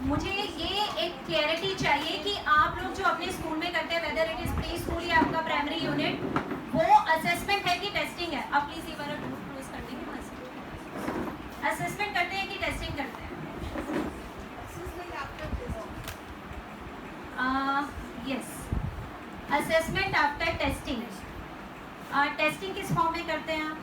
मुझे ये एक क्लैरिटी चाहिए कि आप लोग जो अपने स्कूल में करते हैं, whether it is pre school या आपका प्राइमरी यूनिट, वो असेसमेंट है कि टेस्टिंग है? आप प्लीज एक बार क्लोज कर देंगे वहाँ से। असेसमेंट करते हैं कि टेस्टिंग करते हैं? Yes, assessment after testing. Testing किस फॉर्म में करते हैं आप?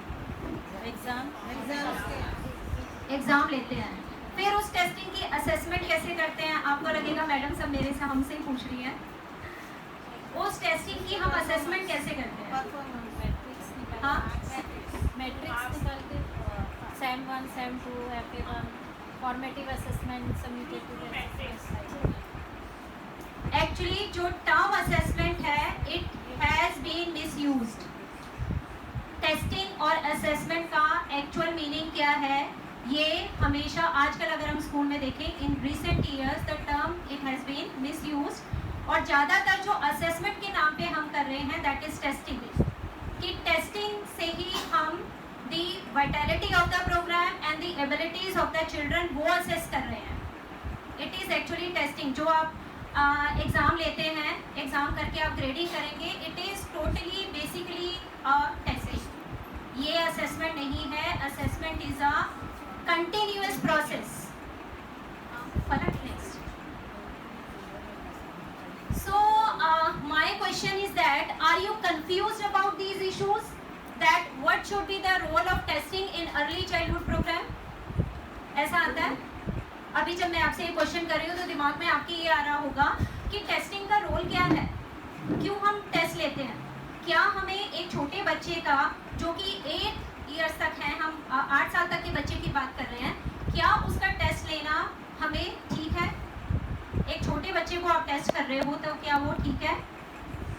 एग्जाम लेते हैं, फिर उस टेस्टिंग की असेसमेंट कैसे करते हैं? आपको लगेगा मैडम सब मेरे से हमसे ही पूछ रही है। उस टेस्टिंग की हम असेसमेंट कैसे करते हैं? हाँ, मैट्रिक्स निकालते, sem 1 sem 2 FA1 formative assessment summative assessment. Actually जो टर्म असेसमेंट है it has been misused. Testing और असेसमेंट का एक्चुअल मीनिंग क्या है? ये हमेशा आजकल अगर हम स्कूल में देखें, in recent years the term it has been misused, और ज़्यादातर जो असेसमेंट के नाम पे हम कर रहे हैं दैट इज़ टेस्टिंग, कि टेस्टिंग से ही हम the vitality of the programme and the abilities of the children वो असेस कर रहे हैं। It is actually testing. जो आप एग्ज़ाम लेते हैं, एग्ज़ाम करके आप ग्रेडिंग करेंगे, it is totally basically testing. ये असेसमेंट नहीं है। Assessment is a continuous process. Next. So my question is that are you confused about these issues? That what should be the role of testing in early childhood program? ऐसा आता है? अभी जब मैं आपसे ये क्वेश्चन कर रही हूँ तो दिमाग में आपके ये आ रहा होगा कि टेस्टिंग का रोल क्या है, क्यों हम टेस्ट लेते हैं? क्या हमें एक छोटे बच्चे का जो कि 8 ईयर्स तक है, हम 8 साल तक के बच्चे की बात कर रहे हैं, क्या उसका टेस्ट लेना हमें ठीक है? एक छोटे बच्चे को आप टेस्ट कर रहे हो तो क्या वो ठीक है?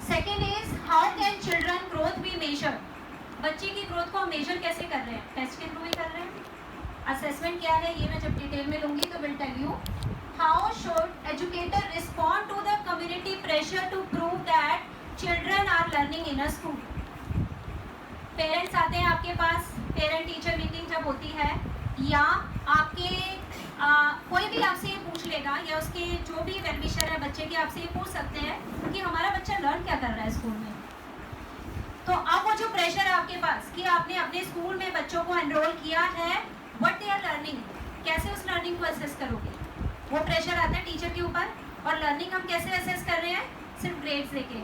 Second is how can children growth be measured? बच्चे की ग्रोथ को हम मेजर कैसे कर रहे हैं? टेस्ट के थ्रू ही कर रहे हैं। असेसमेंट क्या है ये मैं जब डिटेल में लूंगी तो will tell you. How should educator respond to the community pressure to prove that children are learning in a school? Parents आते हैं आपके पास, पेरेंट टीचर मीटिंग जब होती है, या आपके कोई भी आपसे ये पूछ लेगा, या उसके जो भी वेलविशर है बच्चे के आपसे ये पूछ सकते हैं कि हमारा बच्चा लर्न क्या कर रहा है स्कूल में। तो अब वो जो प्रेशर है आपके पास कि आपने अपने स्कूल में बच्चों को एनरोल किया है, व्हाट दे आर लर्निंग, कैसे उस लर्निंग को असेस करोगे? वो प्रेशर आता है टीचर के ऊपर। और लर्निंग हम कैसे असेस कर रहे हैं? सिर्फ ग्रेड्स देके।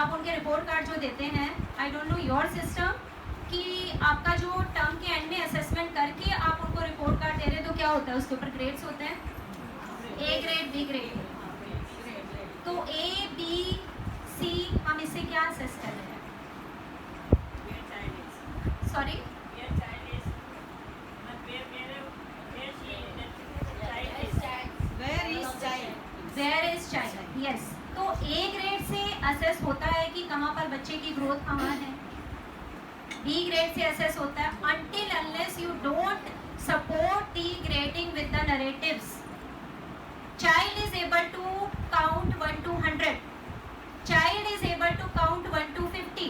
आप उनके रिपोर्ट कार्ड जो देते हैं, I don't know your system, कि आपका जो टर्म के एंड में असेसमेंट करके आप उनको रिपोर्ट कार्ड दे रहे हैं तो क्या होता है? उसके ऊपर ग्रेड्स होते हैं, ए ग्रेड, बी ग्रेड। तो ए बी सी हम इससे क्या असेस कर रहे हैं? Sorry, where is child. Yes, तो ए ग्रेड से असेस होता है कि कहाँ पर बच्चे की ग्रोथ कहाँ है। बी ग्रेड से असेस होता है until unless you don't support the grading with the narratives. Child is able to count 1 to 100. Child is able to count 1 to 50.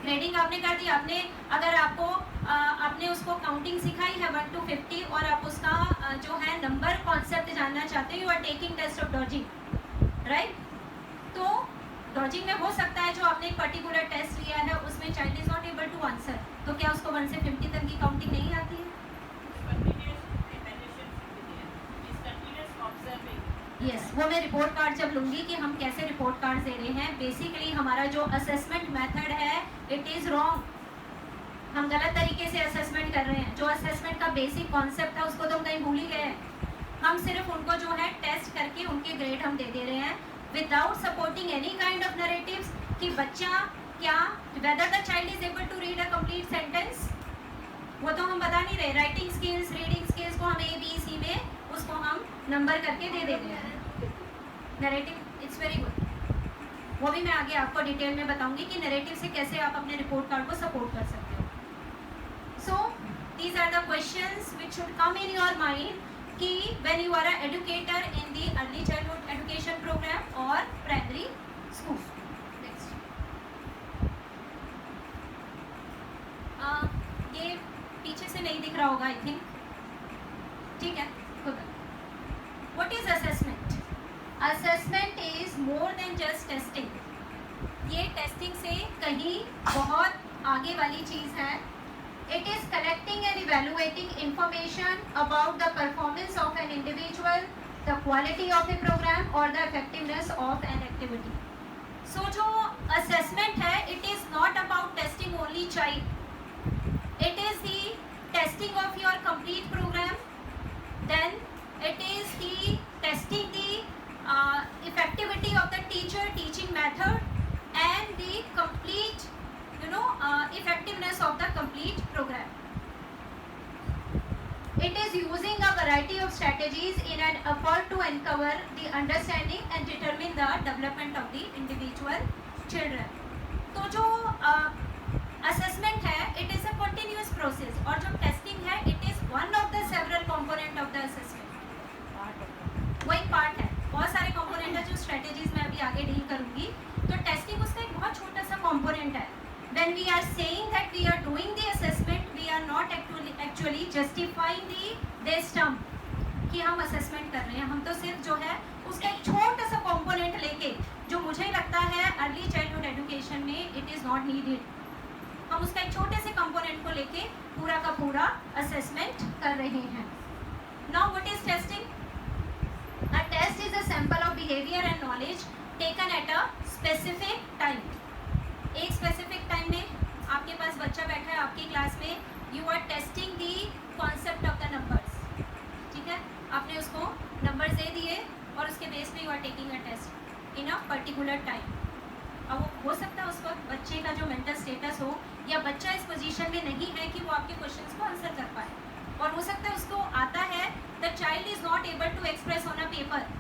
Grading आपने कर दी, आपने अगर आपको आपने उसको काउंटिंग सिखाई है 1 to 50 और आप उसका जो है नंबर कॉन्सेप्ट जानना चाहते हैं, you are taking test of dodging, right? तो डॉजिंग में हो सकता है जो आपने एक पर्टिकुलर टेस्ट लिया है उसमें child is not able to answer, तो क्या उसको 1 से 50 तक की काउंटिंग नहीं आती है? यस, वो मैं रिपोर्ट कार्ड जब लूंगी कि हम कैसे रिपोर्ट कार्ड दे रहे हैं। बेसिकली हमारा जो असेसमेंट मेथड है इट इज़ रॉन्ग, हम गलत तरीके से असेसमेंट कर रहे हैं। जो असेसमेंट का बेसिक कॉन्सेप्ट था उसको तो हम कहीं भूल ही गए हैं। हम सिर्फ उनको जो है टेस्ट करके उनके ग्रेड हम दे रहे हैं without supporting any kind of narratives कि बच्चा क्या, whether the child is able to read a complete sentence, वो तो हम बता नहीं रहे। राइटिंग स्किल्स, रीडिंग स्किल्स को हम ए बी सी में उसको हम नंबर करके दे रहे हैं। नरेटिव इट्स वेरी गुड, वो भी मैं आगे आपको डिटेल में बताऊंगी कि नरेटिव से कैसे आप अपने रिपोर्ट कार्ड को सपोर्ट कर सकते हो। So these are the questions which should come in your mind कि when you are a educator in the early childhood education programme और प्राइमरी स्कूल। ये पीछे से नहीं दिख रहा होगा आई थिंक, ठीक है, good. What is assessment? Assessment is more than just testing. ये टेस्टिंग से कहीं बहुत आगे वाली चीज़ है. It is collecting and evaluating information about the performance of an individual, the quality of a program or the effectiveness of an activity. So जो assessment है, it is not about testing only child. It is the testing of your complete program. Then it is the testing the effectivity of the teacher teaching method and the complete effectiveness of the complete program. It is using a variety of strategies in an effort to uncover the understanding and determine the development of the individual children. तो जो assessment है, it is a continuous process, और जो testing है, it is one of the several component of the assessment. वो एक part है. बहुत सारे component है जो strategies मैं अभी आगे डील करूँगी. तो testing उसका एक बहुत छोटा सा component है. When we are saying that we are doing the assessment, we are not actually justifying this term कि हम assessment कर रहे हैं. हम तो सिर्फ जो है उसका एक छोटा सा component लेके, जो मुझे लगता है early childhood education में it is not needed, हम उसका एक छोटे से component को लेके पूरा का पूरा assessment कर रहे हैं. Now what is testing? A test is a sample of behavior and knowledge taken at a specific time. एक स्पेसिफिक टाइम में आपके पास बच्चा बैठा है आपकी क्लास में, you are testing the concept of the numbers. ठीक है, आपने उसको नंबर्स दे दिए और उसके बेस पे you are taking a test in a particular time. अब वो हो सकता है उस वक्त बच्चे का जो मेंटल स्टेटस हो, या बच्चा इस पोजीशन में नहीं है कि वो आपके क्वेश्चंस को आंसर कर पाए, और हो सकता है उसको आता है, the child is not able to express on a paper.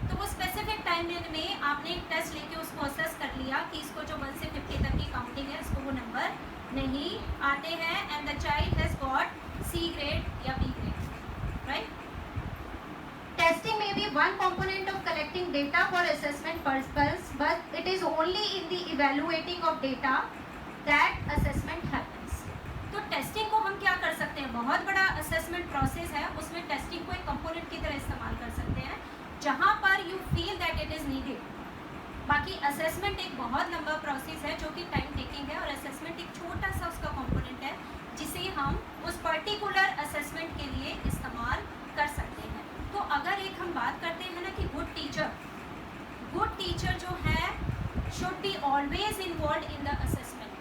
तो वो स्पेसिफिक टाइम में आपने एक टेस्ट लेके उसको असेस कर लिया कि इसको जो 1 से 50 तक की काउंटिंग है, इसको वो नंबर नहीं आते हैं, and the child has got C grade या B grade. Right? Testing may be one component of collecting data for assessment purpose, but it is only in the evaluating of data that assessment happens. तो testing को हम क्या कर सकते हैं? बहुत बड़ा असेसमेंट प्रोसेस है, उसमें टेस्टिंग को एक कंपोनेंट की तरह इस्तेमाल कर सकते हैं जहाँ पर you feel that it is needed. बाकी असेसमेंट एक बहुत लंबा प्रोसेस है जो कि टाइम टेकिंग है, और असेसमेंट एक छोटा सा उसका कंपोनेंट है जिसे हम उस पर्टिकुलर असेसमेंट के लिए इस्तेमाल कर सकते हैं. तो अगर एक हम बात करते हैं ना कि गुड टीचर जो है should be always involve in the assessment,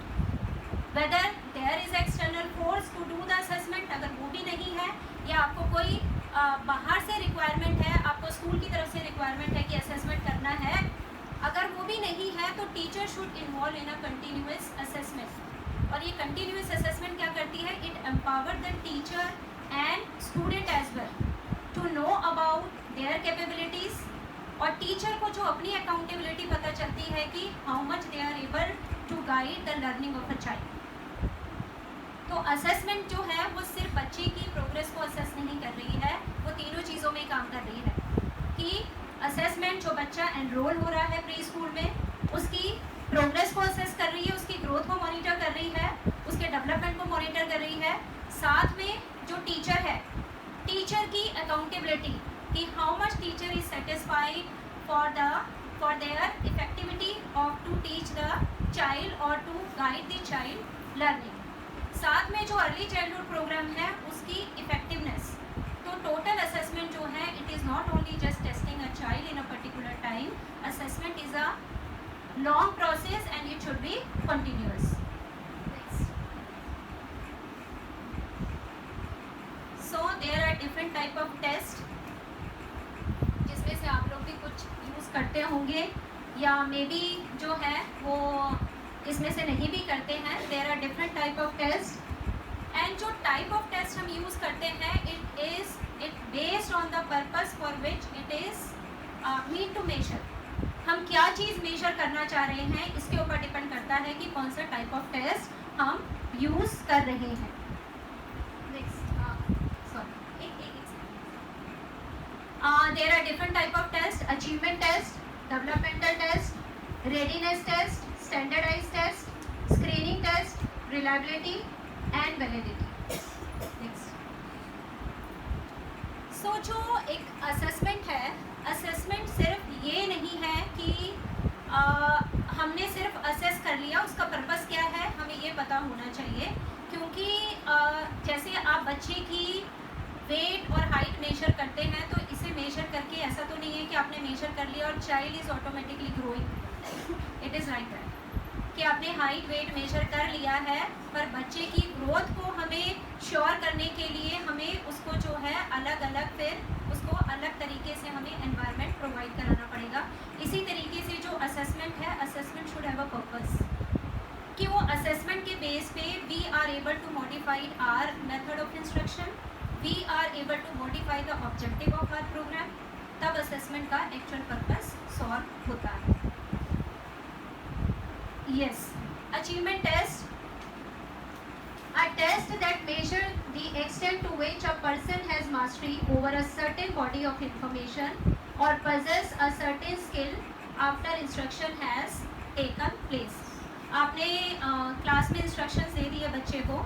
whether there is external force to do the assessment. अगर वो भी नहीं है, या आपको कोई बाहर से रिक्वायरमेंट है, आपको स्कूल की तरफ से रिक्वायरमेंट है कि असेसमेंट करना है, अगर वो भी नहीं है तो teacher should involve in a continuous assessment. और ये कंटिन्यूस असेसमेंट क्या करती है? It empower the teacher and student as well to know about their capabilities, और टीचर को जो अपनी अकाउंटेबिलिटी पता चलती है कि how much they are able to guide the learning of a child. तो असेसमेंट जो है वो सिर्फ बच्चे की प्रोग्रेस को असेस नहीं कर रही है, वो तीनों चीज़ों में काम कर रही है. कि असेसमेंट जो बच्चा एनरोल हो रहा है प्री स्कूल में, उसकी प्रोग्रेस को असेस कर रही है, उसकी ग्रोथ को मॉनिटर कर रही है, उसके डेवलपमेंट को मॉनिटर कर रही है. साथ में जो टीचर है, टीचर की अकाउंटेबिलिटी कि how much teacher is satisfied for their effectivity of to teach the child और to guide the child learning. साथ में जो अर्ली चाइल्डहुड प्रोग्राम है उसकी इफेक्टिवनेस. तो टोटल असेसमेंट जो है, it is not only just testing a child in a particular time. Assessment is a long process and it should be continuous. So there are different type of test, जिसमें से आप लोग भी कुछ use करते होंगे, या मे बी जो है वो इसमें से नहीं भी करते हैं. There are different type of test, and जो टाइप ऑफ टेस्ट हम यूज़ करते हैं, it based on the purpose for which it is mean to measure. हम क्या चीज़ मेजर करना चाह रहे हैं, इसके ऊपर डिपेंड करता है कि कौन सा टाइप ऑफ टेस्ट हम यूज़ कर रहे हैं. There are different type of test: achievement test, developmental test, readiness test, standardized test, screening test, reliability and validity. Next. So तो जो एक असेसमेंट है, असेसमेंट सिर्फ ये नहीं है कि हमने सिर्फ असेस कर लिया, उसका पर्पस क्या है हमें ये पता होना चाहिए, क्योंकि जैसे आप बच्चे की वेट और हाइट मेजर करते हैं तो इसे मेजर करके ऐसा तो नहीं है कि आपने मेजर कर लिया और child is automatically growing. It is like that कि आपने हाइट वेट मेजर कर लिया है, पर बच्चे की ग्रोथ को हमें श्योर करने के लिए हमें उसको जो है अलग अलग फिर उसको अलग तरीके से हमें एनवायरनमेंट प्रोवाइड कराना पड़ेगा। इसी तरीके से जो असेसमेंट है, assessment should have a purpose कि वो असेसमेंट के बेस पे we are able to modify our method of instruction, we are able to modify the objective of our program, तब असेसमेंट का एक्चुअल पर्पस सॉल्व होता है। Yes, achievement test, a test that measures the extent to which a person has mastery over a certain body of information or possess a certain skill after instruction has taken place. आपने class में instructions दे दिए बच्चे को,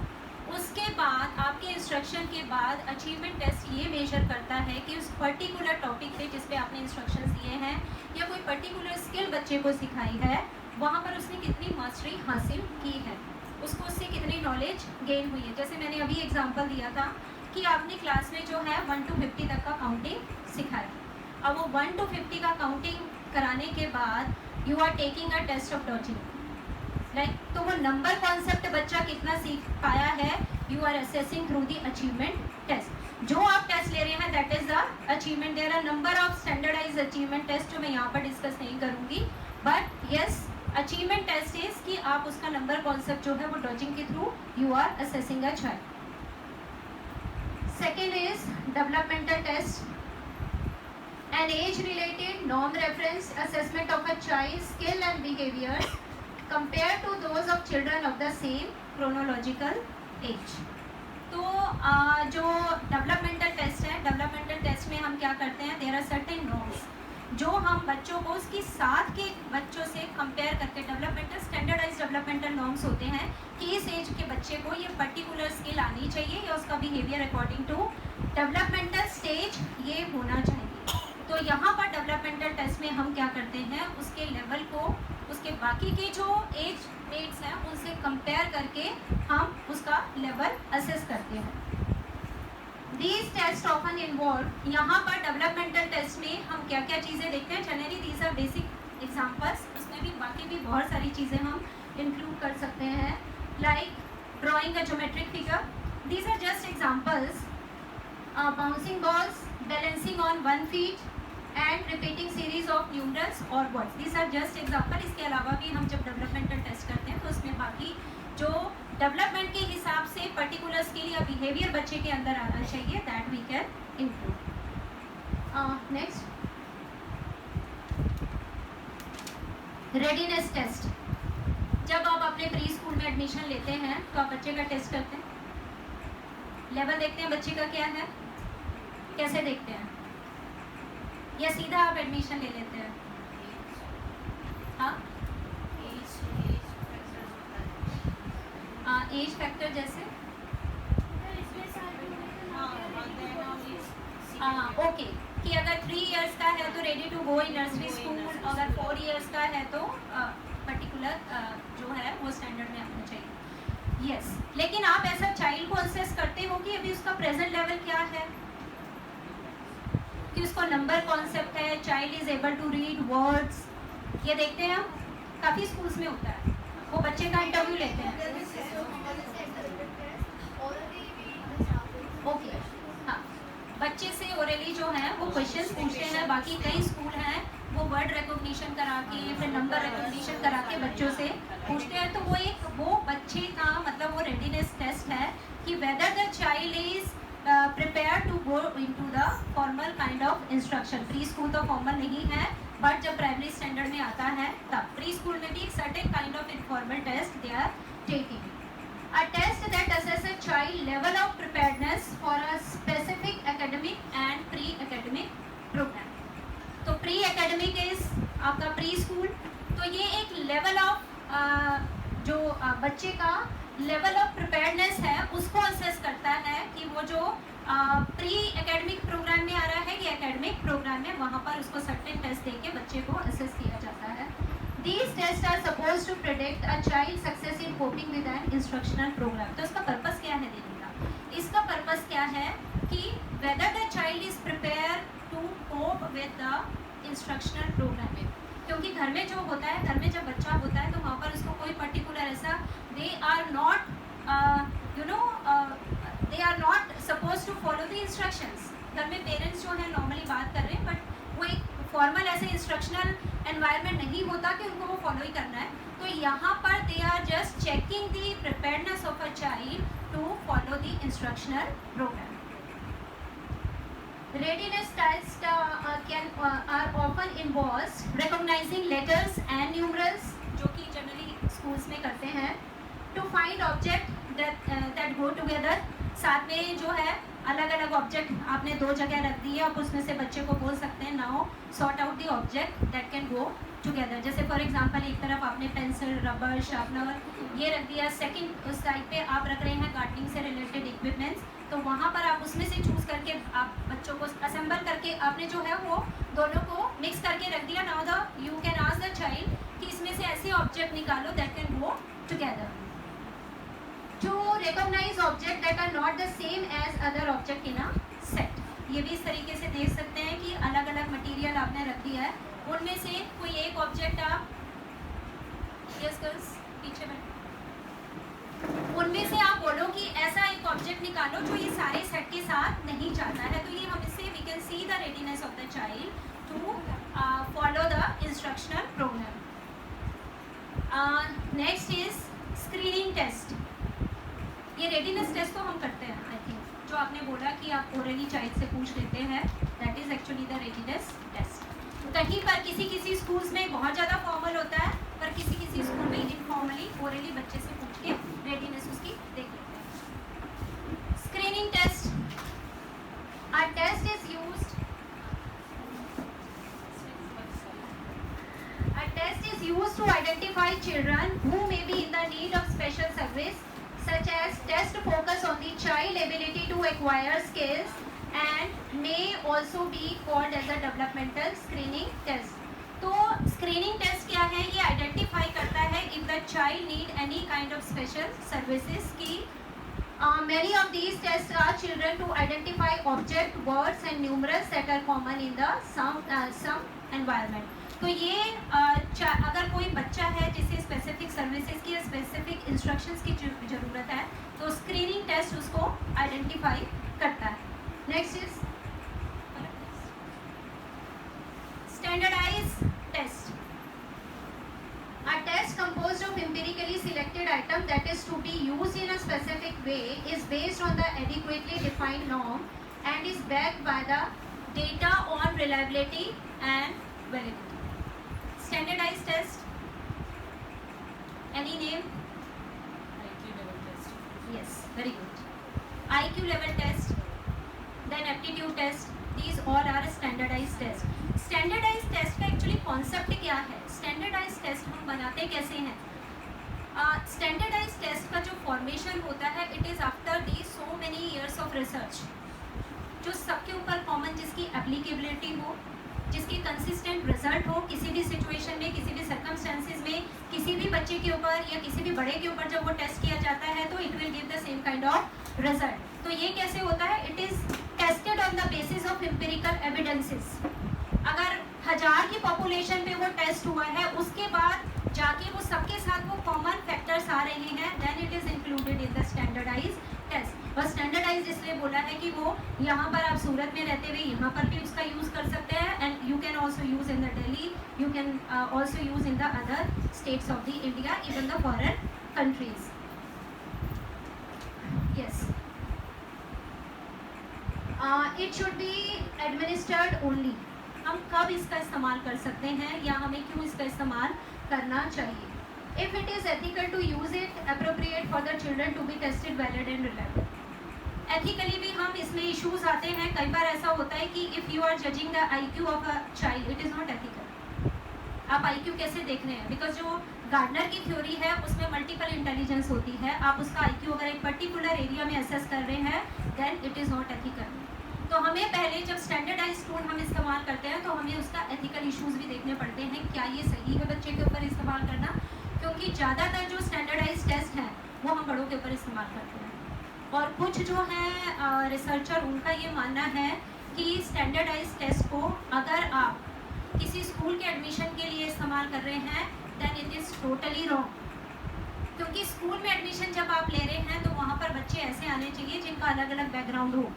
उसके बाद आपके instruction के बाद अचीवमेंट टेस्ट ये मेजर करता है कि उस पर्टिकुलर टॉपिक पे जिस पे आपने इंस्ट्रक्शंस दिए हैं या कोई पर्टिकुलर स्किल बच्चे को सिखाई है, वहाँ पर उसने कितनी मास्टरी हासिल की है, उसको उससे कितनी नॉलेज गेन हुई है। जैसे मैंने अभी एग्जांपल दिया था कि आपने क्लास में जो है 1 to 50 तक का काउंटिंग सिखाया। अब वो 1 to 50 का काउंटिंग कराने के बाद you are taking a test of dodging, like तो वो नंबर कॉन्सेप्ट बच्चा कितना सीख पाया है, you are assessing through the achievement test. जो आप टेस्ट ले रहे हैं that is the achievement. There are number of standardize achievement test जो मैं यहाँ पर डिस्कस नहीं करूँगी, but yes achievement test is कि आप उसका नंबर कॉन्सेप्ट जो है वो डॉजिंग के through you are assessing a child. Second is developmental test, an age related norm reference assessment of a child skill and behaviour compare to those of children of the same chronological age. तो जो developmental test है, developmental test में हम क्या करते हैं, there are certain norms जो हम बच्चों को उसकी साथ के बच्चों से कंपेयर करके, डेवलपमेंटल स्टैंडर्डाइज डेवलपमेंटल नॉर्म्स होते हैं कि इस एज के बच्चे को ये पर्टिकुलर स्किल आनी चाहिए या उसका behaviour according to developmental stage ये होना चाहिए। तो यहाँ पर डेवलपमेंटल टेस्ट में हम क्या करते हैं, उसके लेवल को उसके बाकी के जो एज मेट्स हैं उनसे कंपेयर करके हम उसका लेवल असेस करते हैं। These tests often involve, यहाँ पर डेवलपमेंटल टेस्ट में हम क्या क्या चीज़ें देखते हैं, generally these are basic examples, उसमें भी बाकी भी बहुत सारी चीज़ें हम इंक्लूड कर सकते हैं, like drawing a geometric figure, these are just examples, bouncing balls, balancing on one feet and repeating series of numerals or words, these are just example। इसके अलावा भी हम जब डेवलपमेंटल टेस्ट करते हैं तो उसमें बाकी जो डेवलपमेंट के हिसाब से पर्टिकुलर स्किल या बिहेवियर बच्चे के अंदर आना चाहिए, that we can include. Next, readiness test. जब आप अपने प्री स्कूल में एडमिशन लेते हैं तो आप बच्चे का टेस्ट करते हैं, लेवल देखते हैं बच्चे का क्या है, कैसे देखते हैं, या सीधा आप एडमिशन ले लेते हैं? हाँ, एज फैक्टर जैसे ओके कि अगर 3 इयर्स का है तो ready to go in nursery school, अगर 4 इयर्स का है तो पर्टिकुलर जो है वो स्टैंडर्ड में आना चाहिए। यस, लेकिन आप ऐसा चाइल्ड को असेस करते हो कि अभी उसका प्रेजेंट लेवल क्या है, कि उसको नंबर कॉन्सेप्ट है, child is able to read words, ये देखते हैं हम, काफ़ी स्कूल्स में होता है, वो बच्चे का इंटरव्यू लेते हैं। ओके, हाँ, बच्चे से ओरली जो है वो क्वेश्चंस पूछते हैं। बाकी कई स्कूल हैं वो वर्ड रिकॉग्निशन करा के फिर नंबर रिकॉग्निशन करा के बच्चों से पूछते हैं। तो वो बच्चे का मतलब वो रेडीनेस टेस्ट है कि whether the child is prepare to go into the formal kind of instruction. Pre school तो फॉर्मल नहीं है, बट जब प्राइमरी स्टैंडर्ड में आता है तब प्री स्कूल में भी एक certain kind of informal test they are taking. A test that assesses a child level of preparedness for a specific academic and pre-academic program. तो pre-academic is आपका प्री स्कूल, तो ये एक लेवल ऑफ जो बच्चे का लेवल ऑफ प्रिपेयर्डनेस है उसको असेस करता है कि वो जो प्री एकेडमिक प्रोग्राम में आ रहा है कि एकेडमिक प्रोग्राम में, वहाँ पर उसको सर्टेन टेस्ट दे के बच्चे को असेस किया जाता है. These tests are supposed to predict a child's success in coping with an instructional program. तो इसका पर्पस क्या है देने का? इसका पर्पस क्या है कि whether the child is prepared to cope with the instructional program. क्योंकि घर में जो होता है, घर में जब बच्चा होता है तो वहाँ पर उसको कोई पर्टिकुलर ऐसा they are not they are not supposed to follow the instructions. घर में पेरेंट्स जो है नॉर्मली बात कर रहे हैं, बट वो एक फॉर्मल ऐसे इंस्ट्रक्शनल एनवायरनमेंट नहीं होता कि उनको वो फॉलो ही करना है. तो यहाँ पर they are just checking the preparedness of a child to follow the instructional program. Readiness tests are often involves recognizing letters and numerals, जो कि जनरली स्कूल्स में करते हैं, to find object that go together. साथ में जो है अलग अलग ऑब्जेक्ट आपने दो जगह रख दिए, आप उसमें से बच्चे को बोल सकते हैं now sort out the object that can go together. जैसे फॉर एग्जांपल एक तरफ आपने पेंसिल, रबर, शार्पनर ये रख दिया, सेकंड उस साइड पे आप रख रहे हैं गार्डनिंग से रिलेटेड इक्विपमेंट्स, तो वहाँ पर आप उसमें से चूज़ करके आप बच्चों को असेंबल करके आपने जो है वो दोनों को मिक्स करके रख दिया. Now the you can ask the child कि इसमें से ऐसे ऑब्जेक्ट निकालो that can go together. To recognize object that are not the same as other object in a set. ये भी इस तरीके से देख सकते हैं कि अलग अलग मटेरियल आपने रख दिया है, उनमें से कोई एक ऑब्जेक्ट आप यस गर्ल्स पीछे बैठ, उनमें से आप बोलो कि ऐसा एक ऑब्जेक्ट निकालो जो ये सारे सेट के साथ नहीं जाता है. तो ये हम इससे we can see the readiness of the child to follow the instructional program. Next is screening test. ये रेडीनेस टेस्ट तो हम करते हैं आई थिंक, जो आपने बोला कि आप ओरली चाइल्ड से पूछ लेते हैं, that is actually the readiness test. कहीं पर किसी किसी स्कूल्स में बहुत ज़्यादा फॉर्मल होता है, पर किसी किसी स्कूल में इनफॉर्मली ओरली बच्चे से पूछ के रेडीनेस उसकी देख लेते हैं. Screening test. A test is used to identify children who may be in the need of special service, such as test focus on the child ability to acquire skills and may also be called as a developmental screening test. तो screening test क्या है? ये identify करता है if the child need any kind of special services की. Many of these tests are children to identify object, words and numerals that are common in the some environment. तो ये अगर कोई बच्चा है जिसे स्पेसिफिक सर्विसेज की या स्पेसिफिक इंस्ट्रक्शंस की ज़रूरत है, तो स्क्रीनिंग टेस्ट उसको आइडेंटिफाई करता है. Next is standardize test. A test composed of empirically selected item that is to be used in a specific way is based on the adequately defined norm and is backed by the data on reliability and validity. Standardized test. Any name? IQ level test. Yes, very good. IQ level test, then aptitude test. These all are standardized test. Standardized test का actually concept क्या है? Standardized test हम बनाते कैसे हैं? Standardized test का जो formation होता है, it is after the so many years of research. जो सबके ऊपर common, जिसकी applicability हो, जिसकी कंसिस्टेंट रिजल्ट हो किसी भी सिचुएशन में, किसी भी सर्कमस्टेंसेस में, किसी भी बच्चे के ऊपर या किसी भी बड़े के ऊपर जब वो टेस्ट किया जाता है तो it will give the same kind of result. तो ये कैसे होता है? It is tested on the basis of empirical evidences. अगर 1000 की पॉपुलेशन पे वो टेस्ट हुआ है, उसके बाद जाके वो सबके साथ वो कॉमन फैक्टर्स आ रहे हैं, then it is included in the standardize test. बस स्टैंडर्डाइज इसलिए बोला है कि वो यहाँ पर आप सूरत में रहते हुए यहाँ पर भी उसका यूज़ कर सकते हैं, and you can also use in the Delhi, you can also use in the other states of the India, even the foreign countries. Yes, it should be administered only. हम कब इसका इस्तेमाल कर सकते हैं या हमें क्यों इसका इस्तेमाल करना चाहिए? If it is ethical to use it, appropriate for the children to be tested, valid and reliable. Ethically भी हम इसमें issues आते हैं. कई बार ऐसा होता है कि if you are judging the IQ of a child, it is not ethical. आप IQ कैसे देख रहे हैं? Because जो गार्डनर की थ्योरी है उसमें मल्टीपल इंटेलिजेंस होती है. आप उसका IQ अगर एक पर्टिकुलर एरिया में असेस कर रहे हैं then it is not ethical. तो हमें पहले जब स्टैंडर्डाइज टूल हम इस्तेमाल करते हैं तो हमें उसका एथिकल इश्यूज भी देखने पड़ते हैं, क्या ये सही है बच्चे के ऊपर इस्तेमाल करना, क्योंकि ज़्यादातर जो स्टैंडर्डाइज टेस्ट हैं वो हम बड़ों के ऊपर इस्तेमाल करते हैं। और कुछ जो है रिसर्चर उनका ये मानना है कि स्टैंडर्डाइज टेस्ट को अगर आप किसी स्कूल के एडमिशन के लिए इस्तेमाल कर रहे हैं then it is totally wrong, क्योंकि स्कूल में एडमिशन जब आप ले रहे हैं तो वहाँ पर बच्चे ऐसे आने चाहिए जिनका अलग अलग बैकग्राउंड हो,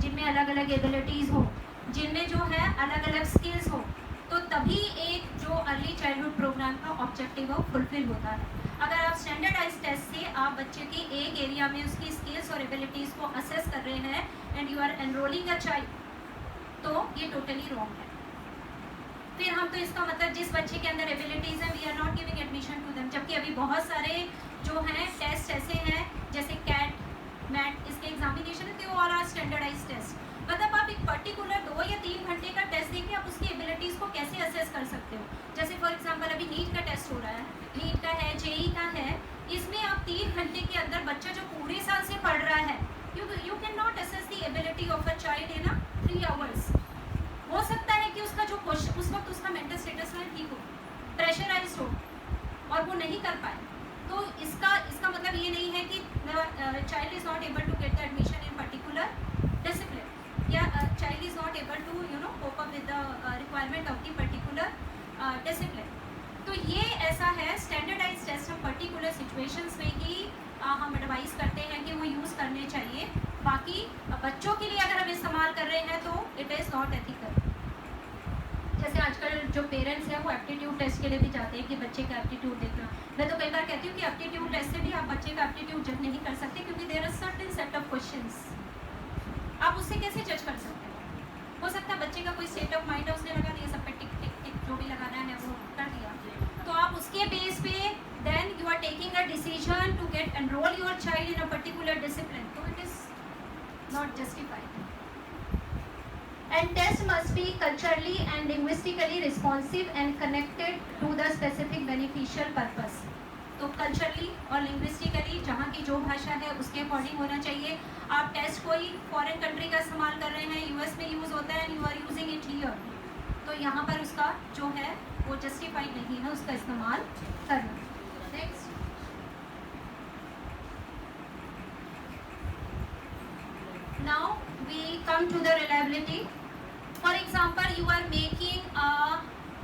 जिनमें अलग अलग एबिलिटीज़ हो, जिनमें जो है अलग अलग स्किल्स हो, तो तभी एक जो अर्ली चाइल्डहुड प्रोग्राम का ऑब्जेक्टिव है फुलफिल होता है। अगर आप स्टैंडर्डाइज टेस्ट से आप बच्चे की एक एरिया में उसकी स्किल्स और एबिलिटीज़ को असेस कर रहे हैं and you are enrolling a child, तो ये टोटली रॉन्ग है। फिर हम तो इसका मतलब जिस बच्चे के अंदर एबिलिटीज़ हैं we are not giving admission to them, जबकि अभी बहुत सारे जो हैं टेस्ट ऐसे हैं जैसे कैट, मैट, इसके एग्जामिनेशन है तो और आर स्टैंडर्डाइज टेस्ट। मतलब आप एक पर्टिकुलर 2 या 3 घंटे का टेस्ट देके आप उसकी एबिलिटीज़ को कैसे असेस कर सकते हो। जैसे फॉर एग्जांपल अभी नीट का टेस्ट हो रहा है, नीट का है, जेई का है, इसमें आप 3 घंटे के अंदर बच्चा जो पूरे साल से पढ़ रहा है you can not assess the ability of a child in 3 hours. हो सकता है कि उसका जो क्वेश्चन उस वक्त उसका मेंटल स्टेटस है ठीक हो, प्रेशराइज हो और वो नहीं कर पाए, तो इसका मतलब ये नहीं है कि child is not able to get the admission in particular discipline या child is not able to cope up with the requirement of the particular discipline. तो ये ऐसा है स्टैंडर्डाइज टेस्ट हम पर्टिकुलर सिचुएशंस में ही हम एडवाइस करते हैं कि वो यूज़ करने चाहिए। बाकी बच्चों के लिए अगर हम इस्तेमाल कर रहे हैं तो इट इज़ नॉट एथिकल। जैसे आजकल जो पेरेंट्स हैं वो एप्टीट्यूड टेस्ट के लिए भी जाते हैं कि बच्चे का एप्टीट्यूड देखना। मैं तो कई बार कहती हूँ कि एप्टीट्यूड टेस्ट से भी आप बच्चे का एप्टीट्यूड जज नहीं कर सकते, क्योंकि there are certain set of questions, आप उससे कैसे जज कर सकते हैं। हो सकता है बच्चे का कोई स्टेट ऑफ माइंड है, उसने लगा दिया सब पे टिक टिक टिक जो भी लगाना है वो कर दिया, तो आप उसके बेस पे then you are taking a decision to get enrol your child in a particular discipline, तो it is not justified. And test must be culturally and linguistically responsive and connected to the specific beneficial purpose. तो culturally और linguistically जहाँ की जो भाषा है उसके according होना चाहिए। आप टेस्ट कोई फॉरेन कंट्री का इस्तेमाल कर रहे हैं, यूएस में यूज़ होता है and you are using it here, तो यहाँ पर उसका जो है वो जस्टिफाइड नहीं है उसका इस्तेमाल करना। Next, now we come to the reliability. For example, you are making a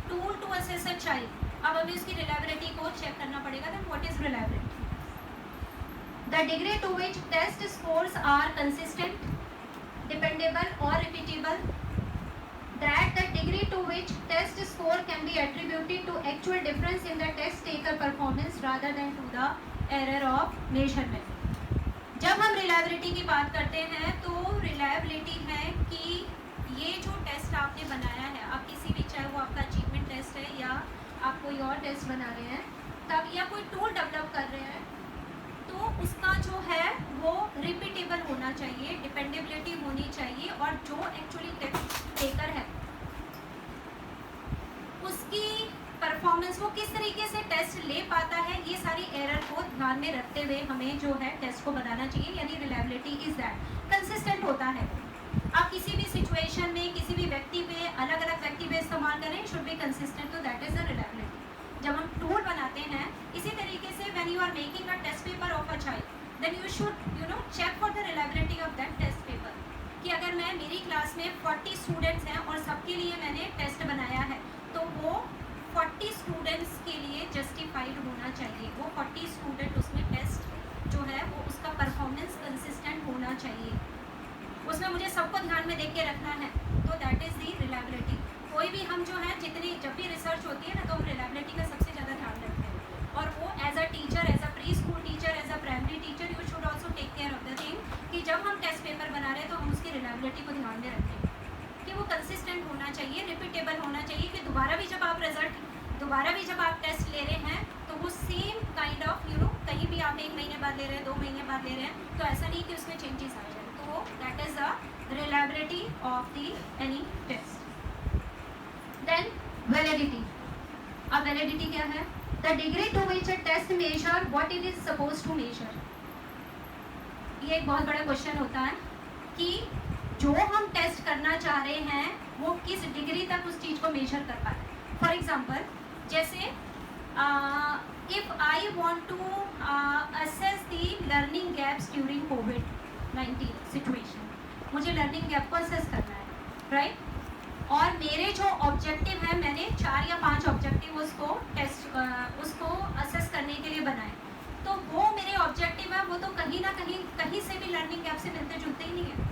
tool to assess a child. अब हमें उसकी reliability को check करना पड़ेगा। Then what is reliability? The degree to which test scores are consistent, dependable or repeatable. That the degree to which test score can be attributed to actual difference in the test taker performance rather than to the error of measurement. जब हम reliability की बात करते हैं तो reliability है कि ये जो टेस्ट आपने बनाया है, आप किसी भी, चाहे वो आपका अचीवमेंट टेस्ट है या आप कोई और टेस्ट बना रहे हैं तब, या कोई टूल डेवलप कर रहे हैं, तो उसका जो है वो रिपीटेबल होना चाहिए, डिपेंडेबिलिटी होनी चाहिए, और जो एक्चुअली टेस्ट टेकर है उसकी परफॉर्मेंस, वो किस तरीके से टेस्ट ले पाता है, ये सारी एरर को ध्यान में रखते हुए हमें जो है टेस्ट को बनाना चाहिए। यानी रिलायबिलिटी इज दैट कंसिस्टेंट होता है। आप किसी भी सिचुएशन में किसी भी व्यक्ति पे, अलग अलग व्यक्ति पे इस्तेमाल करें, शुड बी कंसिस्टेंट, तो दैट इज द रिलायबिलिटी। जब हम टूल बनाते हैं इसी तरीके से when you are making a test paper of a child then you should check for the reliability of that test paper, कि अगर मैं, मेरी क्लास में 40 स्टूडेंट्स हैं और सबके लिए मैंने टेस्ट बनाया है तो वो 40 स्टूडेंट्स के लिए जस्टिफाइड होना चाहिए। वो 40 स्टूडेंट उसमें टेस्ट जो है वो उसका परफॉर्मेंस कंसिस्टेंट होना चाहिए, उसमें मुझे सबको ध्यान में देख के रखना है, तो दैट इज़ दी रिलायबिलिटी। कोई भी हम जो है जितनी, जब भी रिसर्च होती है ना, तो हम रिलायबिलिटी का सबसे ज़्यादा ध्यान रखते हैं, और वो as a teacher, as a pre school teacher, as a primary teacher, you should also take care of the thing कि जब हम टेस्ट पेपर बना रहे हैं तो हम उसकी रिलायबिलिटी को ध्यान में रखें कि वो कंसिस्टेंट होना चाहिए, रिपीटेबल होना चाहिए, कि दोबारा भी जब आप टेस्ट ले रहे हैं तो वो सेम काइंड ऑफ कहीं भी आप 1 महीने बाद ले रहे हैं, 2 महीने बाद ले रहे हैं, तो ऐसा नहीं कि उसमें चेंजेस आ जाए, तो that is the reliability of the any test. Then validity. अब वैलिडिटी क्या है? The degree to which a test measure what it is suppose to measure. ये एक बहुत बड़ा क्वेश्चन होता है कि जो हम टेस्ट करना चाह रहे हैं वो किस डिग्री तक उस चीज़ को मेजर कर पा रहे हैं। फॉर एग्जांपल, जैसे if I want to assess the learning gaps during कोविड-19 सिचुएशन, मुझे लर्निंग गैप को असेस करना है, राइट? और मेरे जो ऑब्जेक्टिव है, मैंने 4 या 5 ऑब्जेक्टिव उसको असेस करने के लिए बनाए, तो वो मेरे ऑब्जेक्टिव है, वो तो कहीं ना कहीं से भी लर्निंग गैप से मिलते जुलते ही नहीं है।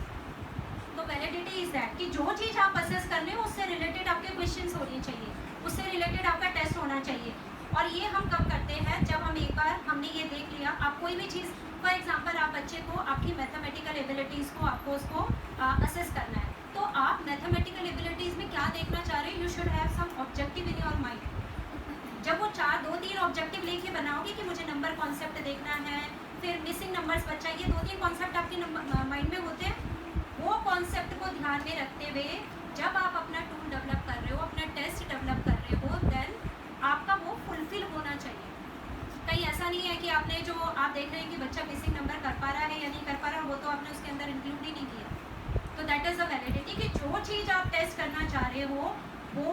तो वैलिडिटी इज दैट कि जो चीज़ आप असेस कर रहे हो उससे रिलेटेड आपके क्वेश्चंस होने चाहिए, उससे रिलेटेड आपका टेस्ट होना चाहिए। और ये हम कब करते हैं, जब हम एक बार हमने ये देख लिया, आप कोई भी चीज़, फॉर एग्जांपल आप बच्चे को आपकी मैथमेटिकल एबिलिटीज़ को आपको उसको असेस करना है, तो आप मैथमेटिकल एबिलिटीज़ में क्या देखना चाह रहे हैं, you should have some objective in your mind. जब वो 2-3 ऑब्जेक्टिव लेके बनाओगे कि मुझे नंबर कॉन्सेप्ट देखना है, फिर मिसिंग नंबर्स बच्चा, ये 2-3 कॉन्सेप्ट आपके माइंड में होते हैं, वो कॉन्सेप्ट को ध्यान में रखते हुए जब आप अपना टूल डेवलप कर रहे हो, अपना टेस्ट डेवलप कर रहे हो, देन आपका वो फुलफिल होना चाहिए। कहीं ऐसा नहीं है कि आपने जो आप देख रहे हैं कि बच्चा मिसिंग नंबर कर पा रहा है या नहीं कर पा रहा, वो तो आपने उसके अंदर इंक्लूड ही नहीं किया। तो दैट इज़ अ वैलिडिटी कि जो चीज़ आप टेस्ट करना चाह रहे हो वो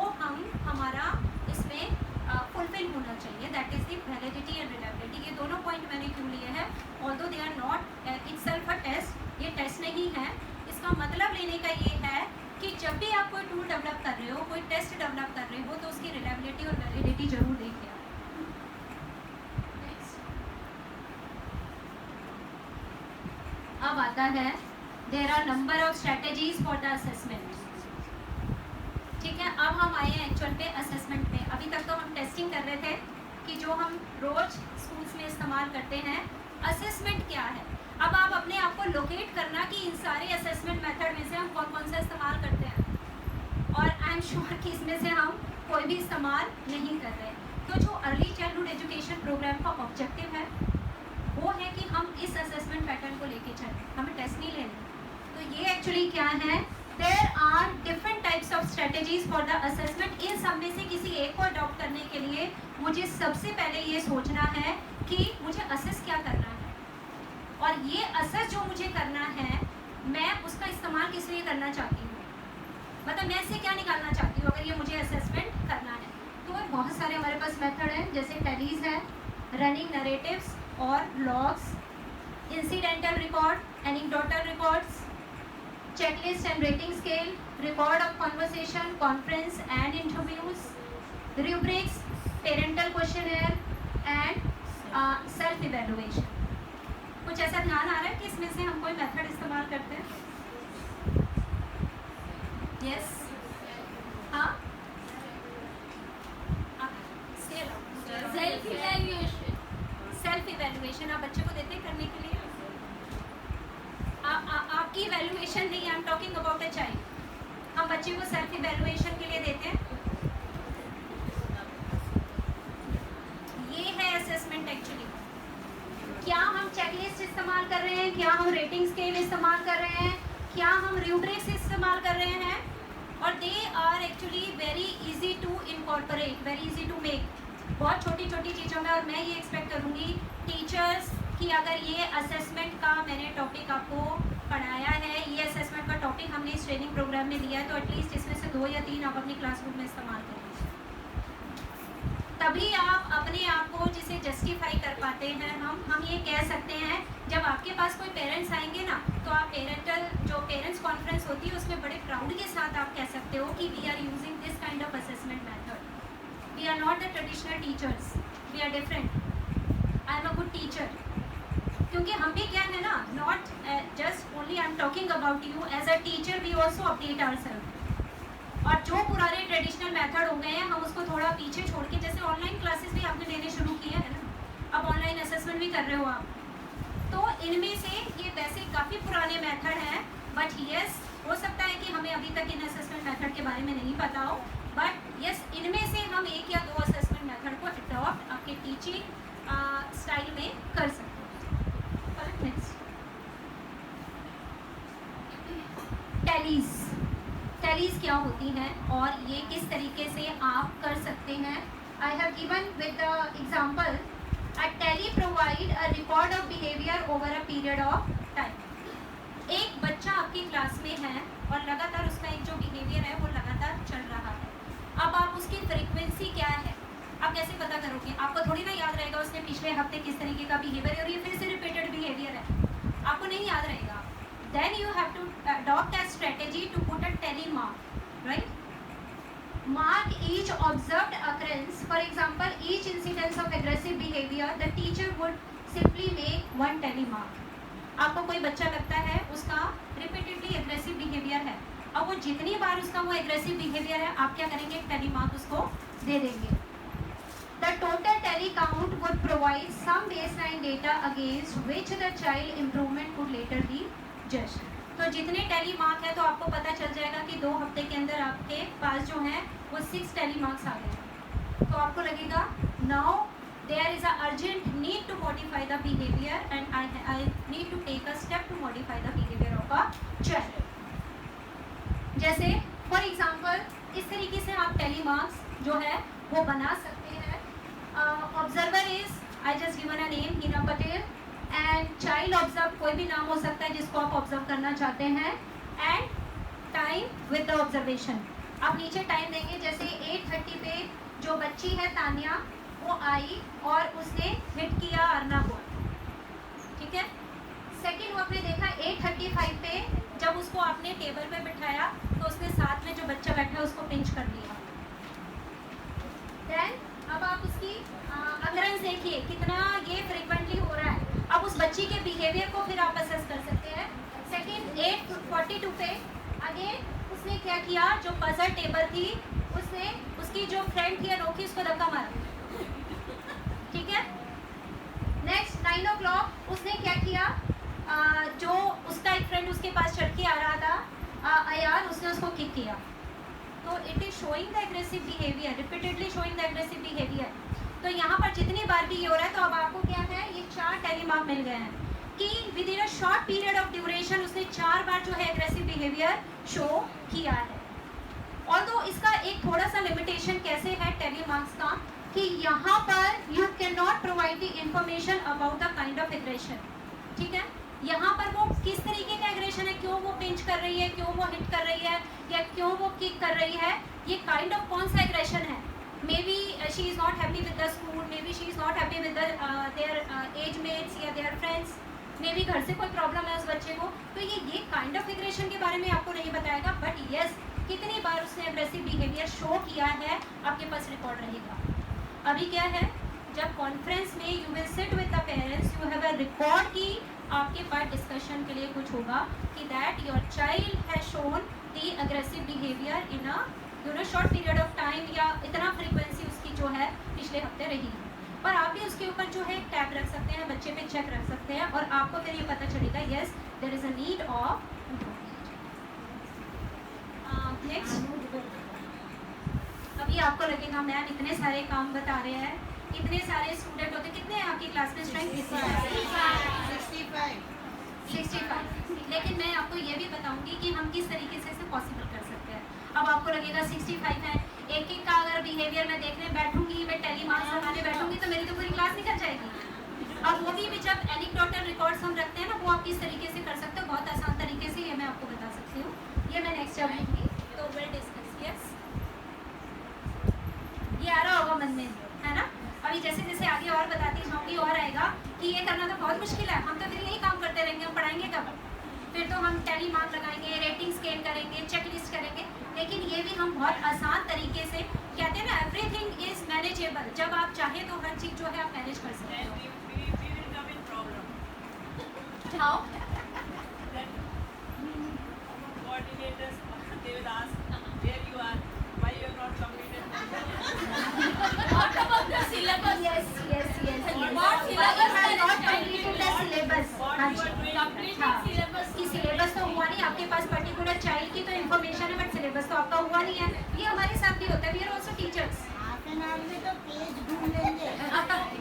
हमारा इसमें फुलफिल होना चाहिए। That is the validity and reliability. ये दोनों पॉइंट मैंने क्यों लिए हैं, although they are not itself a test, ये टेस्ट नहीं है। इसका मतलब लेने का ये है कि जब भी आप कोई टूल डेवलप कर रहे हो, कोई टेस्ट डेवलप कर रहे हो, तो उसकी रिलायबिलिटी और वैलिडिटी जरूर देखिए। अब आता है there are number of strategies for the assessment. ठीक है, अब हम आए हैं एक्चुअल पे असेसमेंट में। अभी तक तो हम टेस्टिंग कर रहे थे कि जो हम रोज स्कूल्स में इस्तेमाल करते हैं। असेसमेंट क्या है, अब आप अपने आप को लोकेट करना कि इन सारे असेसमेंट मेथड में से हम कौन कौन सा इस्तेमाल करते हैं, और आई एम श्योर कि इसमें से हम कोई भी इस्तेमाल नहीं कर रहे। तो जो अर्ली चाइल्डहुड एजुकेशन प्रोग्राम का ऑब्जेक्टिव है वो है कि हम इस असेसमेंट पैटर्न को लेके चलें, हमें टेस्ट नहीं लेना। तो ये एक्चुअली क्या है, there are different types of strategies for the assessment. इन सब में से किसी एक को अडॉप्ट करने के लिए मुझे सबसे पहले ये सोचना है कि मुझे असेस क्या करना है, और ये असेस जो मुझे करना है मैं उसका इस्तेमाल किस लिए करना चाहती हूँ, मतलब मैं इससे क्या निकालना चाहती हूँ अगर ये मुझे असेसमेंट करना है। तो बहुत सारे हमारे पास मेथड हैं, जैसे टैलीज है, रनिंग नरेटिव्स और logs, incidental record, anecdotal records, checklist and rating scale, record of conversation, conference and interviews, rubrics, parental questionnaire and self evaluation. कुछ ऐसा ध्यान आ रहा है कि इसमें से हम कोई मेथड इस्तेमाल करते हैं? यस, हाँ, सेल्फ इवैल्यूएशन। सेल्फ इवैल्यूएशन आप बच्चे को देते हैं करने के लिए? आपकी इवैल्यूएशन नहीं, आई am talking about a child. हम बच्चे को सेल्फ इवैल्यूएशन के लिए देते हैं। ये है असेसमेंट एक्चुअली। क्या हम चेकलिस्ट इस्तेमाल कर रहे हैं, क्या हम रेटिंग स्केल इस्तेमाल कर रहे हैं, क्या हम रूब्रिक्स इस्तेमाल कर रहे हैं, और they are actually very easy to incorporate, very easy to make, बहुत छोटी छोटी चीज़ों में। और मैं ये एक्सपेक्ट करूँगी टीचर्स कि अगर ये असेसमेंट का मैंने टॉपिक आपको पढ़ाया है, ये असेसमेंट का टॉपिक हमने इस ट्रेनिंग प्रोग्राम में दिया है, तो एटलीस्ट इसमें से 2 या 3 आप अपनी क्लासरूम में इस्तेमाल करें। तभी आप अपने आप को जिसे जस्टिफाई कर पाते हैं। हम ये कह सकते हैं, जब आपके पास कोई पेरेंट्स आएंगे ना, तो आप जो पेरेंट्स कॉन्फ्रेंस होती है उसमें बड़े प्राउड के साथ आप कह सकते हो कि we are using this kind of assessment method. We are not the traditional teachers, we are different. I am a good teacher, क्योंकि हम भी क्या है ना, not just only I am talking about you, as a teacher we also update ourselves. और जो पुराने traditional method हो गए हैं हम उसको थोड़ा पीछे छोड़ के, जैसे ऑनलाइन क्लासेस भी आपने लेने शुरू किए हैं ना, अब ऑनलाइन असेसमेंट भी कर रहे हो आप, तो इनमें से ये वैसे काफ़ी पुराने मेथड हैं, बट यस हो सकता है कि हमें अभी तक इन असेसमेंट मेथड के बारे में नहीं पता हो, बट यस इनमें से हम 1 या 2 असेसमेंट मेथड को अडॉप्ट आपके टीचिंग स्टाइल में कर सकते हैं। नेक्स्ट, टैलीज क्या होती हैं और ये किस तरीके से आप कर सकते हैं। I have given with the example, a tally provide a record of behaviour over a period of time. एक बच्चा आपकी क्लास में है और लगातार उसका एक जो बिहेवियर है वो लगातार चल रहा है, अब आप उसकी फ्रीक्वेंसी क्या है आप कैसे पता करोगे? आपको थोड़ी ना याद रहेगा उसने पिछले हफ्ते किस तरीके का बिहेवियर है और ये फिर से रिपीटेड बिहेवियर है, आपको नहीं याद रहेगा. Then you have to adopt a strategy to put a tally mark, right? Mark each observed occurrence. For example, each incidence of aggressive behavior, the teacher would simply make one tally mark. आपको कोई बच्चा लगता है उसका repeatedly aggressive behaviour है, अब वो जितनी बार उसका वो एग्रेसिव बिहेवियर है आप क्या करेंगे? टेली मार्क उसको दे देंगे. The total tally count would provide some baseline data against which the child improvement could later be judged. तो जितने टेली मार्क है तो आपको पता चल जाएगा कि 2 हफ्ते के अंदर आपके पास जो है वो 6 टेली मार्क्स आ गए. तो आपको लगेगा now there is a urgent need to modify the behaviour and I need to take a step to modify the behaviour of a child. जैसे फॉर एग्जांपल इस तरीके से आप टेली मार्क्स जो है वो बना सकते हैं. Observer is I just given a name Heena Patel and child observe कोई भी नाम हो सकता है जिसको आप ऑब्जर्व करना चाहते हैं and time with the observation. आप नीचे टाइम देंगे, जैसे 8:30 पे जो बच्ची है तानिया वो आई और उसने हिट किया अर्ना को, ठीक है. सेकंड वो आपने देखा 8:35 पे जब उसको आपने टेबल पे बिठाया तो उसने साथ में जो बच्चा बैठा है उसको पिंच कर लिया. देन अब आप उसकी अकरेंस देखिए कितना ये फ्रीक्वेंटली हो रहा है. अब उस बच्ची के बिहेवियर को फिर आप असेस कर सकते हैं. सेकंड 8:42 पे अगेन उसने क्या किया, जो पजल टेबल थी उसने उसकी जो फ्रेंड थी अनोखी उसको धक्का मारा, ठीक है. नेक्स्ट 9 o'clock उसने क्या किया, जो उसका एक फ्रेंड उसके पास चढ़ के आ रहा था अयान, उसने उसको किक किया. तो it is showing the aggressive behaviour, repeatedly showing the aggressive behaviour. तो यहाँ पर जितनी बार भी ये हो रहा है तो अब आपको क्या है, ये 4 टेली मार्क मिल गए हैं कि with in a short period of duration उसने 4 बार जो है एग्रेसिव बिहेवियर शो किया है. और तो इसका एक थोड़ा सा लिमिटेशन कैसे है टेली मार्क्स का कि यहाँ पर you can not provide the information about the kind of aggression, ठीक है. यहाँ पर वो किस तरीके का एग्रेशन है, क्यों वो पिंच कर रही है, क्यों वो हिट कर रही है या क्यों वो किक कर रही है, ये काइंड ऑफ कौन सा एग्रेशन है. maybe she is not happy with the school, maybe she is not happy with their age mates या their friends, maybe घर से कोई प्रॉब्लम है उस बच्चे को. तो ये काइंड ऑफ एग्रेशन के बारे में आपको नहीं बताएगा, बट यस कितनी बार उसने एग्रेसिव बिहेवियर शो किया है आपके पास रिकॉर्ड रहेगा. अभी क्या है, जब कॉन्फ्रेंस में you will sit with the parents, you have a record की आपके पास डिस्कशन के लिए कुछ होगा कि that your child has shown the aggressive behaviour in a short period of time, या इतना फ्रीक्वेंसी उसकी जो है पिछले हफ्ते रही है. और आप भी उसके ऊपर जो है टैब रख सकते हैं, बच्चे पे चेक रख सकते हैं और आपको फिर ये पता चलेगा yes there is a need of next. अभी आपको लगेगा मैम इतने सारे काम बता रहे हैं, इतने सारे स्टूडेंट होते, कितने हैं आपकी क्लास में स्ट्रेंथ? 65. लेकिन मैं आपको ये भी बताऊंगी कि हम किस तरीके से इसे पॉसिबल कर सकते हैं. अब आपको लगेगा 65 है, एक का अगर बिहेवियर मैं देखने बैठूंगी, मैं टेली मार्क्स लगाने बैठूंगी तो मेरी तो पूरी क्लास निकल जाएगी. अब वो भी जब एनेक्डोटल रिकॉर्ड्स हम रखते हैं ना, वो आप किस तरीके से कर सकते हो, बहुत आसान तरीके से, ये मैं आपको बता सकती हूँ. ये मैं नेक्स्ट जब लूँगी तो विल डिस्कस. यस ये आ रहा होगा मन में, है ना. अभी जैसे जैसे आगे और बताती जाऊँगी और आएगा कि ये करना तो बहुत मुश्किल है, हम तो फिर यही काम करते रहेंगे, हम पढ़ाएंगे कब? फिर तो हम टेली मार्क लगाएंगे, रेटिंग स्केल करेंगे, चेकलिस्ट करेंगे. लेकिन ये भी हम बहुत आसान तरीके से, कहते हैं ना एवरीथिंग इज मैनेजेबल, जब आप चाहें तो हर चीज़ जो है आप मैनेज कर सकते हो. How? Coordinators, they will ask where you are, why you have not completed. What about the syllabus? Yes. What syllabus I have not completed the syllabus. हाँ जी. Completed हाँ. syllabus. कि सिलेबस तो हुआ नहीं आपके पास, पर्टिकुलर चाइल्ड की तो information है बट सिलेबस तो आपका हुआ नहीं है. ये हमारे साथ भी होता है, वी आर ऑल्सो टीचर्स. आपके नाम में तो पेज ढूंढ लेंगे,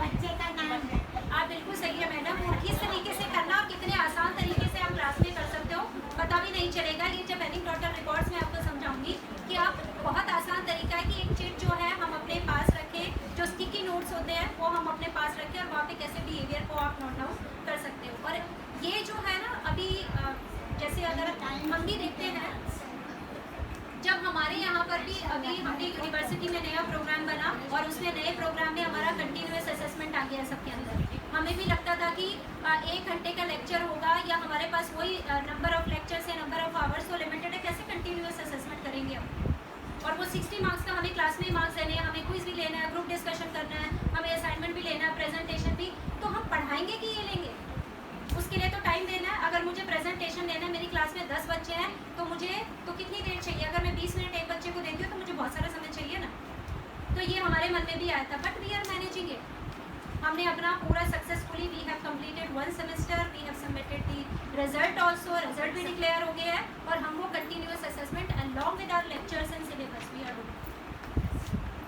बच्चे का नाम है. आप बिल्कुल सही है मैडम. और किस तरीके से करना और कितने आसान तरीके से आप क्लास में कर सकते हो पता भी नहीं चलेगा. ये जब एनेक्डोटल रिकॉर्ड्स में आपको समझाऊंगी कि आप बहुत आसान तरीका है कि एक चिट जो है हम अपने पास रखें, जो स्टिकी नोट्स होते हैं वो हम अपने पास रखें और वहाँ पे कैसे बिहेवियर को आप नोट डाउन कर सकते हो. और ये जो है ना अभी अभी हमने यूनिवर्सिटी में नया प्रोग्राम बना और उसमें नए प्रोग्राम में हमारा कंटिन्यूअस असेसमेंट आ गया सबके अंदर। हमें भी लगता था कि 1 घंटे का लेक्चर होगा या हमारे पास वही नंबर ऑफ लेक्चर्स या नंबर ऑफ आवर्स तो लिमिटेड है, कैसे कंटिन्यूअस असेसमेंट करेंगे हम। और वो 60 मार्क्स का हमें क्लास में मार्क्स देने हैं, हमें क्विज भी लेना है, ग्रुप डिस्कशन करना है, हमें असाइनमेंट भी लेना है, प्रेजेंटेशन भी। तो हम पढ़ाएंगे कि ये लेंगे? उसके लिए तो टाइम देना है। अगर मुझे प्रेजेंटेशन देना है, मेरी क्लास में 10 बच्चे हैं तो मुझे तो कितनी देर चाहिए? अगर मैं 20 मिनट एक बच्चे को देती हूँ तो मुझे बहुत सारा समय चाहिए ना। तो ये हमारे मन में भी आया था, but we are managing it. हमने अपना पूरा successfully we have completed 1 semester, we have submitted the result also, result भी डिक्लेयर हो गया है और हम वो continuous assessment along with our lectures and syllabus we are doing.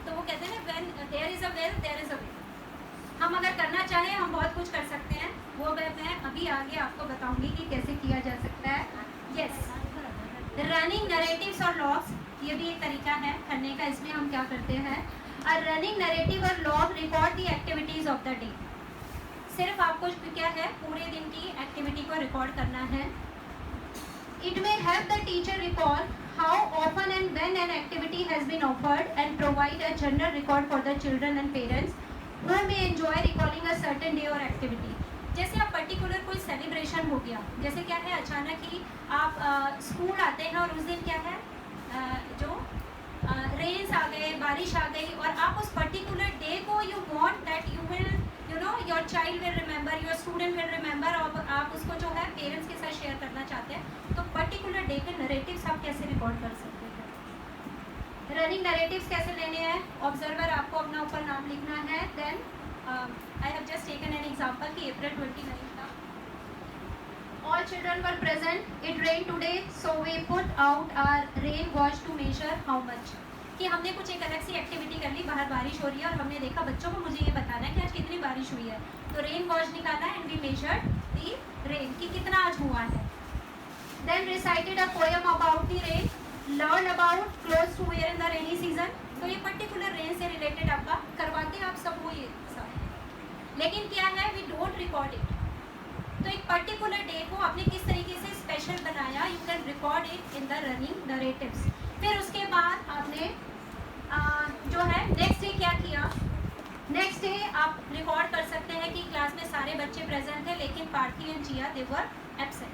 तो वो कहते हैं ना, when there is a will there is a way. हम अगर करना चाहें हम बहुत कुछ कर सकते हैं। वो मैं अभी आगे आपको बताऊंगी कि कैसे किया जा सकता है। यस, रनिंग नरेटिव्स और लॉग्स, ये भी एक तरीका है करने का। इसमें हम क्या करते हैं, अ रनिंग नरेटिव और log record the activities of the day. सिर्फ आपको क्या है, पूरे दिन की एक्टिविटी को रिकॉर्ड करना है। It may help the teacher recall how often and when an activity has been offered and provide a general record for the children and parents who may enjoy recalling a certain day or activity। जैसे आप particular कोई celebration हो गया, जैसे क्या है अचानक ही आप स्कूल आते हैं और उस दिन क्या है जो रेन्स आ गए, बारिश आ गई और आप उस पर्टिकुलर डे को you want that you will your child will remember, your student will remember और आप उसको जो है पेरेंट्स के साथ शेयर करना चाहते हैं। तो पर्टिकुलर डे के नरेटिव्स आप कैसे रिकॉर्ड कर सकते हैं? रनिंग नरेटिव्स कैसे लेने हैं? ऑब्जर्वर आपको अपना ऊपर नाम लिखना है। Then I have just taken an example कि अप्रैल 29 का all children were present, it rained today so we put out our rain gauge to measure how much। कि हमने कुछ एक अलग सी एक्टिविटी कर ली, बाहर बारिश हो रही है और हमने देखा बच्चों को मुझे ये बताना है कि आज कितनी बारिश हुई है, तो रेन गॉज निकाला and we measured the rain कि कितना आज हुआ है। Then recited a poem about the rain, learn about clothes to wear in the rainy season. तो ये पर्टिकुलर रेन से रिलेटेड आपका करवाते आप सब वो ये सब। लेकिन क्या है, वी डोंट रिकॉर्ड इट। तो एक पर्टिकुलर डे को आपने किस तरीके से स्पेशल बनाया, you can record it in the running narratives. फिर उसके बाद आपने जो है नेक्स्ट डे क्या किया, नेक्स्ट डे आप रिकॉर्ड कर सकते हैं कि क्लास में सारे बच्चे प्रेजेंट थे लेकिन Parthi and Jiya they were absent.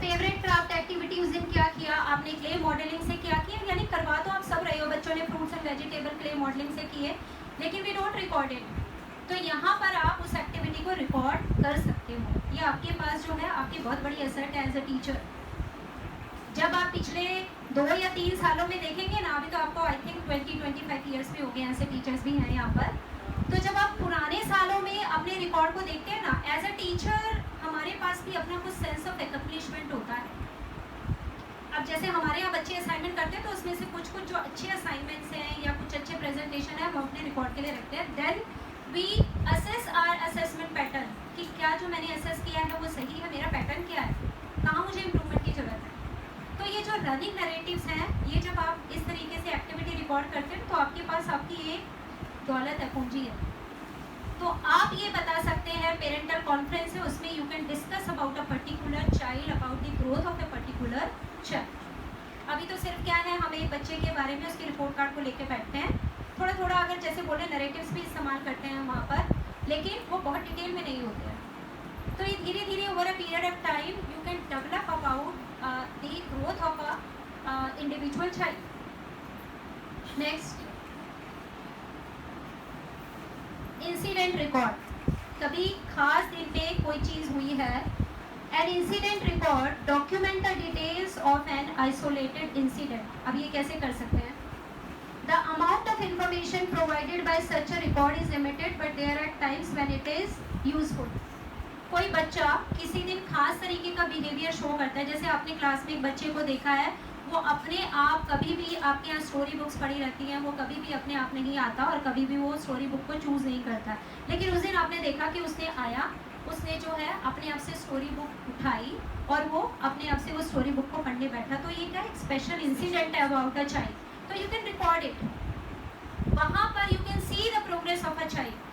Favourite craft activity उस दिन क्या किया आपने, क्ले मॉडलिंग से क्या किया, यानी करवा तो आप सब रहे हो, बच्चों ने fruits and vegetable clay modelling से किए लेकिन वी डोंट रिकॉर्ड इट। तो यहाँ पर आप उस एक्टिविटी को रिकॉर्ड कर सकते हो। ये आपके पास जो है आपकी बहुत बड़ी एसेट है एज अ टीचर। जब आप पिछले 2 या 3 सालों में देखेंगे ना, अभी तो आपको आई थिंक 20-25 ईयर्स भी हो गए, ऐसे टीचर्स भी हैं यहाँ पर। तो जब आप पुराने सालों में अपने रिकॉर्ड को देखते हैं ना, एज अ टीचर हमारे पास भी अपना कुछ सेंस ऑफ एक्म्प्लिशमेंट होता है। अब जैसे हमारे यहाँ बच्चे असाइनमेंट करते हैं तो उसमें से कुछ जो अच्छे असाइनमेंट्स हैं या कुछ अच्छे प्रेजेंटेशन है हम अपने रिकॉर्ड के लिए रखते हैं। Then we assess our assessment pattern कि क्या जो मैंने असेस किया है वो सही है, मेरा पैटर्न क्या है, कहाँ मुझे इम्प्रूवमेंट की ज़रूरत है। तो ये जो रनिंग नरेटिव्स हैं, ये जब आप इस तरीके से एक्टिविटी रिकॉर्ड करते हैं तो आपके पास आपकी एक दौलत है, पूंजी है। तो आप ये बता सकते हैं, पेरेंटल कॉन्फ्रेंस है उसमें you can discuss about a particular child, about the growth of a particular child. अभी तो सिर्फ क्या है, हम एक बच्चे के बारे में उसके रिपोर्ट कार्ड को लेके बैठते हैं, थोड़ा थोड़ा अगर जैसे बोले नरेटिव्स भी इस्तेमाल करते हैं वहाँ पर, लेकिन वो बहुत डिटेल में नहीं होते हैं। तो ये धीरे धीरे over a period of time you can develop about the growth of a individual child. Next, incident record. कभी खास दिन पे कोई चीज़ हुई है, an incident record document the details of an isolated incident. अब ये कैसे कर सकते हैं, the amount of information provided by such a record is limited but there are times when it is useful। कोई बच्चा किसी दिन खास तरीके का बिहेवियर शो करता है, जैसे आपने क्लास में एक बच्चे को देखा है, वो अपने आप कभी भी आपके यहाँ स्टोरी बुक्स पढ़ी रहती हैं, वो कभी भी अपने आप नहीं आता और कभी भी वो स्टोरी बुक को चूज़ नहीं करता, लेकिन उस दिन आपने देखा कि उसने आया, उसने जो है अपने आप से स्टोरी बुक उठाई और वो अपने आप से वो स्टोरी बुक को पढ़ने बैठा। तो ये क्या एक स्पेशल इंसिडेंट है अबाउट अ चाइल्ड, तो यू कैन रिकॉर्ड इट। वहाँ पर you can see the progress of a child.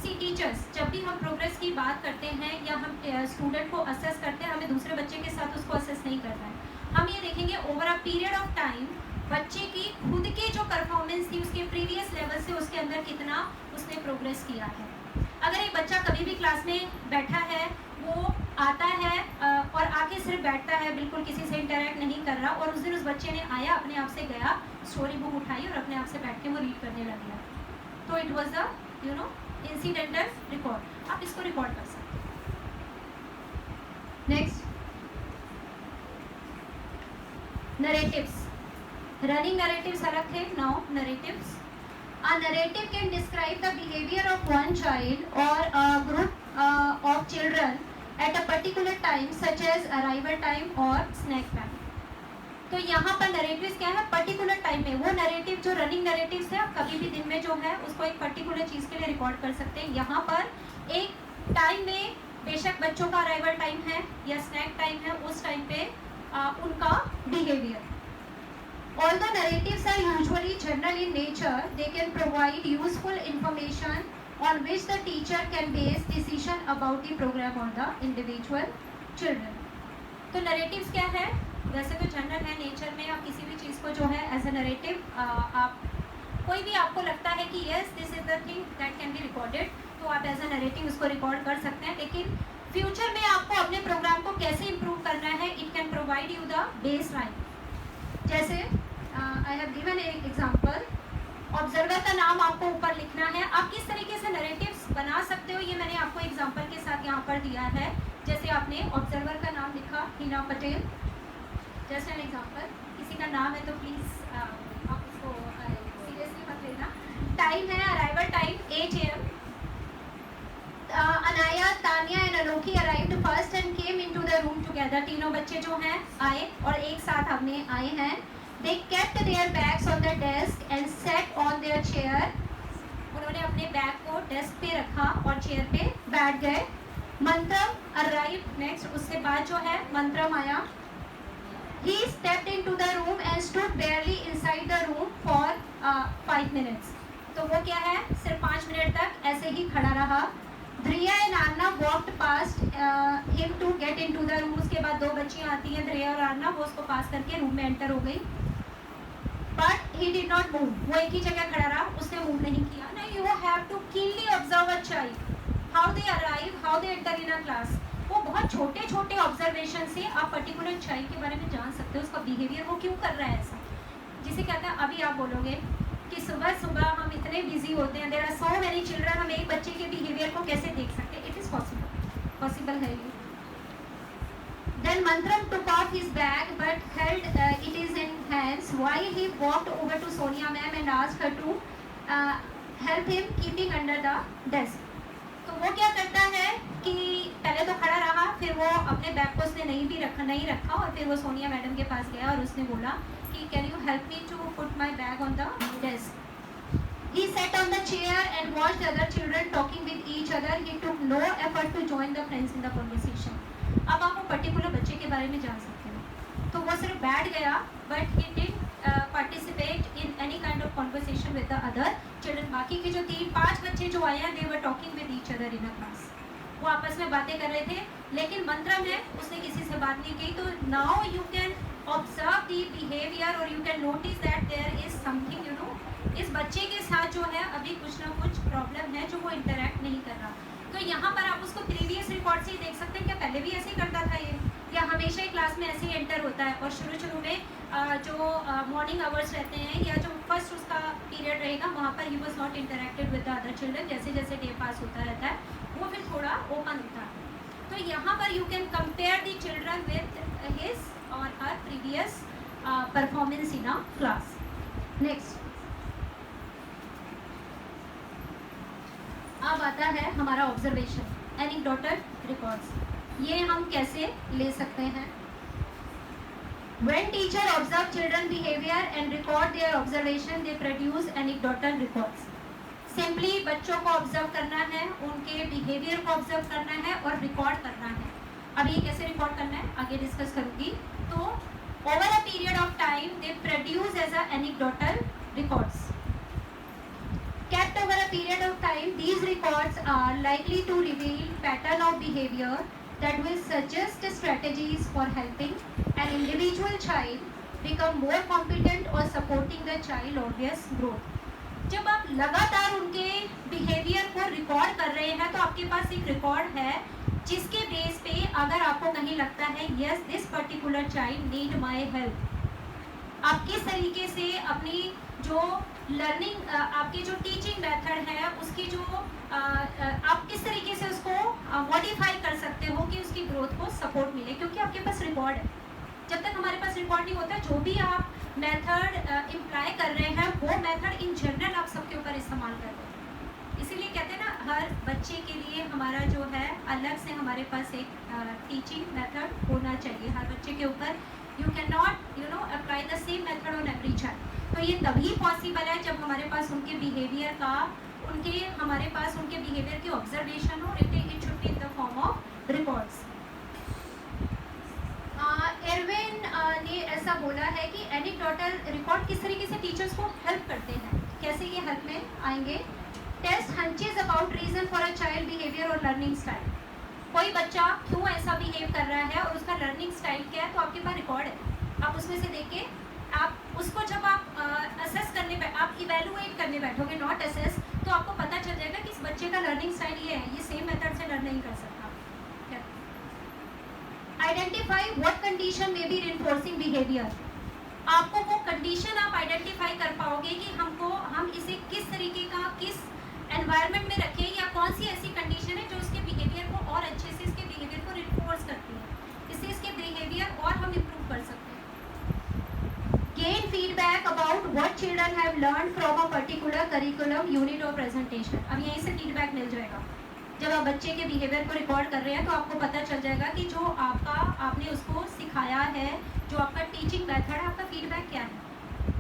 See teachers, जब भी हम प्रोग्रेस की बात करते हैं या हम स्टूडेंट को असेस करते हैं, हमें दूसरे बच्चे के साथ उसको असेस नहीं करना है, हम ये देखेंगे over a period of time बच्चे की खुद की जो परफॉर्मेंस थी उसके प्रीवियस लेवल से उसके अंदर कितना उसने प्रोग्रेस किया है। अगर एक बच्चा कभी भी क्लास में बैठा है, वो आता है और आके सिर्फ बैठता है, बिल्कुल किसी से इंटरेक्ट नहीं कर रहा, और उस दिन उस बच्चे ने आया, अपने आप से गया, स्टोरी बुक उठाई और अपने आप से बैठ के वो रीड करने लग गया, तो it was the incidental record. आप इसको रिकॉर्ड कर सकते हैं। Next, narratives. रनिंग नरेटिव्स अलग थे, now narratives. A narrative can describe the behavior of one child or a group of children at a particular time, such as arrival time or snack time. तो यहाँ पर narratives क्या है, particular time में। वो narrative जो running narratives है, आप कभी भी दिन में जो है उसको एक पर्टिकुलर चीज़ के लिए रिकॉर्ड कर सकते हैं। यहाँ पर एक टाइम में बेशक बच्चों का अराइवल टाइम है या स्नैक टाइम है, उस टाइम पे उनका behaviour. Although narratives are usually general in nature, they can provide useful information on which the teacher can base decision about the program on the individual children. तो narratives क्या है, वैसे तो general है नेचर में। आप किसी भी चीज़ को जो है एज ए नरेटिव, आप कोई भी आपको लगता है कि yes this is the thing that can be recorded, तो आप एज ए नरेटिव उसको रिकॉर्ड कर सकते हैं। लेकिन फ्यूचर में आपको अपने प्रोग्राम को कैसे इम्प्रूव करना है, it can provide you the base line. जैसे आई हैव गिवन एक एग्जाम्पल, ऑब्जर्वर का नाम आपको ऊपर लिखना है। आप किस तरीके से नरेटिव्स बना सकते हो, ये मैंने आपको एग्जाम्पल के साथ यहाँ पर दिया है। जैसे आपने ऑब्जर्वर का नाम लिखा, Hina Patel, just an example. किसी का नाम है तो प्लीज़ आप उसको सीरियसली मत लेना। टाइम है, arrival time 8 AM। Anaya, Tania and Anokhi arrived first and came into the room together. तीनों बच्चे जो हैं आए और एक साथ हमने आए हैं। They kept their bags on the desk and sat on their chair. उन्होंने अपने बैग को डेस्क पे रखा और चेयर पे बैठ गए। मंत्रम arrived next, उसके बाद जो है मंत्रम आया। He stepped into the room and stood barely inside the room for 5 minutes. तो वो क्या है, सिर्फ 5 मिनट तक ऐसे ही खड़ा रहा। Dhriya and Aarna walked past him to get into the room. उसके बाद 2 बच्चियाँ आती हैं, ध्रिया और आर्ना, वो उसको पास करके रूम में एंटर हो गई। But he did not move. वो एक ही जगह खड़ा रहा, उसने मूव नहीं किया। Now you have to keenly observe a child, how they arrive, how they enter in a class. वो बहुत छोटे छोटे ऑब्जर्वेशन से आप पर्टिकुलर चाइल्ड के बारे में जान सकते हो, उसका बिहेवियर वो क्यों कर रहा है ऐसा। जिसे कहते हैं, अभी आप बोलोगे कि सुबह सुबह हम इतने बिजी होते हैं, there are so many children, हम एक बच्चे के बिहेवियर को कैसे देख सकते हैं। इट इज़ पॉसिबल है ये। Then Mantram took off his bag but held it is in hands while he walked over to Sonia ma'am and asked her to help him keeping under the desk. तो वो क्या करता है कि पहले तो खड़ा रहा, फिर वो अपने बैग को उसने नहीं रखा और फिर वो सोनिया मैडम के पास गया और उसने बोला कि can you help me to put my bag on the desk. He sat on the chair and watched other children talking with each other. He took no effort to join the friends in the conversation. अब आप वो particular बच्चे के बारे में जान सकते हो। तो वो सिर्फ बैठ गया, but he did participate in any kind of conversation with the other children. बाकी के जो 3-5 बच्चे जो आए हैं, they were talking with each other in a class. वो आपस में बातें कर रहे थे, लेकिन मंत्रम है उसने किसी से बात नहीं की। तो now you can observe the behaviour और you can notice that there is something, you know, इस बच्चे के साथ जो है अभी कुछ ना कुछ प्रॉब्लम है जो वो इंटरेक्ट नहीं कर रहा। तो यहाँ पर आप उसको प्रीवियस रिकॉर्ड से ही देख सकते हैं, क्या पहले भी ऐसे ही करता था ये, या हमेशा ही क्लास में ऐसे ही एंटर होता है। और शुरू में जो मॉर्निंग आवर्स रहते हैं या जो फर्स्ट उसका पीरियड रहेगा, वहाँ पर he was not interacted with the other children. जैसे जैसे डे पास होता रहता है वो फिर थोड़ा ओपन होता है। तो यहाँ पर you can compare the children with his or her previous performance in a class. Next, अब आता है हमारा ऑब्जर्वेशन, एनेक्डोटल रिकॉर्ड्स। ये हम कैसे ले सकते हैं। When teacher observe children behavior and record their observation, they produce anecdotal records. Simply बच्चों को ऑब्जर्व करना है, उनके बिहेवियर को ऑब्जर्व करना है और रिकॉर्ड करना है। अब ये कैसे रिकॉर्ड करना है आगे डिस्कस करूँगी। तो over a period of time they produce as a anecdotal records. Kept over a period of time, these records are likely to reveal pattern of behavior that will suggest strategies for helping an individual child become more competent or supporting the child obvious growth. जब आप लगातार उनके behaviour को record कर रहे हैं तो आपके पास एक रिकॉर्ड है जिसके बेस पे अगर आपको कहीं लगता है yes this particular child need my help, आप किस तरीके से अपनी जो लर्निंग आपके जो टीचिंग मेथड है उसकी जो आप किस तरीके से उसको मॉडिफाई कर सकते हो कि उसकी ग्रोथ को सपोर्ट मिले, क्योंकि आपके पास रिकॉर्ड है. जब तक हमारे पास रिकॉर्ड नहीं होता जो भी आप मेथड इम्प्लाई कर रहे हैं वो मेथड इन जनरल आप सबके ऊपर इस्तेमाल कर रहे हैं. इसीलिए कहते हैं ना हर बच्चे के लिए हमारा जो है अलग से हमारे पास एक टीचिंग मेथड होना चाहिए हर बच्चे के ऊपर. You can not apply the same method on every child. तो ये तभी पॉसिबल है जब हमारे पास उनके बिहेवियर का हमारे पास उनके बिहेवियर की ऑब्जर्वेशन हो. It should be in the form of records. Erwin ने ऐसा बोला है कि एनेक्डोटल रिकॉर्ड किस तरीके से टीचर्स को हेल्प करते हैं. कैसे ये हेल्प में आएंगे? Test hunches about reason for a child behaviour और लर्निंग स्टाइल. कोई बच्चा क्यों ऐसा बिहेव कर रहा है और उसका लर्निंग स्टाइल क्या है, तो आपके पास रिकॉर्ड है. आप उसमें से देख के आप उसको जब आप असेस करने आप इवेलुएट करने बैठोगे, नॉट असेस, तो आपको पता चल जाएगा कि इस बच्चे का लर्निंग स्टाइल ये है, ये सेम मेथड से लर्न नहीं कर सकता. आइडेंटिफाई व्हाट कंडीशन में बी रिइंफोर्सिंग बिहेवियर. आपको वो कंडीशन आप आइडेंटिफाई कर पाओगे कि हम इसे किस तरीके का किस एनवायरनमेंट में रखें या कौन सी ऐसी कंडीशन है जो इसके बिहेवियर को और अच्छे से इसके बिहेवियर को रिइंफोर्स करती है, इससे इसके बिहेवियर और हम इम्प्रूव कर सकते हैं. Gain feedback about what children have learn from a particular curriculum unit और प्रेजेंटेशन. अब यहीं से फीडबैक मिल जाएगा. जब आप बच्चे के बिहेवियर को रिकॉर्ड कर रहे हैं तो आपको पता चल जाएगा कि जो आपने उसको सिखाया है, जो आपका टीचिंग मेथड है, आपका फीडबैक क्या है,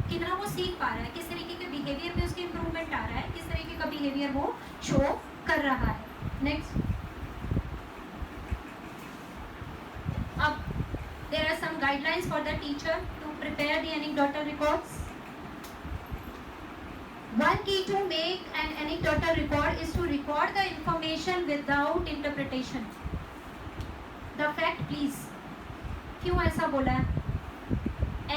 कितना वो सीख पा रहा है, किस तरीके के बिहेवियर में उसके इम्प्रूवमेंट आ रहा है, किस तरीके का बिहेवियर वो शो कर रहा है. नेक्स्ट, अब there are some guidelines for the teacher to prepare the anecdotal records. One key to make an anecdotal record is to record the information without interpretation. The fact, please. क्यों ऐसा बोला है?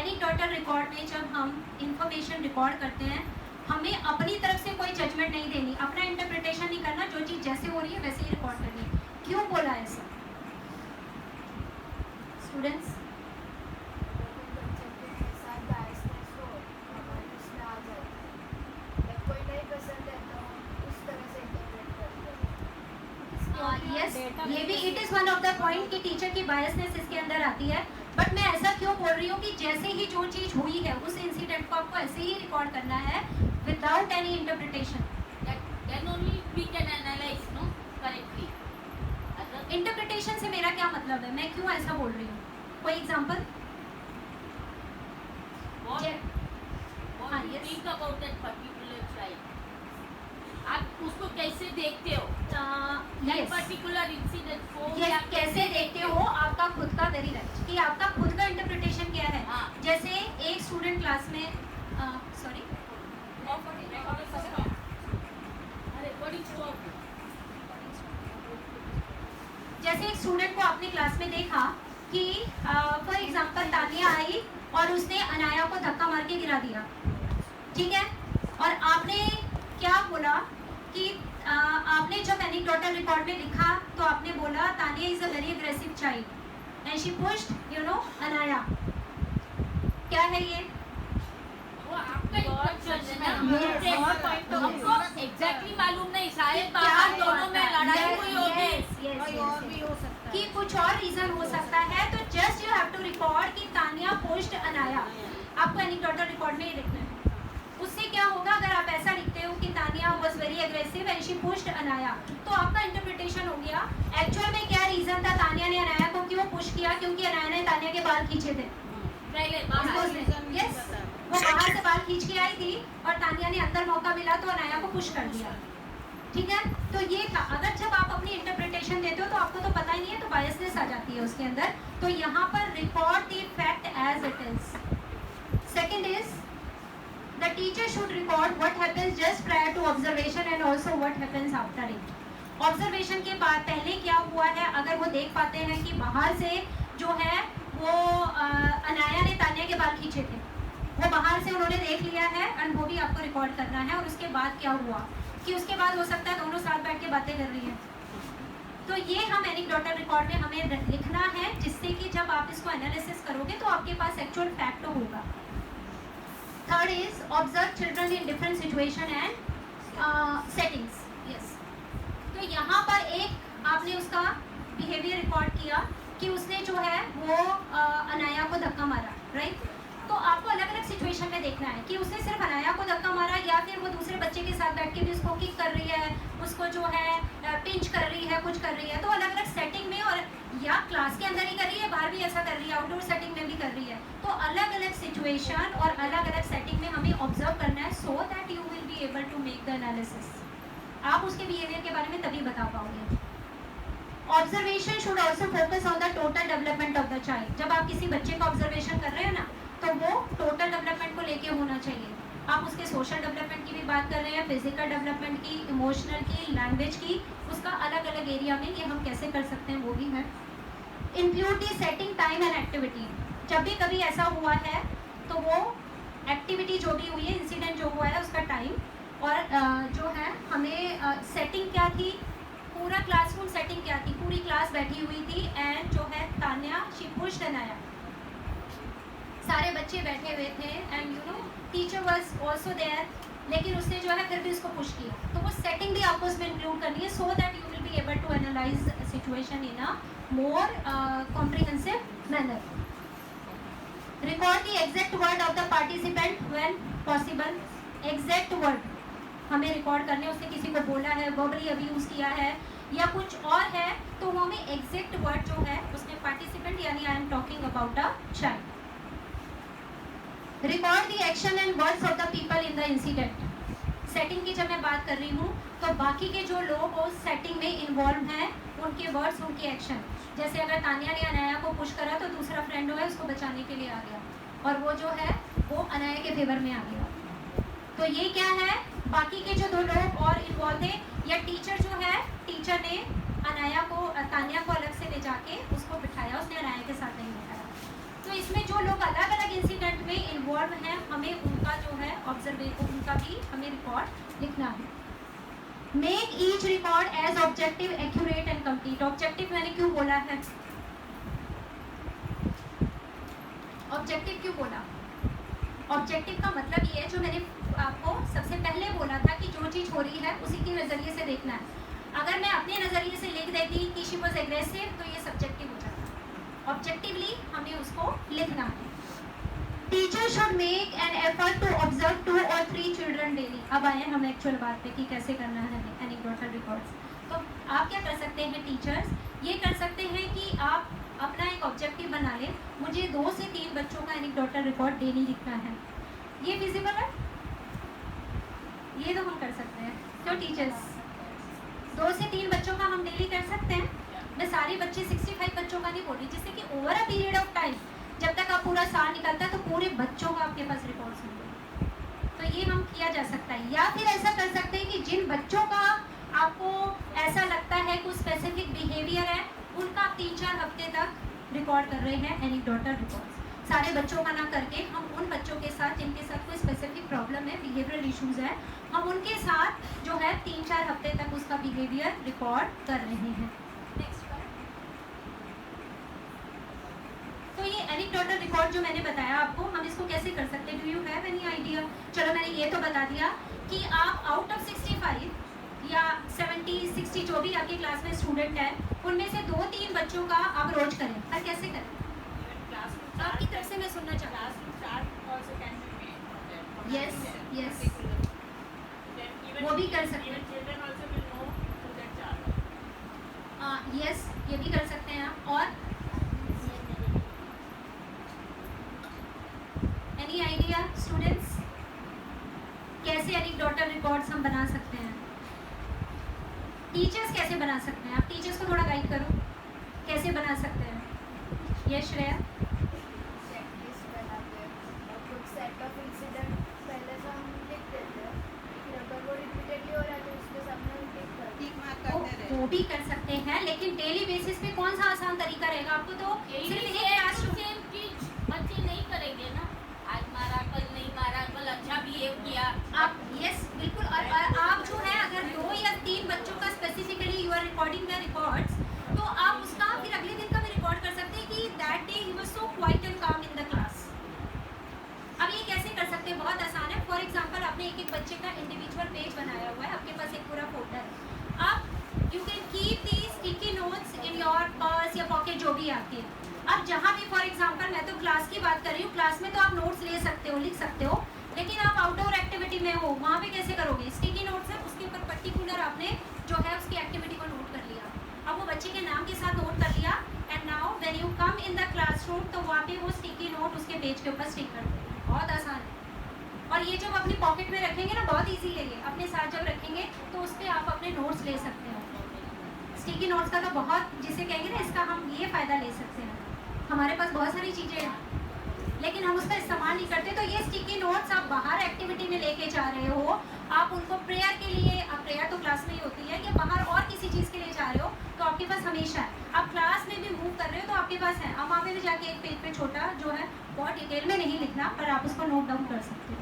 Anecdotal record में जब हम information record करते हैं, हमें अपनी तरफ से कोई जजमेंट नहीं देनी, अपना इंटरप्रिटेशन नहीं करना, जो चीज़ जैसे हो रही है वैसे ही रिकॉर्ड करनी है. क्यों बोला है ऐसा? स्टूडेंट्स, यस, ये भी it is one of the point कि टीचर की बायसनेस इसके अंदर आती है. बट मैं ऐसा क्यों बोल रही हूँ कि जैसे ही जो चीज़ हुई है उस इंसिडेंट को आपको ऐसे ही रिकॉर्ड करना है without any interpretation. Then only we can analyze, no, correctly. Interpretation से मेरा क्या मतलब है, मैं क्यों ऐसा बोल रही हूँ? कोई एग्जाम्पल? What हाँ, you yes. think about that particular child? आप उसको कैसे देखते हो? That yes. particular incident को Yes, आप कैसे देखते हो, आपका खुद का वेरी राइट कि आपका खुद का इंटरप्रिटेशन क्या है. हाँ. जैसे एक स्टूडेंट क्लास में सॉरी जैसे एक स्टूडेंट को आपने क्लास में देखा कि फॉर एग्जांपल तानिया आई और उसने अनाया को धक्का मार के गिरा दिया, ठीक है, और आपने क्या बोला कि आपने जब एनेक्डोटल रिकॉर्ड में लिखा तो आपने बोला Tania is a very aggressive child and she pushed Anaya. क्या है ये? वो आपका इंटरप्रिटेशन है. Yes, और point of view. हमको एग्जैक्टली मालूम नहीं, शायद क्या बाहर है? दोनों में लड़ाई हुई होगी. कोई और भी हो सकता कि है. कुछ और रीजन हो सकता है. तो just you have to record कि तानिया पुश्ड अनाया. आपको एनेक्डोटल रिकॉर्ड में ही लिखना है. उससे क्या होगा अगर आप ऐसा लिखते हो कि Tania was very aggressive and she pushed Anaya, तो आपका इंटरप्रिटेशन हो गया एक्चुअल में क्या रीजन था, तानिया ने अनाया को क्यों पुश किया, क्योंकि अनाया ने तानिया के बाल खींचे थे. पहले बाहर यस, वो बाहर से बाल खींच के आई थी और तानिया ने अंदर मौका मिला तो अनाया को पुश कर दिया. ठीक है, तो ये था. अगर जब आप अपनी इंटरप्रिटेशन देते हो तो आपको तो पता ही नहीं है, तो बायसनेस आ जाती है उसके अंदर. तो यहाँ पर record the fact as it is. Second is the teacher should record what happens just prior to observation and also what happens after it. Observation के बाद पहले क्या हुआ है, अगर वो देख पाते हैं कि बाहर से जो है वो अनाया ने तानिया के बाल खींचे उन्होंने देख लिया है एंड वो भी आपको रिकॉर्ड करना है। और उसके बाद क्या हुआ कि उसके बाद हो सकता है दोनों साथ बैठ के बातें कर रही है, तो ये हम एनेक्डोटल रिकॉर्ड में हमें लिखना है, जिससे कि जब आप इसको एनालिसिस करोगे तो आपके पास एक्चुअल फैक्ट होगा। Third is observe children in different situation and settings. Yes, तो यहाँ पर एक आपने उसका बिहेवियर रिकॉर्ड किया कि उसने जो है वो अनाया को धक्का मारा, राइट। तो आपको अलग अलग सिचुएशन में देखना है कि उसने सिर्फ अनाया को धक्का मारा या फिर वो दूसरे बच्चे के साथ बैठ के भी उसको किक कर रही है, उसको जो है पिंच कर रही है, कुछ कर रही है। तो अलग अलग सेटिंग में, और या क्लास के अंदर ही कर रही है, बाहर भी ऐसा कर रही है, आउटडोर सेटिंग में भी कर रही है। तो अलग अलग सिचुएशन और अलग अलग सेटिंग में हमें ऑब्जर्व करना है, so that you will be able to make the analysis. आप उसके बिहेवियर के बारे में तभी बता पाओगे। Observation should also focus on the total development of the child. जब आप किसी बच्चे का ऑब्जर्वेशन कर रहे हो ना, तो वो टोटल डेवलपमेंट को लेके होना चाहिए। आप उसके सोशल डेवलपमेंट की भी बात कर रहे हैं, फिजिकल डेवलपमेंट की, इमोशनल की, लैंग्वेज की, उसका अलग अलग एरिया में ये हम कैसे कर सकते हैं वो भी है। Include the setting, time and activity. जब भी कभी ऐसा हुआ है तो वो एक्टिविटी जो भी हुई है, इंसिडेंट जो हुआ है, उसका टाइम और जो है हमें सेटिंग क्या थी, पूरा क्लासरूम सेटिंग क्या थी, पूरी क्लास बैठी हुई थी एंड जो है तान्या शी पुश्ड अनाया, सारे बच्चे बैठे हुए थे and you know teacher was also there, लेकिन उसने जो है फिर भी उसको पुश किया। तो वो सेटिंग भी आपको उसमें इंक्लूड करनी है, so that you will be able to analyse situation in a more comprehensive manner. Record the exact word of the participant when possible. Exact word हमें रिकॉर्ड करने, उसने किसी को बोला है, वर्बली अब्यूज किया है या कुछ और है, तो वो हमें एग्जैक्ट वर्ड जो है उसने पार्टिसिपेंट यानी आई am talking about a child. Record the action and words of the people in the incident. Setting की जब मैं बात कर रही हूँ तो बाकी के जो लोग उस सेटिंग में इन्वॉल्व हैं, उनके वर्ड्स, उनके एक्शन। जैसे अगर तान्या ने अनाया को पुश करा तो दूसरा फ्रेंड जो है उसको बचाने के लिए आ गया और वो जो है वो अनाया के फेवर में आ गया। तो ये क्या है, बाकी के जो दो लोग और इन्वॉल्व थे, या टीचर जो है, टीचर ने अनाया को, तान्या को अलग से ले जाके उसको बिठाया, उसने अनाया के साथ नहीं बिठाया। तो इसमें जो लोग अलग अलग इंसिडेंट में इन्वॉल्व हैं, हमें उनका जो है ऑब्जर्वेशन, उनका भी हमें रिकॉर्ड लिखना है। Make each record as objective, accurate and complete. Objective मैंने क्यों बोला है, ऑब्जेक्टिव क्यों बोला? ऑब्जेक्टिव का मतलब ये है, जो मैंने आपको सबसे पहले बोला था कि जो चीज़ हो रही है उसी के नज़रिए से देखना है। अगर मैं अपने नज़रिए से लिख देती कि शी वॉज एग्रेसिव, तो ये सब्जेक्टिव हो जाता। ऑब्जेक्टिवली हमें उसको लिखना है। Teacher should make an effort to observe 2 or 3 children daily. अब आए हम एक्चुअल बात पे कि कैसे करना है एनेक्डोटल रिकॉर्ड्स। तो आप क्या कर सकते हैं टीचर्स, ये कर सकते हैं कि आप अपना एक ऑब्जेक्टिव बना लें, मुझे 2 से 3 बच्चों का एनेक्डोटल रिकॉर्ड डेली लिखना है। ये विजिबल है, ये तो हम कर सकते हैं। तो टीचर्स 2 से 3 बच्चों का हम डेली कर सकते हैं। मैं सारे बच्चे 65 बच्चों का नहीं बोल रही, जिससे कि over a period of time, जब तक आप पूरा साल निकलता है तो पूरे बच्चों का आपके पास रिकॉर्ड्स होंगे। तो ये हम किया जा सकता है। या फिर ऐसा कर सकते हैं कि जिन बच्चों का आपको ऐसा लगता है कुछ स्पेसिफिक बिहेवियर है, उनका आप 3-4 हफ्ते तक रिकॉर्ड कर रहे हैं एनेक्डोटल रिकॉर्ड्स। सारे बच्चों का ना करके हम उन बच्चों के साथ जिनके साथ कोई स्पेसिफिक प्रॉब्लम है, बिहेवियरल इश्यूज है, हम उनके साथ जो है 3-4 हफ्ते तक उसका बिहेवियर रिकॉर्ड कर रहे हैं। तो ये एनेक्डोटल रिकॉर्ड जो मैंने बताया आपको, हम इसको कैसे कर सकते हैं? Do you have any idea? चलो मैंने ये तो बता दिया कि आप आउट ऑफ 65 या 70, 60 जो भी आपकी क्लास में स्टूडेंट है, उनमें से 2-3 बच्चों का आप रोज करें। पर कैसे करें? आपकी तरफ से मैं सुनना चाहता हूँ। Yes, yes. वो भी कर सकते हैं। यस, ये भी कर सकते हैं आप। और एनी आइडिया स्टूडेंट्स, कैसे एनेक्डोटल रिकॉर्ड्स हम बना सकते हैं? टीचर्स कैसे बना सकते हैं? आप टीचर्स को थोड़ा गाइड करो, कैसे बना सकते हैं? Yes Shreya. Set of incident पहले से हम लिख देते हैं, फिर अगर वो रिपीटेडली हो रहा है तो उसके सामने टिक मार्क करते रहे। वो भी कर सकते हैं, लेकिन डेली बेसिस पे कौन सा आसान तरीका रहेगा? आपको तो सिर्फ एक क्लासरूम बच्चे नहीं करेंगे ना, आज मारा कल नहीं मारा, क्लास में तो आप नोट्स ले सकते हो, लिख सकते हो, लेकिन आप आउटडोर एक्टिविटी में हो, वहाँ पे कैसे करोगे? स्टिकी नोट्स है, उसके ऊपर पर्टिकुलर आपने जो है उसकी एक्टिविटी को नोट कर लिया, अब वो बच्चे के नाम के साथ नोट कर लिया, and now when you come in the classroom तो वहाँ पे वो स्टिकी नोट उसके पेज के ऊपर स्टिक कर देंगे। बहुत आसान है। और ये जब अपनी पॉकेट में रखेंगे ना, बहुत ईजी है ये, अपने साथ जब रखेंगे तो उस पर आप अपने नोट्स ले सकते हो। स्टिकी नोट्स का तो बहुत, जिसे कहेंगे ना, इसका हम ये फ़ायदा ले सकते हैं। हमारे पास बहुत सारी चीज़ें हैं लेकिन हम उसका इस्तेमाल नहीं करते, तो ये स्टिकी नोट्स आप बाहर एक्टिविटी में लेके जा रहे हो, आप उनको प्रेयर के लिए, अब प्रेयर तो क्लास में ही होती है, या बाहर और किसी चीज़ के लिए जा रहे हो तो आपके पास हमेशा है। आप क्लास में भी मूव कर रहे हो तो आपके पास है, आप वहाँ पे भी जाके एक पेज पे छोटा जो है बहुत डिटेल में नहीं लिखना, पर आप उसको नोट डाउन कर सकते हो।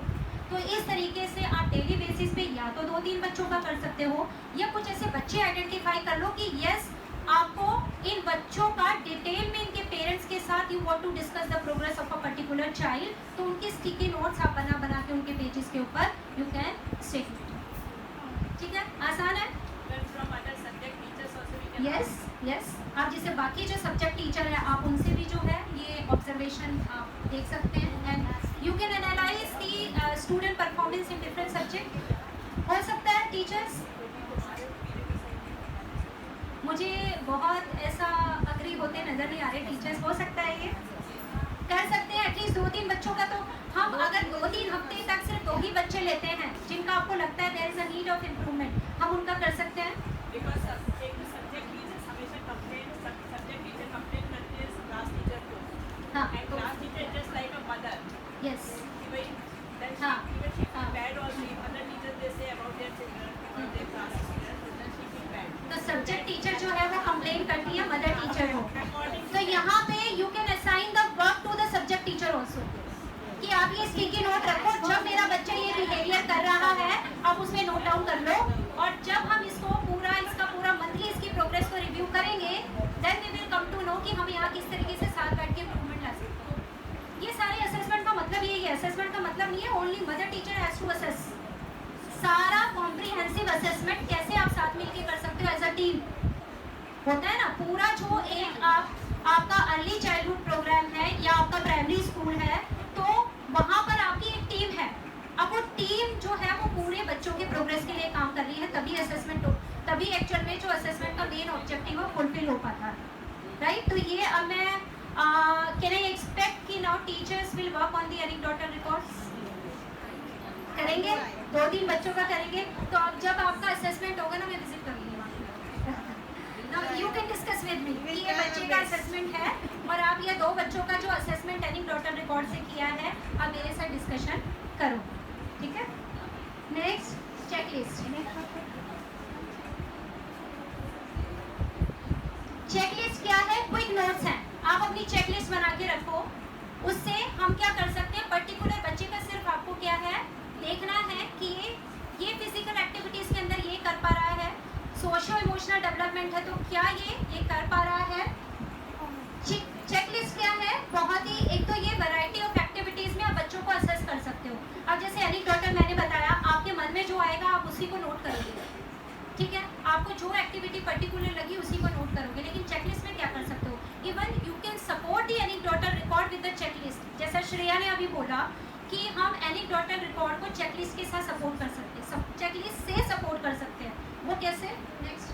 तो इस तरीके से आप डेली बेसिस पे या तो 2-3 बच्चों का कर सकते हो, या कुछ ऐसे बच्चे आइडेंटिफाई कर लो कि यस आपको इन बच्चों का डिटेल में इनके पेरेंट्स के साथ you want to discuss the progress of a particular child, तो उनकी स्टिकी नोट्स आप बना के उनके पेजेस के ऊपर यू कैन स्टिक। ठीक है, आसान है। यस, आप जैसे बाकी जो सब्जेक्ट टीचर है आप उनसे भी जो है ये ऑब्जर्वेशन आप देख सकते हैं, and you can analyse the student performance in different subject. हो सकता है टीचर्स, मुझे बहुत ऐसा अग्री होते नज़र नहीं आ रहे टीचर्स, हो सकता है ये कर सकते हैं एटलीस्ट 2-3 बच्चों का। तो हम अगर 2-3 हफ्ते तक सिर्फ 2 ही बच्चे लेते हैं जिनका आपको लगता है there is a need of improvement, हम उनका कर सकते हैं। हाँ, यस, हाँ, तो सब्जेक्ट टीचर जो है वो कंप्लेन करती है मदर टीचर को, तो यहाँ पे you can assign the work to the subject teacher also, कि आप ये स्टिकी नोट रखो, जब मेरा बच्चा ये बिहेवियर कर रहा है आप उसमें नोट डाउन कर लो, और जब हम इसका पूरा मंथली इसकी प्रोग्रेस को रिव्यू करेंगे then we will come to know कि हम यहाँ किस तरीके से साथ बैठ के इम्प्रूवमेंट ला सकते हैं। ये सारे असेसमेंट का मतलब यही है, असेसमेंट का मतलब नहीं है only mother teacher has to assess, सारा कॉम्प्रिहेंसिव असेसमेंट कैसे आप साथ मिलके कर सकते हो एज अ टीम, होता है ना। पूरा जो एक आपका अर्ली चाइल्डहुड प्रोग्राम है या आपका प्राइमरी स्कूल है, तो वहाँ पर आपकी एक टीम है, अब वो टीम जो है वो पूरे बच्चों के प्रोग्रेस के लिए काम कर रही है, तभी असेसमेंट हो, तभी एक्चुअल में जो असेसमेंट का मेन ऑब्जेक्टिव है फुलफिल हो पाता है, राइट। तो ये अब मैं कैन आई एक्सपेक्ट कि now teachers will work on the anecdotal records, करेंगे 2-3 बच्चों का करेंगे, तो अब जब आपका असेसमेंट होगा ना मैं विजिट करूँगी वहाँ, you can discuss with me कि ये बच्चे का असेसमेंट है और आप ये 2 बच्चों का जो असेसमेंट एनेक्डोटल रिकॉर्ड से किया है आप मेरे साथ डिस्कशन करो, ठीक है। नेक्स्ट चेकलिस्ट, चेकलिस्ट क्या है? क्विक नोट्स हैं, आप अपनी चेकलिस्ट बना के रखो, उससे हम क्या कर सकते हैं, पर्टिकुलर बच्चे का सिर्फ आपको क्या है देखना है कि ये फिजिकल एक्टिविटीज के अंदर ये कर पा रहा है, सोशो इमोशनल डेवलपमेंट है तो क्या ये कर पा रहा है। चेकलिस्ट क्या है, बहुत ही, एक तो ये वैरायटी ऑफ एक्टिविटीज में आप बच्चों को असेस कर सकते हो। अब जैसे एनेक्डोटल मैंने बताया, आपके मन में जो आएगा आप उसी को नोट करोगे, ठीक है, आपको जो एक्टिविटी पर्टिकुलर लगी उसी को नोट करोगे, लेकिन चेकलिस्ट में क्या कर सकते हो, even you can support the anecdotal record with the checklist. जैसा श्रेया ने अभी बोला कि हम एनेक्डोटल रिकॉर्ड को चेकलिस्ट के साथ सपोर्ट कर सकते हैं, चेकलिस्ट से सपोर्ट कर सकते हैं, वो कैसे? नेक्स्ट,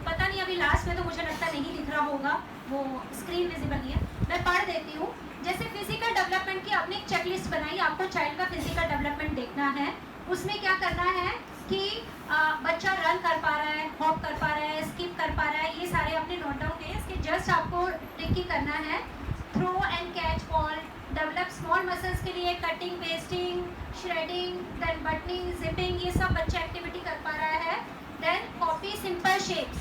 पता नहीं अभी लास्ट में तो मुझे लगता नहीं लिख रहा होगा, वो स्क्रीन विजिबल नहीं है, मैं पढ़ देती हूँ। जैसे फिजिकल डेवलपमेंट की आपने एक चेकलिस्ट बनाई, आपको चाइल्ड का फिजिकल डेवलपमेंट देखना है, उसमें क्या करना है कि बच्चा रन कर पा रहा है, हॉप कर पा रहा है, स्किप कर पा रहा है, ये सारे आपने नोट डाउन किए, इसके जस्ट आपको टिक करना है। Throw and catch ball, develop small muscles के लिए cutting, pasting, shredding, then buttoning, zipping, ये सब बच्चा एक्टिविटी कर पा रहा है। देन कॉपी सिंपल शेप्स,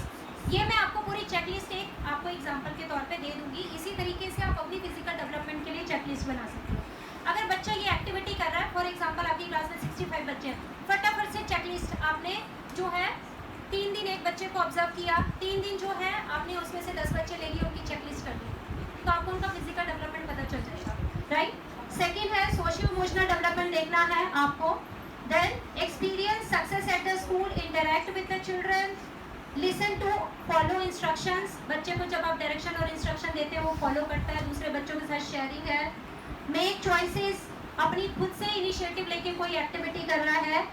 ये मैं आपको पूरी चेकलिस्ट एक आपको एग्जांपल के तौर पे दे दूंगी, इसी तरीके से आप अपनी फिजिकल डेवलपमेंट के लिए चेकलिस्ट बना सकते हो। अगर बच्चा ये एक्टिविटी कर रहा है, फॉर एग्जांपल आपकी क्लास में 65 बच्चे हैं, फटाफट से चेकलिस्ट आपने जो है 3 दिन एक बच्चे को ऑब्जर्व किया, 3 दिन जो है आपने उसमें से 10 बच्चे ले लिए, उनकी चेकलिस्ट कर दी, तो आपको उनका फिजिकल डेवलपमेंट पता चल जाएगा, राइट। सेकेंड है सोशियो इमोशनल डेवलपमेंट देखना है आपको। Then experience success at the school, interact with the children, listen to, follow instructions, बच्चे को जब आप डायरेक्शन और इंस्ट्रक्शन देते हैं वो फॉलो करता है, दूसरे बच्चों के साथ शेयरिंग है। मेक चॉइसेस, अपनी खुद से इनिशिएटिव लेके कोई एक्टिविटी कर रहा है,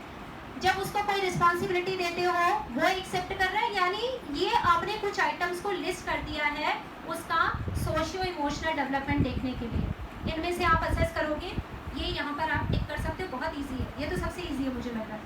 जब उसको कोई रिस्पॉन्सिबिलिटी देते हो वो एक्सेप्ट कर रहा है, यानी ये आपने कुछ आइटम्स को लिस्ट कर दिया है उसका सोशियो इमोशनल डेवलपमेंट देखने के लिए। इनमें से आप असेस करोगे, ये यहाँ पर आप टिक कर सकते हो, बहुत ईजी है, ये तो सबसे ईजी है मुझे लग रहा है।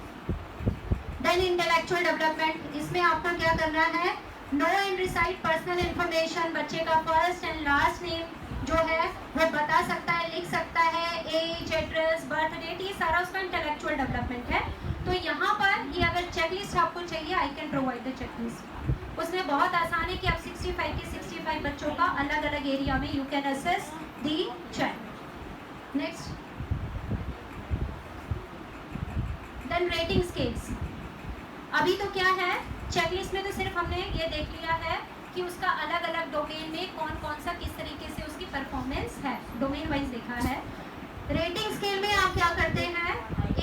देन इंटेलेक्चुअल डेवलपमेंट, इसमें आपको क्या करना है, know and recite personal information, बच्चे का फर्स्ट एंड लास्ट नेम जो है वो बता सकता है, लिख सकता है, एज, एड्रेस, बर्थ डेट, ये सारा उसका इंटेलेक्चुअल डेवलपमेंट है। तो यहाँ पर ये अगर चेकलिस्ट आपको चाहिए, I can provide the checklist. उसमें बहुत आसान है कि आप 65 के 65 बच्चों का अलग अलग एरिया में you can assess the child. Next, then rating scales. अभी तो क्या है, चेकलिस्ट में तो सिर्फ हमने ये देख लिया है कि उसका अलग अलग डोमेन में कौन कौन सा किस तरीके से उसकी परफॉर्मेंस है, डोमेन वाइज देखा है। रेटिंग स्केल में आप क्या करते हैं,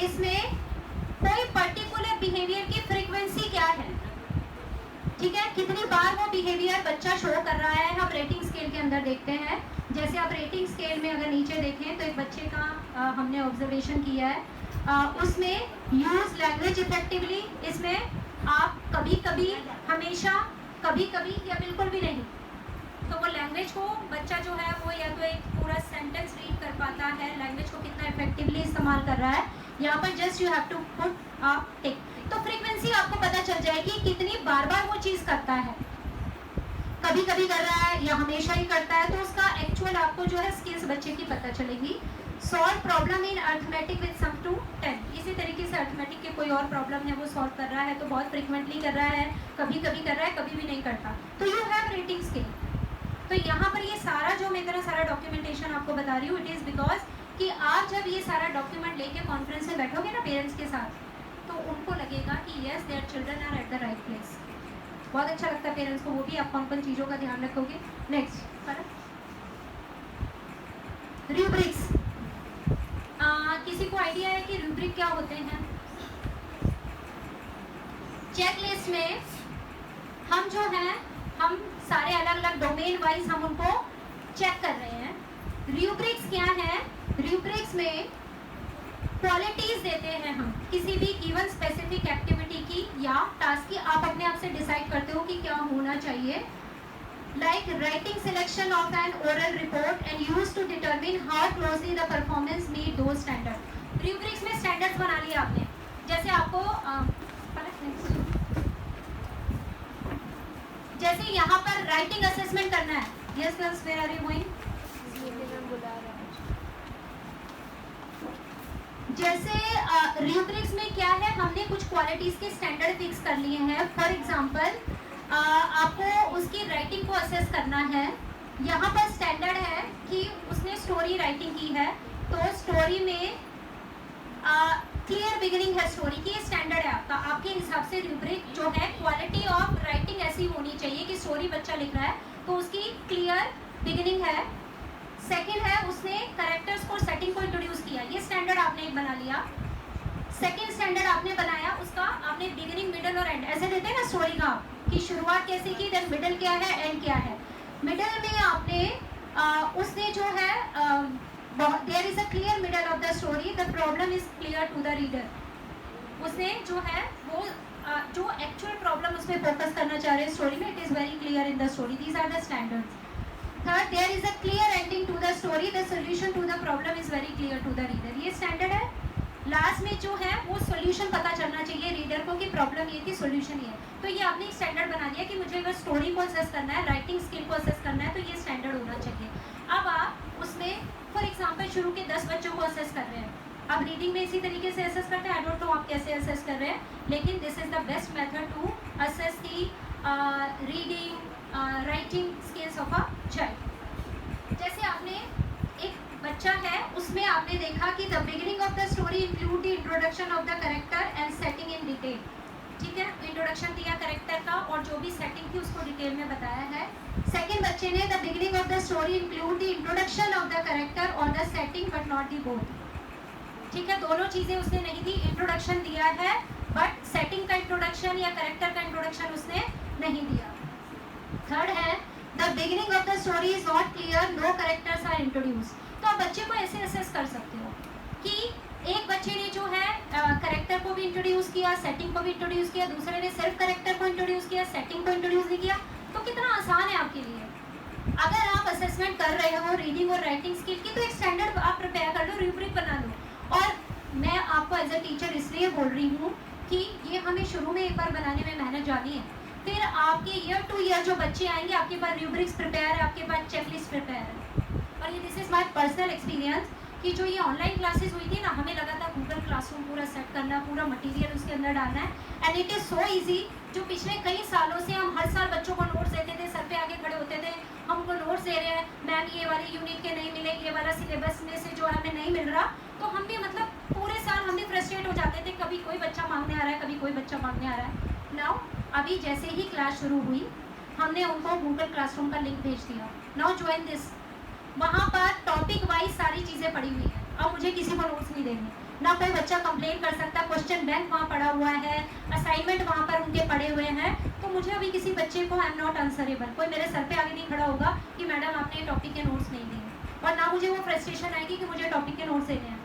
इसमें कोई पर्टिकुलर बिहेवियर की फ्रीक्वेंसी क्या है, ठीक है, कितनी बार वो बिहेवियर बच्चा शो कर रहा है, हम रेटिंग स्केल के अंदर देखते हैं। जैसे आप रेटिंग स्केल में अगर नीचे देखें तो एक बच्चे का हमने ऑब्जर्वेशन किया है, उसमें यूज लैंग्वेज इफेक्टिवली, इसमें आप कभी कभी, हमेशा, कभी कभी या बिल्कुल भी नहीं, तो वो लैंग्वेज को बच्चा जो है वो या तो एक पूरा सेंटेंस रीड कर पाता है, लैंग्वेज को कितना इफेक्टिवली इस्तेमाल कर रहा है, यहाँ पर just you have to put a tick. तो फ्रीक्वेंसी आपको पता चल जाएगी कितनी बार बार वो चीज़ करता है, कभी कभी कर रहा है या हमेशा ही करता है, तो उसका एक्चुअल आपको जो है स्किल्स बच्चे की पता चलेगी। Solve problem in arithmetic with sum to 10, इसी तरीके से अर्थमेटिक के कोई और प्रॉब्लम है वो सॉल्व कर रहा है, तो बहुत फ्रिक्वेंटली कर रहा है, कभी कभी कर रहा है, कभी भी नहीं करता, तो यू हैव रेटिंग स्केल। तो यहाँ पर ये सारा जो मैं इतना सारा डॉक्यूमेंटेशन आपको बता रही हूँ, इट इज़ बिकॉज कि आप जब ये सारा डॉक्यूमेंट लेके कॉन्फ्रेंस में बैठोगे ना पेरेंट्स के साथ, तो उनको लगेगा कि yes their children are at the right place. बहुत अच्छा लगता है पेरेंट्स को, वो भी आप कौन कौन चीज़ों का ध्यान रखोगे। Next, rubrics. किसी को आइडिया है कि रूब्रिक क्या होते हैं? चेकलिस्ट में हम जो हैं, हम सारे अलग अलग डोमेन वाइज हम उनको चेक कर रहे हैं। रूब्रिक्स क्या है? रूब्रिक्स में क्वालिटीज देते हैं हम किसी भी गिवन स्पेसिफिक एक्टिविटी की या टास्क की, आप अपने आप से डिसाइड करते हो कि क्या होना चाहिए। Like writing selection of an oral report and used to determine how closely the performance meet those standards. Rubrics में standards बना लिया आपने, जैसे आपको जैसे यहाँ पर writing assessment करना है। Yes girls, where are you going? जैसे rubrics में क्या है, हमने कुछ क्वालिटीज के स्टैंडर्ड फिक्स कर लिए हैं। फॉर एग्जाम्पल आपको उसकी राइटिंग को असेस करना है। यहाँ पर स्टैंडर्ड है कि उसने स्टोरी राइटिंग की है, तो स्टोरी में क्लियर बिगिनिंग है स्टोरी की, ये स्टैंडर्ड है आपका। आपके हिसाब से रूब्रिक जो है क्वालिटी ऑफ राइटिंग ऐसी होनी चाहिए कि स्टोरी बच्चा लिख रहा है तो उसकी क्लियर बिगिनिंग है। सेकेंड है, उसने कैरेक्टर्स को, सेटिंग को इंट्रोड्यूस किया, ये स्टैंडर्ड आपने एक बना लिया। सेकेंड स्टैंडर्ड आपने बनाया, उसका आपने बिगिनिंग, मिडल और एंड ऐसे देते हैं ना स्टोरी का, कि शुरुआत कैसे की, देन मिडल क्या है, एंड क्या है। मिडल में आपने उसने जो है there is a clear middle of the story, the problem is clear to the reader. उसने जो है वो जो एक्चुअल प्रॉब्लम उसमें फोकस करना चाह रहे हैं स्टोरी में, it is very clear in the story, these are the standards. Third, there is a clear ending to the story, the solution to the problem is very clear to the reader, ये standard है। Last में जो है वो solution पता चलना चाहिए reader को कि प्रॉब्लम ये थी, सोल्यूशन ये। तो ये आपने स्टैंडर्ड बना दिया कि मुझे अगर स्टोरी को असेस करना है, राइटिंग स्किल को असेस करना है, तो ये स्टैंडर्ड होना चाहिए। अब आप उसमें फॉर एग्जांपल शुरू के 10 बच्चों को असेस कर रहे हैं, अब रीडिंग में इसी तरीके से असेस करते हैं। आई डोंट नो आप कैसे असेस कर रहे हैं, लेकिन this is the best method to assess the reading writing skills of a child. जैसे आपने एक बच्चा है, उसमें आपने देखा कि the beginning of the story include the introduction of the character and setting in detail, ठीक है, इंट्रोडक्शन दिया कैरेक्टर का और जो भी सेटिंग थी उसको डिटेल में बताया है। सेकंड बच्चे ने the beginning of the story include the introduction of the character और the setting but not the both, ठीक है, दोनों चीज़ें उसने नहीं दी, इंट्रोडक्शन दिया है बट सेटिंग का इंट्रोडक्शन या कैरेक्टर का इंट्रोडक्शन उसने नहीं दिया। थर्ड है the beginning of the story is not clear, no characters are introduce. तो आप बच्चे को ऐसे असेस कर सकते हो कि एक बच्चे ने जो है कैरेक्टर को भी इंट्रोड्यूस किया, सेटिंग को भी इंट्रोड्यूस किया, दूसरे ने सिर्फ कैरेक्टर को इंट्रोड्यूस किया, सेटिंग को इंट्रोड्यूस नहीं किया, तो कितना आसान है आपके लिए। अगर आप असेसमेंट कर रहे हो रीडिंग और राइटिंग स्किल की, तो एक स्टैंडर्ड आप प्रिपेयर कर लो, रूब्रिक बना लो। और मैं आपको एज अ टीचर इसलिए बोल रही हूँ कि ये हमें शुरू में एक बार बनाने में मेहनत जानी है, फिर आपके ईयर टू ईयर जो बच्चे आएंगे आपके पास रूब्रिक्स प्रिपेयर है, आपके पास चेकलिस्ट प्रिपेयर है। और ये this is my personal experience कि जो ये ऑनलाइन क्लासेस हुई थी ना, हमें लगा था गूगल क्लासरूम पूरा सेट करना, पूरा मटेरियल उसके अंदर डालना है, and it is so easy. जो पिछले कई सालों से हम हर साल बच्चों को नोट्स देते थे, सर पे आगे खड़े होते थे, हम उनको नोट्स दे रहे हैं, मैम ये वाले यूनिट के नहीं मिले, ये वाला सिलेबस में से जो है हमें नहीं मिल रहा, तो हम भी मतलब पूरे साल हम भी फ्रस्ट्रेट हो जाते थे, कभी कोई बच्चा मांगने आ रहा है, कभी कोई बच्चा मांगने आ रहा है। नाउ अभी जैसे ही क्लास शुरू हुई, हमने उनको गूगल क्लासरूम का लिंक भेज दिया, नाउ ज्वाइन दिस। वहाँ पर टॉपिक वाइज सारी चीज़ें पड़ी हुई हैं, अब मुझे किसी को नोट्स नहीं देने, ना कोई बच्चा कंप्लेन कर सकता, क्वेश्चन बैंक वहाँ पड़ा हुआ है, असाइनमेंट वहाँ पर उनके पड़े हुए हैं, तो मुझे अभी किसी बच्चे को आई एम नॉट आंसरेबल, कोई मेरे सर पे आगे नहीं खड़ा होगा कि मैडम आपने टॉपिक के नोट्स नहीं दिए, और ना मुझे वो फ्रस्ट्रेशन आएगी कि मुझे टॉपिक के नोट्स देने हैं।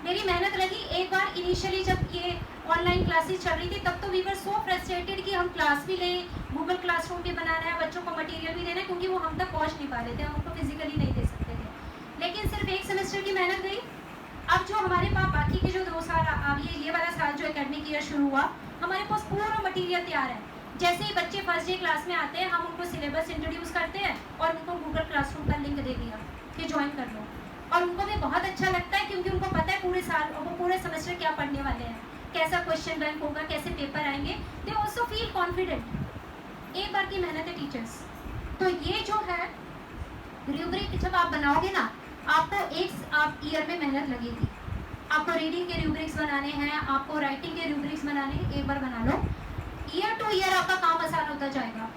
मेरी मेहनत लगी एक बार इनिशियली जब ये ऑनलाइन क्लासेस चल रही थी, तब तो वी वर सो फ्रस्ट्रेटेड कि हम क्लास भी लें, गूगल क्लासरूम भी बनाना है, बच्चों को मटेरियल भी देना है, क्योंकि वो हम तक पहुँच नहीं पा रहे थे, हम उनको फिजिकली नहीं दे सकते थे। लेकिन सिर्फ एक सेमेस्टर की मेहनत गई। अब जो हमारे पास बाकी के जो 2 साल, अब ये वाला साल जो एकेडमिक ईयर शुरू हुआ, हमारे पास पूरा मटेरियल तैयार है। जैसे ही बच्चे फर्स्ट डे क्लास में आते हैं, हम उनको सिलेबस इंट्रोड्यूस करते हैं और उनको गूगल क्लासरूम का लिंक दे दिया कि ज्वाइन कर लो, और उनको भी बहुत अच्छा लगता है, क्योंकि उनको पता है पूरे साल वो पूरे सेमेस्टर क्या पढ़ने वाले हैं, कैसा क्वेश्चन बैंक होगा, कैसे पेपर आएंगे, दे ऑल्सो फील कॉन्फिडेंट। एक बार की मेहनत है टीचर्स। तो ये जो है रूब्रिक जब आप बनाओगे ना, आपको एक आप ईयर में मेहनत लगेगी, आपको रीडिंग के रूब्रिक्स बनाने हैं, आपको राइटिंग के रूब्रिक्स बनाने हैं, एक बार बना लो, ईयर टू ईयर आपका काम आसान होता जाएगा।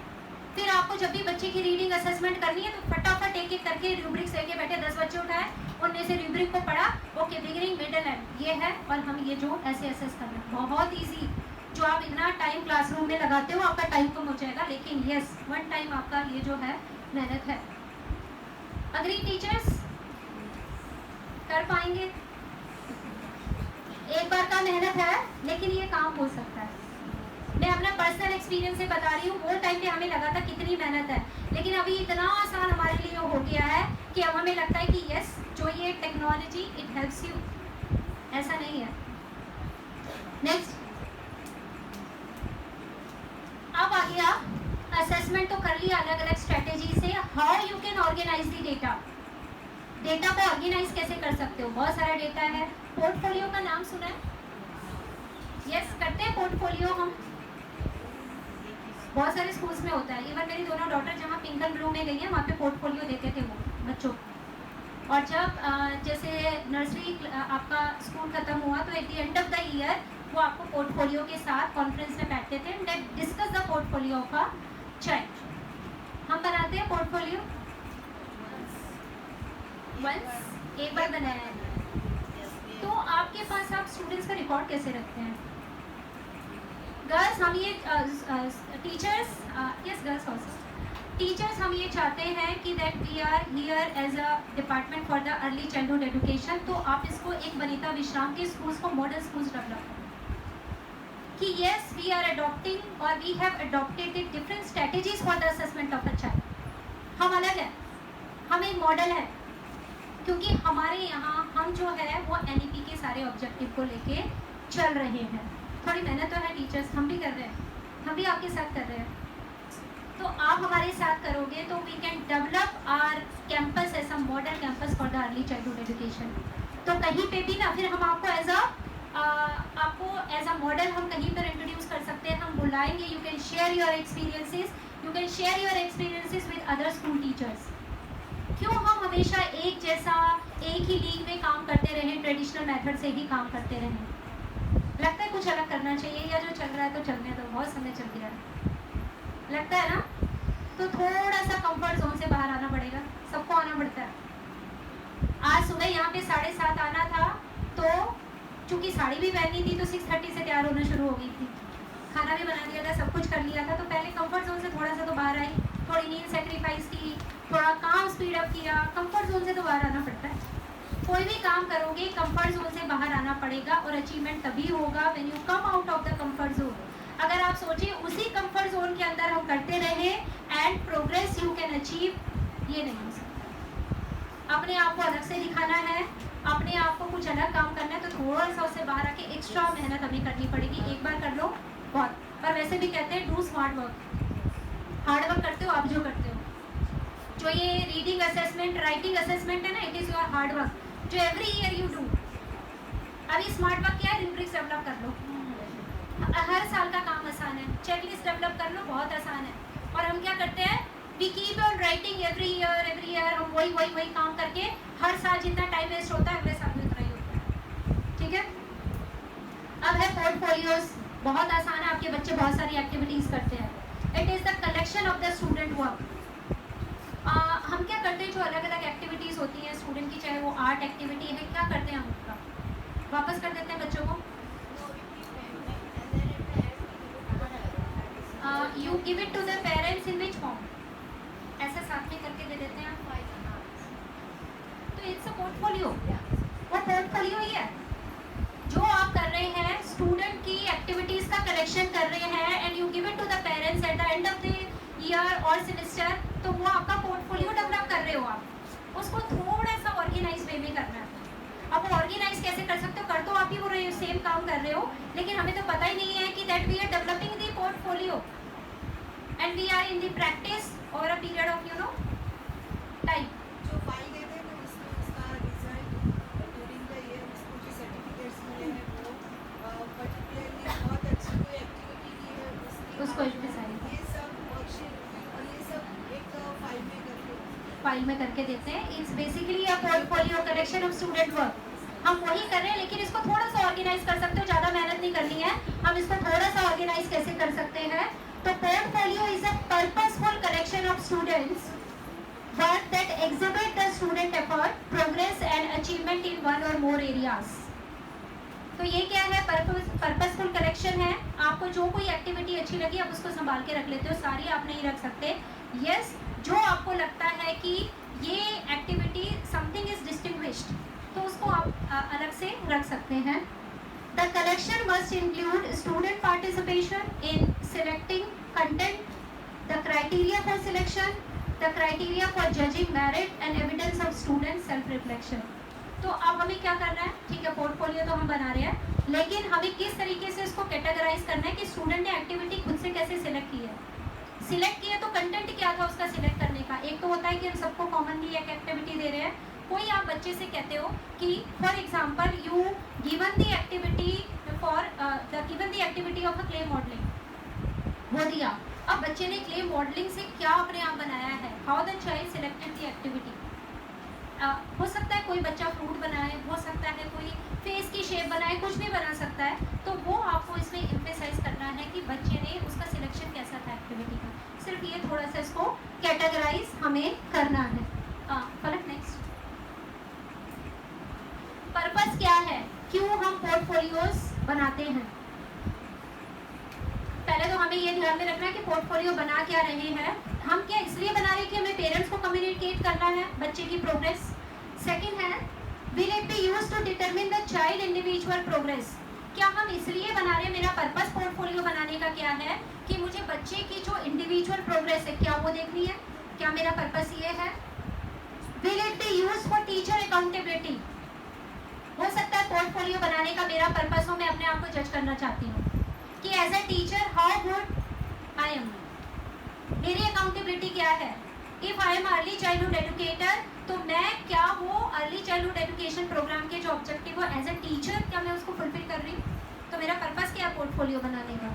फिर आपको जब भी बच्चे की रीडिंग असेसमेंट करनी है, तो फटाफट एक एक करके रूब्रिक्स लेके बैठे, 10 बच्चे उठाए, उनमें से रूब्रिक को पढ़ा, ओके बिगिनिंग मिडिल एंड ये है, और हम ये जो ऐसे असेस करना, बहुत ईजी। जो आप इतना टाइम क्लासरूम में लगाते हो, आपका टाइम कम हो जाएगा, लेकिन यस वन टाइम आपका ये जो है मेहनत है। अग्री टीचर्स, कर पाएंगे? एक बार का मेहनत है, लेकिन ये काम हो सकता है। मैं अपना पर्सनल एक्सपीरियंस से बता रही हूँ, वो टाइम पे हमें लगा था कितनी मेहनत है, लेकिन अभी इतना आसान हमारे लिए हो गया है कि अब हमें लगता है कि यस जो ये टेक्नोलॉजी इट हेल्प्स यू, ऐसा नहीं है। नेक्स्ट, अब आ गया असेसमेंट तो कर लिया अलग अलग स्ट्रेटेजी से, how you can organise the data. Data को ऑर्गेनाइज कैसे कर सकते हो? बहुत सारा डेटा है। पोर्टफोलियो का नाम सुना है? यस, करते हैं पोर्टफोलियो हम, बहुत सारे स्कूल्स में होता है। इवन मेरी दोनों डॉटर जहाँ पिंक एंड ब्लू में गई हैं, वहाँ पे पोर्टफोलियो देते थे वो बच्चों को। और जब जैसे नर्सरी आपका स्कूल खत्म हुआ, तो eight the end of the year वो आपको पोर्टफोलियो के साथ कॉन्फ्रेंस में बैठते थे and discuss the portfolio of a child. हम बनाते हैं पोर्टफोलियो वंस, एक बार बनाया है, तो आपके पास आप स्टूडेंट्स का रिकॉर्ड कैसे रखते हैं? गर्ल्स हम ये teachers, yes girls also teachers, हम ये चाहते हैं कि that we are here as a department for the early childhood education. तो आप इसको एक वनिता विश्राम के स्कूल्स को मॉडल स्कूल्स डेवलप करें कि यस वी आर अडॉप्टिंग और we have adopted the different strategies for the assessment of a child. हम अलग है, हम एक मॉडल है, क्योंकि हमारे यहाँ हम जो है वो NEP के सारे ऑब्जेक्टिव को लेके चल रहे हैं। थोड़ी मेहनत तो है टीचर्स, हम भी कर रहे हैं, हम भी आपके साथ कर रहे हैं। तो आप हमारे साथ करोगे तो we can develop our campus as a model campus for the early childhood education. तो कहीं पे भी ना फिर हम आपको एज अ मॉडल हम कहीं पर इंट्रोड्यूस कर सकते हैं, हम बुलाएंगे, you can share your experiences, you can share your experiences with other school teachers. क्यों हम हमेशा एक जैसा एक ही लीग में काम करते रहें, ट्रेडिशनल मेथड से ही काम करते रहें? लगता है कुछ अलग करना चाहिए, या जो चल रहा है तो चलने दो, बहुत समय चल गया है, लगता है ना? तो थोड़ा सा कंफर्ट जोन से बाहर आना पड़ेगा, सबको आना पड़ता है। आज सुबह यहाँ पे 7:30 आना था, तो चूंकि साड़ी भी पहनी थी तो 6:30 से तैयार होना शुरू हो गई थी। खाना भी बना दिया था, सब कुछ कर लिया था, तो पहले कंफर्ट जोन से थोड़ा सा तो बाहर आई, थोड़ी नींद सेक्रीफाइस की, थोड़ा काम स्पीड अप किया। कंफर्ट जोन से तो बाहर आना पड़ता है, कोई भी काम करोगे कंफर्ट जोन से बाहर आना पड़ेगा, और अचीवमेंट तभी होगा when you come out of the comfort zone. अगर आप सोचिए उसी कंफर्ट जोन के अंदर हम करते रहे and progress you can achieve, ये नहीं हो सकता। अपने आप को अलग से दिखाना है, अपने आप को कुछ अलग काम करना है, तो थोड़ा सा उससे बाहर आके एक्स्ट्रा मेहनत हमें करनी पड़ेगी। एक बार कर लो बहुत, पर वैसे भी कहते हैं do smart work. Hard work करते हो आप जो करते हो, जो ये रीडिंग असेसमेंट, राइटिंग असेसमेंट है ना, it is your hard work जो एवरी ईयर यू डू। अभी स्मार्ट वर्क क्या है, रुब्रिक्स डेवलप कर लो, हर साल का काम आसान है, चेकलिस्ट डेवलप कर लो, बहुत आसान है। और हम क्या करते हैं, we keep on writing every year, हम वही काम करके हर साल जितना टाइम वेस्ट होता है अगले साल भी उतना ही होता है। ठीक है, अब है पोर्टफोलियोज, बहुत आसान है, आपके बच्चे बहुत सारी एक्टिविटीज करते हैं। It is the collection of the student work. हम क्या करते हैं, जो अलग अलग एक्टिविटीज होती हैं स्टूडेंट की, चाहे वो आर्ट एक्टिविटी है, क्या करते हैं हम उसका वापस कर देते हैं बच्चों को, you give it to the parents in which form, ऐसे साथ में करके दे देते हैं। तो इट्स अ पोर्टफोलियो, वो पोर्टफोलियो ही है जो आप कर रहे हैं, स्टूडेंट की एक्टिविटीज का कलेक्शन कर रहे हैं and you give it to the parents at the end of the year और सेमेस्टर, तो वो आपका पोर्टफोलियो डेवलप कर रहे हो आप। उसको थोड़ा सा ऑर्गेनाइज वे में करना है। अब ऑर्गेनाइज कैसे कर सकते हो, कर तो आप ही वो रहे हो, सेम काम कर रहे हो, लेकिन हमें तो पता ही नहीं है कि that we are developing the portfolio and we are in the practice और a period of you know time. जो फाइल देते हैं ना, इसमें उसका रिजल्ट ड्यूरिंग द ईयर, उसको जो सर्टिफिकेट्स मिले हैं वो पर्टिकुलरली बहुत अच्छी कोई एक्टिविटी की है उसकी, उसको emphasize। ये सब वर्कशीट और ये सब एक फाइल में करके फाइल में करके देते हैं। It's basically a portfolio collection of student work. हम वही कर रहे हैं, लेकिन इसको थोड़ा सा ऑर्गेनाइज कर सकते हो, ज़्यादा मेहनत नहीं करनी है। हम इसको थोड़ा सा ऑर्गेनाइज कैसे कर सकते हैं, तो portfolio is a purposeful collection of students work that exhibit the student effort, progress and achievement in one और मोर एरियाज। तो ये क्या है, पर्पसफुल कलेक्शन है। आपको जो कोई एक्टिविटी अच्छी लगी आप उसको संभाल के रख लेते हो, सारी आप नहीं रख सकते। यस, जो आपको लगता है कि ये एक्टिविटी समथिंग इज डिस्टिंग्विश्ड, तो उसको आप अलग से रख सकते हैं। The collection must include student participation in selecting content, the criteria for selection, the criteria for judging merit and evidence of student self reflection. तो अब हमें क्या करना है, ठीक है पोर्टफोलियो तो हम बना रहे हैं, लेकिन हमें किस तरीके से इसको कैटेगराइज करना है कि स्टूडेंट ने एक्टिविटी खुद से कैसे सिलेक्ट की है। सिलेक्ट किया तो कंटेंट क्या था उसका सिलेक्ट करने का। एक तो होता है कि हम सबको कॉमनली एक एक्टिविटी दे रहे हैं, कोई आप बच्चे से कहते हो कि for example you given the activity for given the activity of a clay modelling, वो दिया। अब बच्चे ने क्ले मॉडलिंग से क्या अपने आप बनाया है, how the child selected the activity. हो सकता है कोई बच्चा फ्रूट बनाए, हो सकता है कोई फेस की शेप बनाए, कुछ भी बना सकता है। तो वो आपको इसमें एम्फेसाइज करना है कि बच्चे ने उसका सिलेक्शन कैसा था एक्टिविटी का। सिर्फ ये थोड़ा सा इसको कैटेगराइज हमें करना है। फलक नेक्स्ट, पर्पस क्या है, क्यों हम पोर्टफोलियोज बनाते हैं। पहले तो हमें ये ध्यान में रखना है कि पोर्टफोलियो बना क्या रहे हैं हम, क्या इसलिए बना रहे हैं कि हमें पेरेंट्स को कम्युनिकेट करना है बच्चे की प्रोग्रेस। सेकंड है, will it be used to determine the child individual progress. क्या हम इसलिए बना रहे हैं, मेरा पर्पस पोर्टफोलियो बनाने का क्या है कि मुझे बच्चे की जो इंडिविजुअल प्रोग्रेस है क्या वो देखनी है, क्या मेरा पर्पस ये है। Will it be used for teacher accountability. हो सकता है पोर्टफोलियो बनाने का मेरा पर्पस हो, मैं अपने आप को जज करना चाहती हूँ कि as a teacher how good I am, मेरी अकाउंटेबिलिटी क्या है। If I am early childhood educator, तो मैं क्या वो अर्ली चाइल्डहुड एजुकेशन प्रोग्राम के जो ऑब्जेक्टिव हो एज अ टीचर, क्या मैं उसको फुलफिल कर रही हूँ। तो मेरा पर्पस क्या है पोर्टफोलियो बनाने का।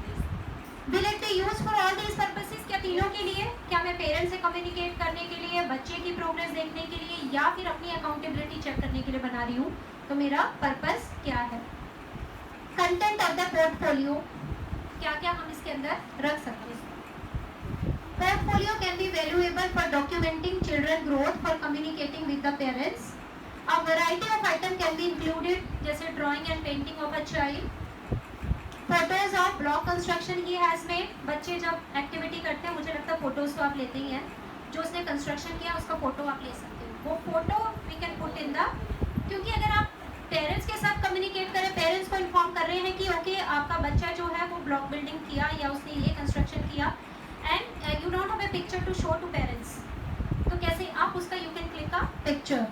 Will it be used for all these purposes, क्या तीनों के लिए, क्या मैं पेरेंट्स से कम्युनिकेट करने के लिए, बच्चे की प्रोग्रेस देखने के लिए, या फिर अपनी अकाउंटेबिलिटी चेक करने के लिए बना रही हूँ। तो मेरा पर्पस क्या है। कंटेंट ऑफ द पोर्टफोलियो, क्या क्या हम इसके अंदर रख सकते हैं। Portfolio can be valuable for documenting children growth, for communicating with the parents. A variety of item can be included, जैसे drawing and painting of a child, photos of block construction he has made. बच्चे जब activity करते हैं, मुझे लगता है photos तो आप लेते ही हैं. जो उसने कंस्ट्रक्शन किया उसका फोटो आप ले सकते हो. वो photo we can put in the, क्योंकि अगर आप पेरेंट्स के साथ कम्युनिकेट करें, पेरेंट्स को इन्फॉर्म कर रहे हैं कि ओके आपका बच्चा जो है वो ब्लॉक बिल्डिंग किया या उसने ये कंस्ट्रक्शन किया, and you don't have a picture to show to parents, तो कैसे आप उसका you can click a picture.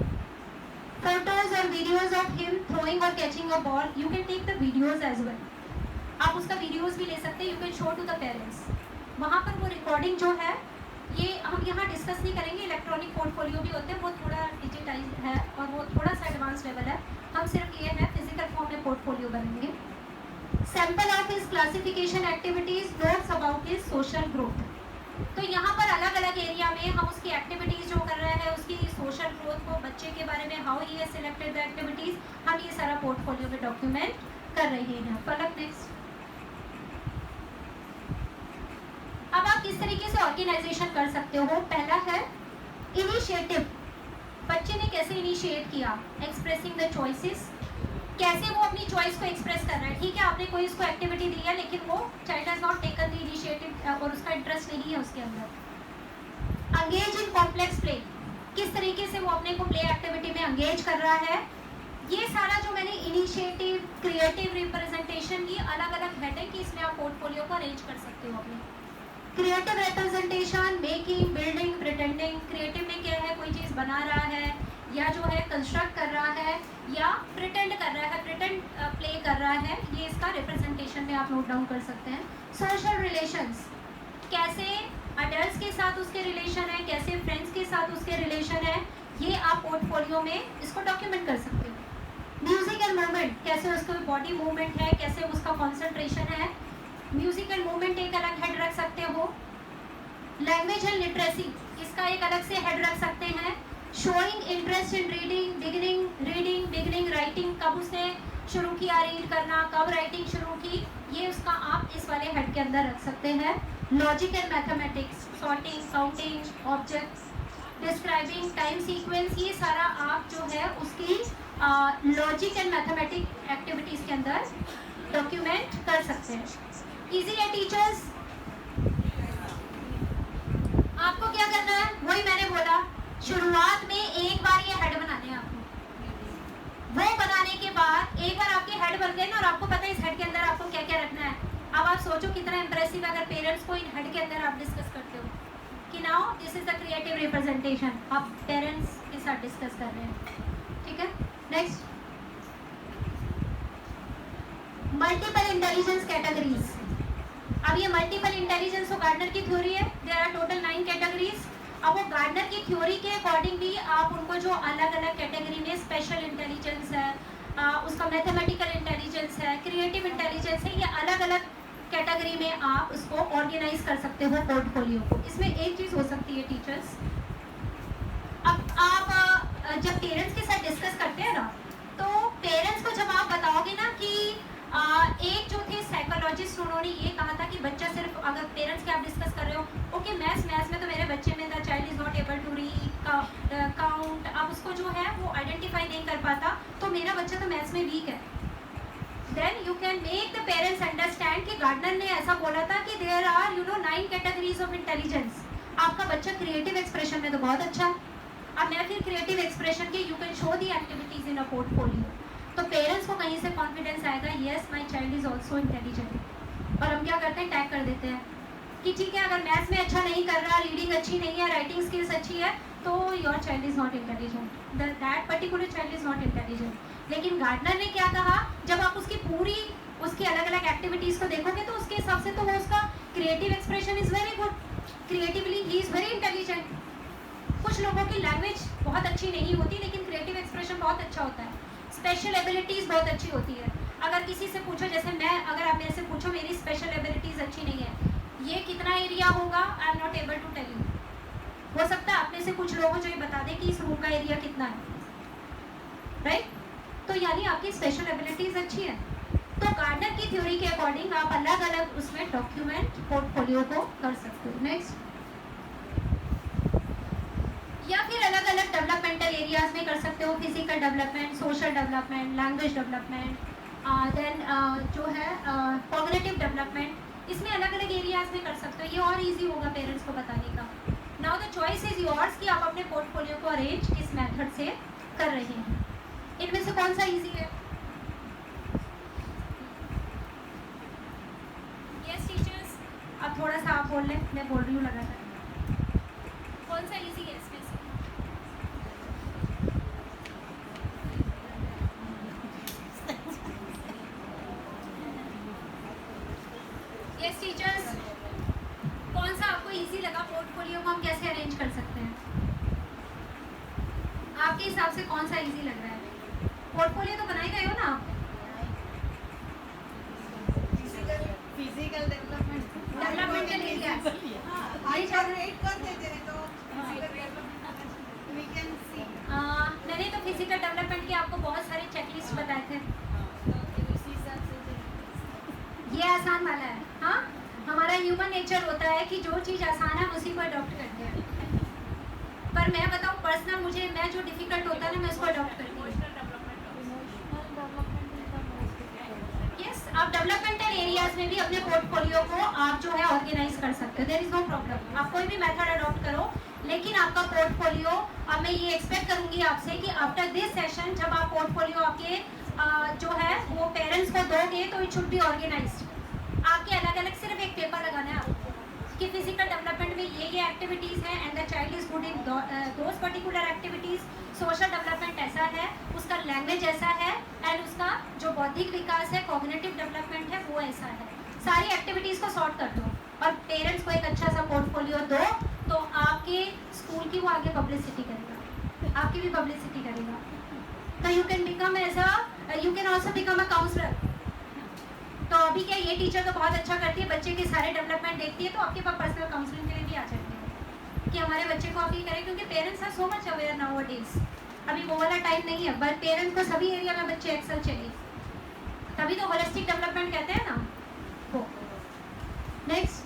Photos और वीडियोज ऑफ हिम थ्रोइंग और catching a ball, you can take the videos as well. आप उसका videos भी ले सकते हैं, you can show to the parents. वहाँ पर वो रिकॉर्डिंग जो है, ये हम यहाँ डिस्कस नहीं करेंगे. इलेक्ट्रॉनिक पोर्टफोलियो भी होते हैं, वो थोड़ा डिजिटाइज है और वो थोड़ा सा एडवांस लेवल है. हम सिर्फ ये है फिजिकल फॉर्म में पोर्टफोलियो बनाएंगे. Sample of his classification activities, notes about his social growth. तो यहाँ पर अलग अलग एरिया में हम उसकी एक्टिविटीज जो कर रहे हैं, उसकी सोशल ग्रोथ को, बच्चे के बारे में how he has selected the activities, हम ये सारा पोर्टफोलियो में डॉक्यूमेंट कर रहे हैं. पलक नेक्स्ट. अब आप किस तरीके से ऑर्गेनाइजेशन कर सकते हो. पहला है इनिशिएटिव. बच्चे ने कैसे इनिशिएट किया, एक्सप्रेसिंग द चॉइसेस, कैसे वो अपनी चॉइस को एक्सप्रेस कर रहा है. ठीक है, आपने कोई उसको एक्टिविटी दी है, लेकिन वो child has not taken the initiative और उसका इंटरेस्ट नहीं है उसके अंदर. एंगेज इन कॉम्प्लेक्स प्ले, किस तरीके से वो अपने को प्ले एक्टिविटी में एंगेज कर रहा है. ये सारा जो मैंने इनिशिएटिव, क्रिएटिव रिप्रेजेंटेशन, ये अलग अलग हेड है कि इसमें आप पोर्टफोलियो को अरेंज कर सकते हो अपने. Creative representation, making, building, pretending. Creative में क्या है, कोई चीज़ बना रहा है या जो है कंस्ट्रक्ट कर रहा है या प्रिटेंड कर रहा है, प्रिटेंड प्ले कर रहा है, ये इसका रिप्रेजेंटेशन में आप नोट डाउन कर सकते हैं. सोशल रिलेशंस, कैसे अडल्ट्स के साथ उसके रिलेशन है, कैसे फ्रेंड्स के साथ उसके रिलेशन है, ये आप पोर्टफोलियो में इसको डॉक्यूमेंट कर सकते हो. म्यूजिकल मूवमेंट, कैसे उसका बॉडी मूवमेंट है, कैसे उसका कॉन्सेंट्रेशन है. म्यूजिकल मूवमेंट एक अलग हेड रख सकते हो. लैंग्वेज एंड लिटरेसी, इसका एक अलग से हेड रख सकते हैं. Showing interest in reading, beginning writing, कब उसने शुरू किया रीड करना, कब राइटिंग शुरू की, ये उसका आप इस वाले हेड के अंदर रख सकते हैं. Logic and mathematics, sorting, counting, objects, describing time sequence, ये सारा आप जो है उसकी लॉजिक एंड मैथमेटिक एक्टिविटीज़ के अंदर डॉक्यूमेंट कर सकते हैं. इजी है टीचर्स. आपको क्या करना है, वही मैंने बोला, शुरुआत में एक बार ये हेड बनाने हैं आपको. वो बनाने के बाद एक बार आपके हेड बन गए ना, और आपको पता है इस हेड के अंदर आपको क्या क्या रखना है. अब आप सोचो कितना इंप्रेसिव अगर पेरेंट्स को इन हेड के अंदर आप डिस्कस करते हो कि now this is the creative representation, आप पेरेंट्स के साथ डिस्कस कर रहे हैं. ठीक है, नेक्स्ट. Multiple intelligence categories. अब ये मल्टीपल इंटेलिजेंस तो गार्डनर की थ्योरी है, देयर आर टोटल 9 कैटेगरीज. अब वो गार्डनर की थ्योरी के अकॉर्डिंग भी आप उनको जो अलग अलग कैटेगरी में स्पेशल इंटेलिजेंस है, उसका मैथमेटिकल इंटेलिजेंस है, क्रिएटिव इंटेलिजेंस है, ये अलग अलग कैटेगरी में आप उसको ऑर्गेनाइज कर सकते हो पोर्टफोलियो को. इसमें एक चीज़ हो सकती है टीचर्स, अब आप जब पेरेंट्स के साथ डिस्कस करते हैं ना, तो पेरेंट्स को जब आप बताओगे ना कि एक जो थे साइकोलॉजिस्ट, उन्होंने ये कहा था कि बच्चा सिर्फ, अगर पेरेंट्स के आप डिस्कस कर रहे हो, ओके मैथ्स में तो मेरे बच्चे में the child is not able to read count, आप उसको जो है वो आइडेंटिफाई नहीं कर पाता, तो मेरा बच्चा तो मैथ्स में वीक है. Then you can make the parents understand कि गार्डनर ने ऐसा बोला था कि there are 9 categories of intelligence. आपका बच्चा क्रिएटिव एक्सप्रेशन में तो बहुत अच्छा है. अब मैं फिर क्रिएटिव एक्सप्रेशन के you can show the activities in a portfolio, तो पेरेंट्स को कहीं से कॉन्फिडेंस आएगा, yes my child is also intelligent. और हम क्या करते हैं, टैग कर देते हैं कि ठीक है, अगर मैथ्स में अच्छा नहीं कर रहा, रीडिंग अच्छी नहीं है, राइटिंग स्किल्स अच्छी है, तो your child is not intelligent, that particular child is not intelligent. लेकिन गार्डनर ने क्या कहा, जब आप उसकी पूरी उसकी अलग अलग एक्टिविटीज़ को देखोगे तो उसके हिसाब से तो वो उसका creative expression is very good, creatively he is very intelligent. कुछ लोगों की लैंग्वेज बहुत अच्छी नहीं होती, लेकिन क्रिएटिव एक्सप्रेशन बहुत अच्छा होता है, स्पेशल एबिलिटीज़ बहुत अच्छी होती है. अगर किसी से पूछो, जैसे मैं, अगर आप मेरे से पूछो मेरी स्पेशल एबिलिटीज़ अच्छी नहीं है, ये कितना एरिया होगा, I am not able to tell you. हो सकता है आप में से कुछ लोगों जो ये बता दें कि इस रूम का एरिया कितना है, राइट? तो यानी आपकी स्पेशल एबिलिटीज़ अच्छी है. तो गार्डनर की थ्योरी के अकॉर्डिंग आप अलग अलग उसमें डॉक्यूमेंट पोर्टफोलियो को कर सकते हो. नेक्स्ट. या फिर अलग अलग डेवलपमेंटल एरियाज में कर सकते हो, physical development, social development, language development, then जो है कॉग्निटिव डेवलपमेंट, इसमें अलग अलग एरियाज में कर सकते हो, ये और इजी होगा पेरेंट्स को बताने का। Now the choice is yours कि आप अपने पोर्टफोलियो को अरेंज किस मेथड से कर रहे हैं। इनमें से कौन सा इजी है? यस टीचर्स, अब थोड़ा सा आप बोल लें, मैं बोल रही हूँ लगातार। कौन सा इजी है इसमें से? यस टीचर्स, कौन सा आपको इजी लगा? पोर्टफोलियो को हम कैसे अरेंज कर सकते हैं? आपके हिसाब से कौन सा इजी लग रहा है? पोर्टफोलियो तो बना ही रहे हो ना आप? Physical development developmental areas, height और वेट कर देते हैं तो वी कैन सी। मैंने तो फिजिकल डेवलपमेंट के आपको बहुत सारे चेकलिस्ट बताए थे। ये आसान वाला है। हाँ, हमारा ह्यूमन नेचर होता है कि जो चीज़ आसान है उसी को अडॉप्ट करते हैं। पर मैं बताऊँ पर्सनल, मुझे मैं जो डिफिकल्ट होता है ना मैं उसको अडॉप्ट करती हूँ। यस, आप डेवलपमेंटल एरियाज में भी अपने पोर्टफोलियो को आप जो है ऑर्गेनाइज कर सकते हो, देयर इज नो प्रॉब्लम। आप कोई भी मेथड अडॉप्ट करो, लेकिन आपका पोर्टफोलियो, अब मैं ये एक्सपेक्ट करूंगी आपसे कि आफ्टर दिस सेशन जब आप पोर्टफोलियो आपके जो है वो पेरेंट्स को दोगे तो इट शुड बी ऑर्गेनाइज्ड। आपके अलग अलग सिर्फ एक पेपर लगाना है आपको कि फिजिकल डेवलपमेंट में ये एक्टिविटीज़ हैं and the child is good in those particular activities. Social development ऐसा है, उसका लैंग्वेज ऐसा है, एंड उसका जो बौद्धिक विकास है, कॉग्निटिव डेवलपमेंट है, वो ऐसा है। सारी एक्टिविटीज़ को सॉर्ट कर दो और पेरेंट्स को एक अच्छा सा पोर्टफोलियो दो, तो आपके स्कूल की वो आगे पब्लिसिटी करेगा, आपकी भी पब्लिसिटी करेगा। तो you can become as you can also become a counsellor. तो अभी क्या ये टीचर तो बहुत अच्छा करती है, बच्चे के सारे डेवलपमेंट देखती है, तो आपके पास पर्सनल काउंसलिंग के लिए भी आ जाते हैं कि हमारे बच्चे को आप ये करें, क्योंकि parents are so much aware nowadays. अभी वो वाला टाइम नहीं है, बट पेरेंट्स को सभी एरिया में बच्चे एक्सेल चाहिए, तभी तो होलिस्टिक डेवलपमेंट कहते हैं ना वो। नेक्स्ट,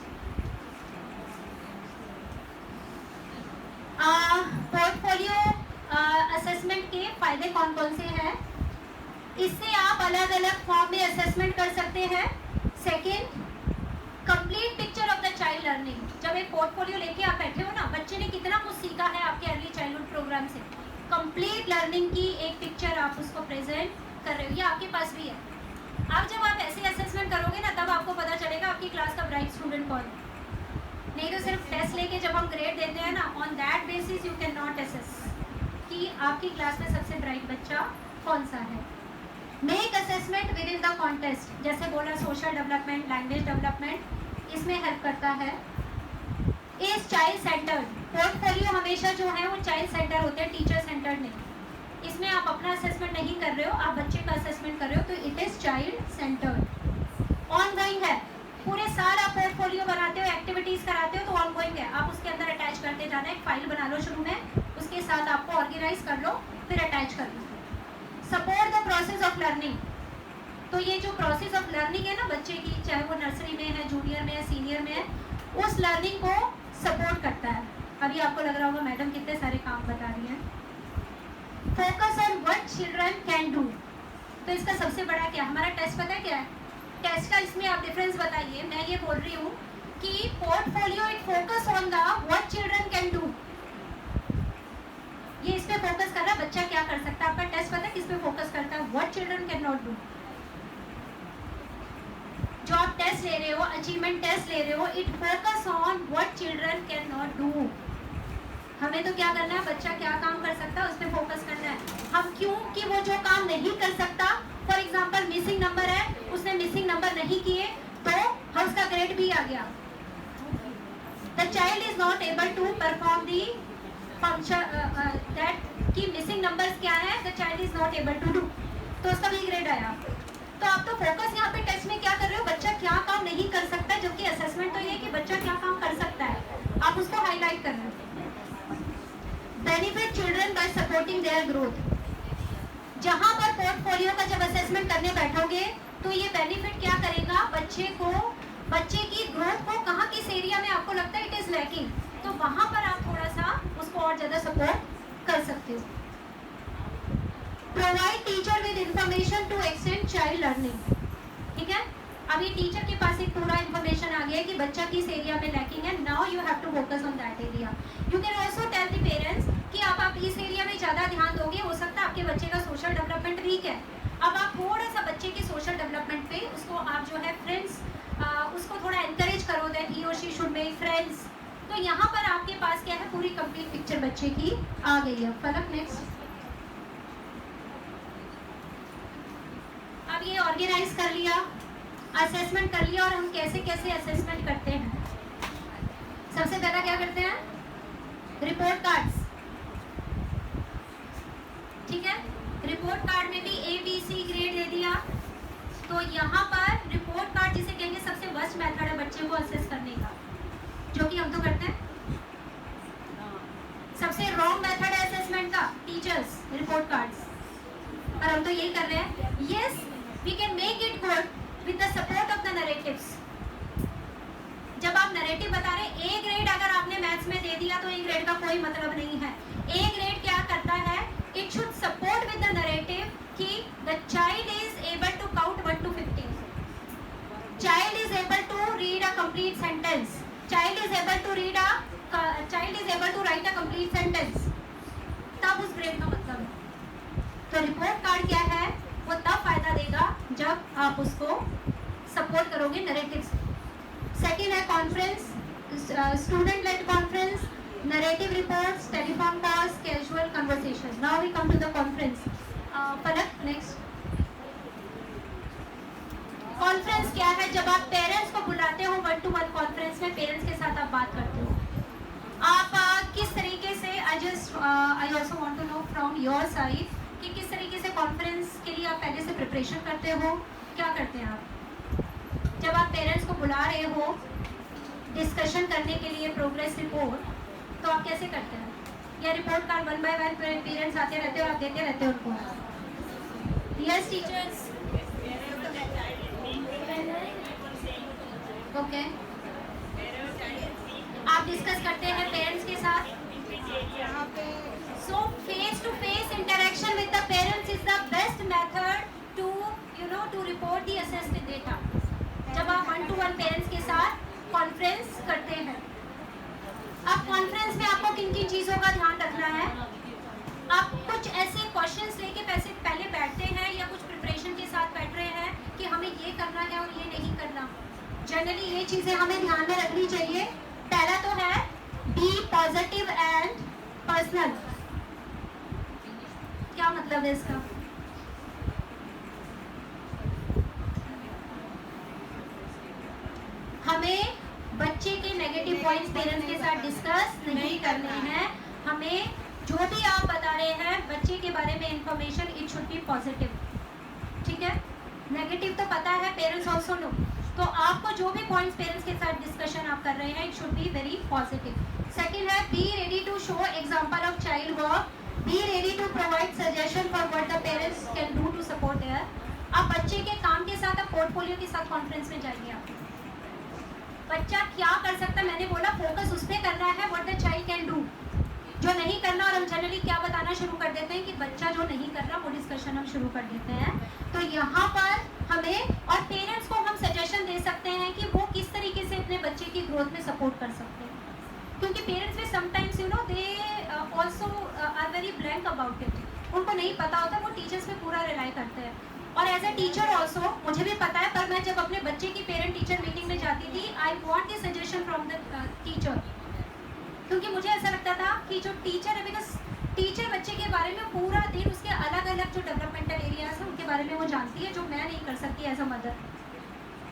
पोर्टफोलियो असेसमेंट के फायदे कौन कौन से हैं? इससे आप अलग अलग फॉर्म में असेसमेंट कर सकते हैं। Second, complete picture of the child learning. जब एक पोर्टफोलियो लेके आप बैठे हो ना, बच्चे ने कितना कुछ सीखा है आपके अर्ली चाइल्डहुड प्रोग्राम से, कंप्लीट लर्निंग की एक पिक्चर आप उसको प्रेजेंट कर रहे हो, ये आपके पास भी है। अब जब आप ऐसे असेसमेंट करोगे ना, तब आपको पता चलेगा आपकी क्लास का ब्राइट स्टूडेंट कौन है। नहीं तो सिर्फ टेस्ट लेके जब हम ग्रेड देते हैं ना, on that basis you can not assess कि आपकी क्लास में सबसे ब्राइट बच्चा कौन सा है। Make assessment with in the contest, जैसे बोला सोशल डेवलपमेंट, लैंग्वेज डेवलपमेंट, इसमें हेल्प करता है। इज चाइल्ड सेंटर्ड, पोर्टफोलियो हमेशा जो है वो चाइल्ड सेंटर होते हैं, टीचर सेंटर्ड नहीं। इसमें आप अपना असेसमेंट नहीं कर रहे हो, आप बच्चे का असेसमेंट कर रहे हो, तो it is child centred. Ongoing है, पूरे साल आप पोर्टफोलियो बनाते हो, एक्टिविटीज कराते हो, तो ऑनगोइंग है। आप उसके अंदर अटैच करते जाना, एक फाइल बना लो शुरू में, उसके साथ आपको ऑर्गेनाइज कर लो, फिर अटैच कर लो। Support the process of learning, तो ये जो प्रोसेस ऑफ लर्निंग है ना बच्चे की, चाहे वो नर्सरी में है, जूनियर में है, सीनियर में है, उस लर्निंग को सपोर्ट करता है। अभी आपको लग रहा होगा मैडम कितने सारे काम बता रही हैं। Focus on what children can do, तो इसका सबसे बड़ा क्या हमारा टेस्ट पता है क्या है? टेस्ट का इसमें आप डिफरेंस बताइए। मैं ये बोल रही हूँ कि portfolio it focus on the what children can do, ये इस पे फोकस कर रहा है बच्चा क्या कर सकता है। आपका टेस्ट पता है किस पे फोकस करता है? What children can not do. जो आप टेस्ट ले रहे हो, अचीवमेंट टेस्ट ले रहे हो, it focus on what children can not do. हमें तो क्या करना है, बच्चा क्या काम कर सकता है उस पर फोकस करना है। हम क्यों कि वो जो काम नहीं कर सकता, फॉर एग्जाम्पल मिसिंग नंबर है, उसने मिसिंग नंबर नहीं किए तो हम उसका ग्रेड भी आ गया। The child is not able to perform the function that कि मिसिंग नंबर्स क्या है, the child is not able to do, तो उसका भी ग्रेड आया। तो आप तो फोकस यहाँ पे टेस्ट में क्या कर रहे हो, बच्चा क्या काम नहीं कर सकता, जबकि असेसमेंट तो ये है कि बच्चा क्या काम कर सकता है, आप उसको हाईलाइट कर रहे हो। Benefit children bye supporting their growth, जहां पर पोर्टफोलियो का जब असेसमेंट करने बैठोगे तो ये बेनिफिट क्या करेगा, बच्चे की ग्रोथ को कहाँ किस एरिया में आपको लगता है इट इज लैकिंग, तो वहां पर आप थोड़ा सा उसको और ज्यादा सपोर्ट कर सकते हो। Provide teacher with information to extend child learning. ठीक है, अभी टीचर के पास एक पूरा इंफॉर्मेशन आ गया है कि बच्चा किस एरिया में लैकिंग है। Now you have to focus on that area. You can also tell the parents कि आप इस एरिया में ज़्यादा ध्यान दोगे, हो सकता है आपके बच्चे का सोशल डेवलपमेंट वीक है। अब आप थोड़ा सा बच्चे के सोशल डेवलपमेंट पे उसको आप जो है फ्रेंड्स उसको थोड़ा एनकरेज करो दैट ही और शी शुड मेक फ्रेंड्स। तो यहाँ पर आपके पास क्या है, पूरी कंप्लीट पिक्चर बच्चे की आ गई है। फलक नेक्स्ट। अब ये ऑर्गेनाइज कर लिया, असेसमेंट कर लिया, और हम कैसे कैसे असेसमेंट करते हैं। सबसे पहला क्या करते हैं, रिपोर्ट कार्ड्स। ठीक है, रिपोर्ट कार्ड में भी ABC ग्रेड दे दिया। तो यहाँ पर रिपोर्ट कार्ड जिसे कहेंगे सबसे वर्स्ट मेथड है बच्चे को असेस करने का, जो कि हम तो करते हैं। सबसे रॉन्ग मेथड है असेसमेंट का टीचर्स रिपोर्ट कार्ड्स, और हम तो यही कर रहे हैं। Yes, we can make it good with the support of the narratives. जब आप नरेटिव बता रहे हैं, A ग्रेड अगर आपने मैथ्स में दे दिया तो A ग्रेड का कोई मतलब नहीं है। A ग्रेड क्या करता है, it should support with the narrative कि the child is able to count 1 to 15, child is able to read a complete sentence, child is able to write a complete sentence, तब उस grade का मतलब है। तो रिपोर्ट कार्ड क्या है, वो तब फायदा देगा जब आप उसको सपोर्ट करोगे नरेटिव से। सेकेंड है conference, student led conference, narrative reports, telephone calls, casual conversation. Now we come to the conference. Falak next. Conference क्या है, जब आप पेरेंट्स को बुलाते हो 1-to-1 कॉन्फ्रेंस में, पेरेंट्स के साथ आप बात करते हो। आप किस तरीके से, I also want to know from your side कि किस तरीके से कॉन्फ्रेंस के लिए आप पहले से प्रिपरेशन करते हो, क्या करते हैं आप जब आप पेरेंट्स को बुला रहे हो डिस्कशन करने के लिए प्रोग्रेस रिपोर्ट, तो आप कैसे करते हैं? या रिपोर्ट कार्ड 1 by 1 पेरेंट्स आते रहते हो और आप देते रहते हो उनको? यस टीचर्स, ओके, आप डिस्कस करते हैं पेरेंट्स के साथ। So face to face interaction with the parents is the best method to to report the assessed data. जब आप 1-to-1 पेरेंट्स के साथ कॉन्फ्रेंस करते हैं। अब कॉन्फ्रेंस में आपको किन किन चीज़ों का ध्यान रखना है? आप कुछ ऐसे क्वेश्चंस लेके पहले बैठते हैं या कुछ प्रिपरेशन के साथ बैठ रहे हैं कि हमें ये करना है और ये नहीं करना। जनरली ये चीज़ें हमें ध्यान में रखनी चाहिए। पहला तो है बी पॉजिटिव एंड पर्सनल। क्या मतलब है इसका? हमें बच्चे के नेगेटिव पॉइंट्स पेरेंट्स के साथ डिस्कस नहीं करने हैं। हमें जो भी आप बता रहे हैं बच्चे के बारे में information, it should B positive. ठीक है, नेगेटिव तो पता है, पेरेंट्स ऑल्सो नो। तो आपको जो भी पॉइंट्स पेरेंट्स के साथ डिस्कशन आप कर रहे हैं, it should be very positive. Second है be ready to show example of child work, be ready to provide suggestion for what the parents can do to support their. अब बच्चे के काम के साथ, अब पोर्टफोलियो के साथ कॉन्फ्रेंस में जाइए। आप बच्चा क्या कर सकता है, मैंने बोला फोकस उस पर करना है what the child can do. जो नहीं करना, और हम जनरली क्या बताना शुरू कर देते हैं कि बच्चा जो नहीं कर रहा वो डिस्कशन हम शुरू कर देते हैं। तो यहाँ पर हमें और पेरेंट्स को हम सजेशन दे सकते हैं कि वो किस तरीके से अपने बच्चे की ग्रोथ में सपोर्ट कर सकते हैं, क्योंकि पेरेंट्स में sometimes they also are very blank about it. उनको नहीं पता होता, वो टीचर्स पे पूरा रिलाई करते हैं। और एज ए टीचर ऑल्सो मुझे भी पता है, पर मैं जब अपने बच्चे की पेरेंट टीचर मीटिंग में जाती थी, I want the suggestion from the teacher, क्योंकि मुझे ऐसा लगता था कि जो टीचर है, बिकॉज टीचर बच्चे के बारे में पूरा दिन उसके अलग अलग जो डेवलपमेंटल एरियाज हैं उनके बारे में वो जानती है, जो मैं नहीं कर सकती एज अ मदर।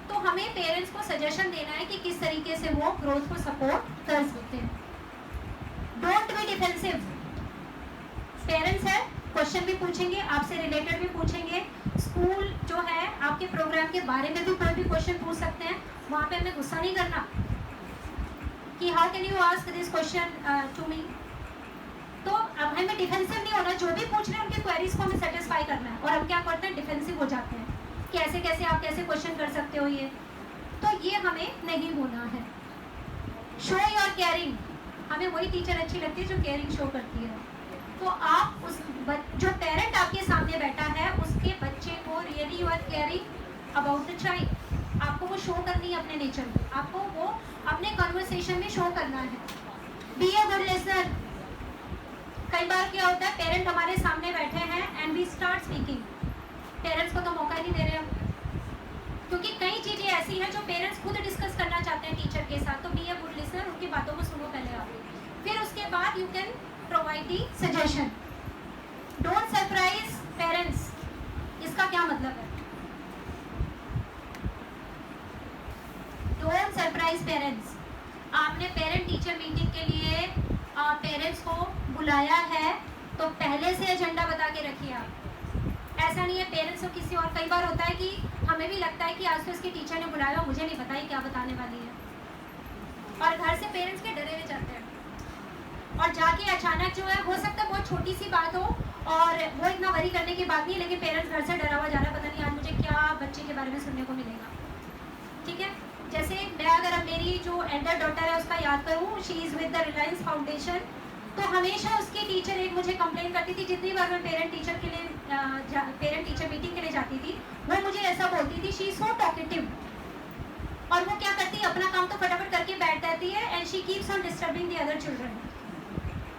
तो हमें पेरेंट्स को सजेशन देना है कि किस तरीके से वो ग्रोथ को सपोर्ट कर सकते हैं। Don't be defensive. पेरेंट्स है, क्वेश्चन भी पूछेंगे, आपसे रिलेटेड भी पूछेंगे, स्कूल जो है आपके प्रोग्राम के बारे में भी कोई भी क्वेश्चन पूछ सकते हैं। वहाँ पे हमें गुस्सा नहीं करना कि how can you ask this question to me. तो अब हमें डिफेंसिव नहीं होना, जो भी पूछ रहे हैं उनकी क्वेरीज को हमें सेटिस्फाई करना है। और हम क्या करते हैं, डिफेंसिव हो जाते हैं कि ऐसे कैसे आप कैसे क्वेश्चन कर सकते हो ये। तो ये हमें नहीं होना है। Show your caring. हमें वही टीचर अच्छी लगती है जो केयरिंग शो करती है। तो आप उस जो पेरेंट आपके सामने अबाउट द चाइल्ड। आपको वो शो करनी है अपने नेचर में, आपको वो अपने कन्वर्सेशन में शो करना है। Be a good listener. कई बार क्या होता है, पेरेंट हमारे सामने बैठे हैं and we start speaking, parents को तो मौका ही नहीं दे रहे हम, क्योंकि कई चीज़ें ऐसी हैं जो पेरेंट्स खुद डिस्कस करना चाहते हैं टीचर के साथ। तो बी ए गुड लिसनर, उनकी बातों को सुनो पहले आप, फिर उसके बाद you can provide the suggestion. Don't surprise parents. इसका क्या मतलब है? Don't surprise parents. आपने पेरेंट टीचर मीटिंग के लिए पेरेंट्स को बुलाया है तो पहले से एजेंडा बता के रखिए आप। ऐसा नहीं है पेरेंट्स को किसी और, कई बार होता है कि हमें भी लगता है कि आज तो इसकी टीचर ने बुलाया, मुझे नहीं पता ही क्या बताने वाली है, और घर से पेरेंट्स के डरे हुए जाते हैं, और जाके अचानक जो है, हो सकता है बहुत छोटी सी बात हो और वो इतना वरी करने की बात नहीं, लेकिन पेरेंट्स घर से डरा हुआ जा रहा है, पता नहीं आज मुझे क्या बच्चे के बारे में सुनने को मिलेगा। ठीक है, जैसे मैं अगर अब मेरी जो एल्डर डॉटर है उसका याद करूँ, she is with the Reliance foundation, तो हमेशा उसकी टीचर एक मुझे कंप्लेन करती थी, जितनी बार मैं पेरेंट टीचर मीटिंग के लिए जाती थी, वो मुझे ऐसा बोलती थी, शी इज सो टॉकेटिव, और वो क्या करती है, अपना काम तो फटाफट करके बैठ जाती है and she keeps on disturbing the other children.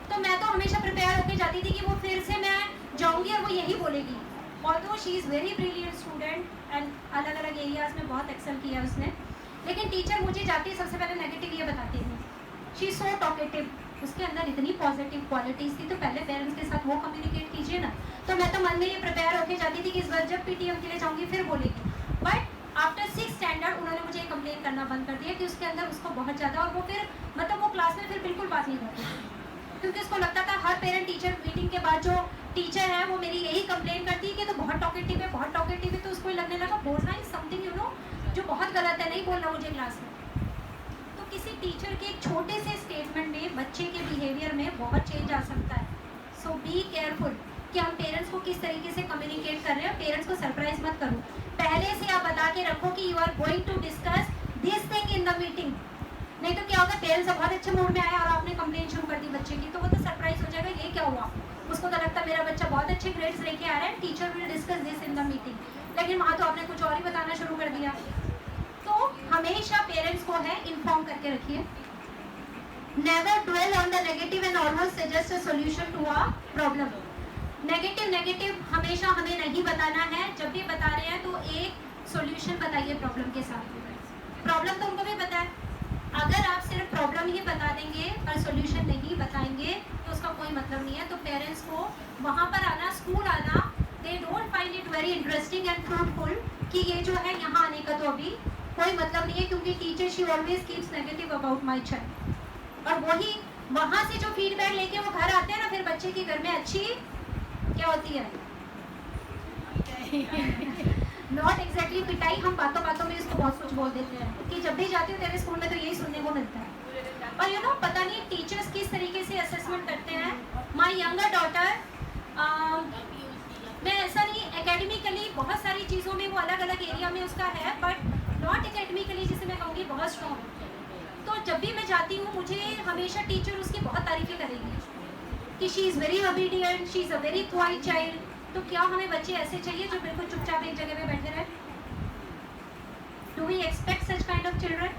तो मैं तो हमेशा प्रिपेयर होकर जाती थी कि वो फिर से मैं जाऊंगी और वो यही बोलेगी। Although she is very brilliant student and अलग अलग एरियाज में बहुत एक्सेल किया उसने, लेकिन टीचर मुझे जाती सबसे पहले नेगेटिव ये बताती थी, शी इज सो टॉकेटिव, उसके अंदर इतनी पॉजिटिव क्वालिटीज थी, तो पहले पेरेंट्स के साथ वो कम्युनिकेट कीजिए ना। तो मैं तो मन में ये प्रिपेयर होकर जाती थी कि इस बार जब पीटीएम के लिए जाऊंगी फिर बोलेगी, बट आफ्टर 6th स्टैंडर्ड उन्होंने मुझे कंप्लेन करना बंद कर दिया कि उसके अंदर उसको बहुत ज़्यादा, और वो फिर मतलब वो क्लास में फिर बिल्कुल बात नहीं करती, क्योंकि उसको लगता था हर पेरेंट टीचर मीटिंग के बाद जो टीचर है वो मेरी यही कंप्लेन करती है कि तो बहुत टॉकेटिव है, बहुत टॉकेटिव है, तो उसको लगने लगा बोलना इज समथिंग यू नो जो बहुत गलत है, नहीं बोलना मुझे क्लास में। तो किसी टीचर के एक छोटे से स्टेटमेंट में बच्चे के बिहेवियर में बहुत चेंज आ सकता है। सो बी केयरफुल कि हम पेरेंट्स को किस तरीके से कम्युनिकेट कर रहे हैं। पेरेंट्स को सरप्राइज मत करो, पहले से आप बता के रखो कि you are going to discuss this thing in the meeting. नहीं तो क्या होगा, पेरेंट्स बहुत अच्छे मूड में आया और आपने कंप्लेन शुरू कर दी बच्चे की, तो वो तो सरप्राइज हो जाएगा, ये क्या हुआ, उसको तो लगता है मेरा बच्चा बहुत अच्छे ग्रेड्स लेके आ रहा है, teacher will discuss this in the meeting, लेकिन वहाँ तो आपने कुछ और ही बताना शुरू कर दिया। तो हमेशा पेरेंट्स को है इन्फॉर्म करके रखिए। Never dwell on the negative and always suggest a solution to a problem. Negative हमेशा हमें नहीं बताना है, जब भी बता रहे हैं तो एक सॉल्यूशन बताइए प्रॉब्लम के साथ। प्रॉब्लम तो उनको भी पता है, अगर आप सिर्फ प्रॉब्लम ही बता देंगे पर सॉल्यूशन नहीं बताएंगे तो उसका कोई मतलब नहीं है। तो पेरेंट्स को वहाँ पर आना, स्कूल आना, they don't find it very interesting and fruitful कि ये जो है यहाँ आने का तो अभी कोई मतलब नहीं है, क्योंकि teacher she always keeps negative about my child. और वही वहाँ से जो फीडबैक लेके वो घर आते हैं ना, फिर बच्चे के घर में अच्छी क्या होती है नॉट एग्जैक्टली पिटाई, हम बातों बातों में इसको बहुत कुछ बोल देते हैं कि जब भी जाती हूँ तेरे स्कूल में तो यही सुनने को मिलता है। और यू नो पता नहीं टीचर्स किस तरीके से असेसमेंट करते हैं। माई यंगर डॉटर, मैं ऐसा नहीं, एकेडमिकली बहुत सारी चीज़ों में वो अलग अलग एरिया में उसका है, बट नॉट एकेडमिकली जिसे मैं कहूँगी बहुत स्ट्रॉन्ग। तो जब भी मैं जाती हूँ मुझे हमेशा टीचर उसकी बहुत तारीफें करेगी कि she is very obedient, she is a very quite child. तो क्या हमें बच्चे ऐसे चाहिए जो बिल्कुल चुपचाप एक जगह पे बैठे रहे? Do we expect such kind of children?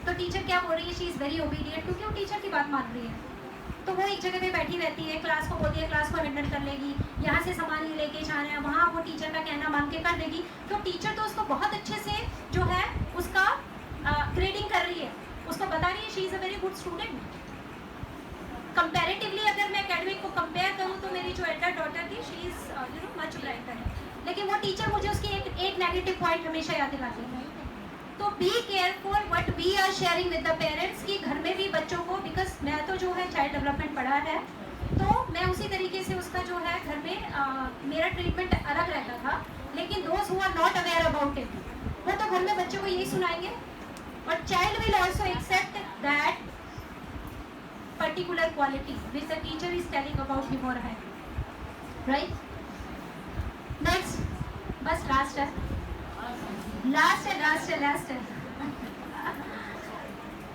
तो टीचर क्या बोल रही है, शी इज़ वेरी ओबीडियंट, क्योंकि वो टीचर की बात मान रही है। तो वो एक जगह पे बैठी रहती है, क्लास को बोलती है क्लास को अटेंड कर लेगी, यहाँ से सामान ही लेके जाना है, वहाँ वो टीचर का कहना मान के कर देगी। तो टीचर तो उसको बहुत अच्छे से जो है उसका ग्रेडिंग कर रही है, उसको बता रही है she is a very good student. Comparatively अगर मैं एकेडमिक को कंपेयर करूँ तो मेरी जो एल्डर डॉटर थी she is you know much brighter है, लेकिन वो टीचर मुझे उसकी एक नेगेटिव पॉइंट हमेशा याद दिलाती है। तो be careful what we are sharing with the parents, की घर में भी बच्चों को, बिकॉज मैं तो जो है चाइल्ड डेवलपमेंट पढ़ा है तो मैं उसी तरीके से उसका जो है घर में मेरा ट्रीटमेंट अलग रहता था, लेकिन those who are not aware about it वो तो घर में बच्चों को यही सुनाएंगे, और child will also accept that particular quality which the teacher is telling about him or her, right? Next, बस लास्ट है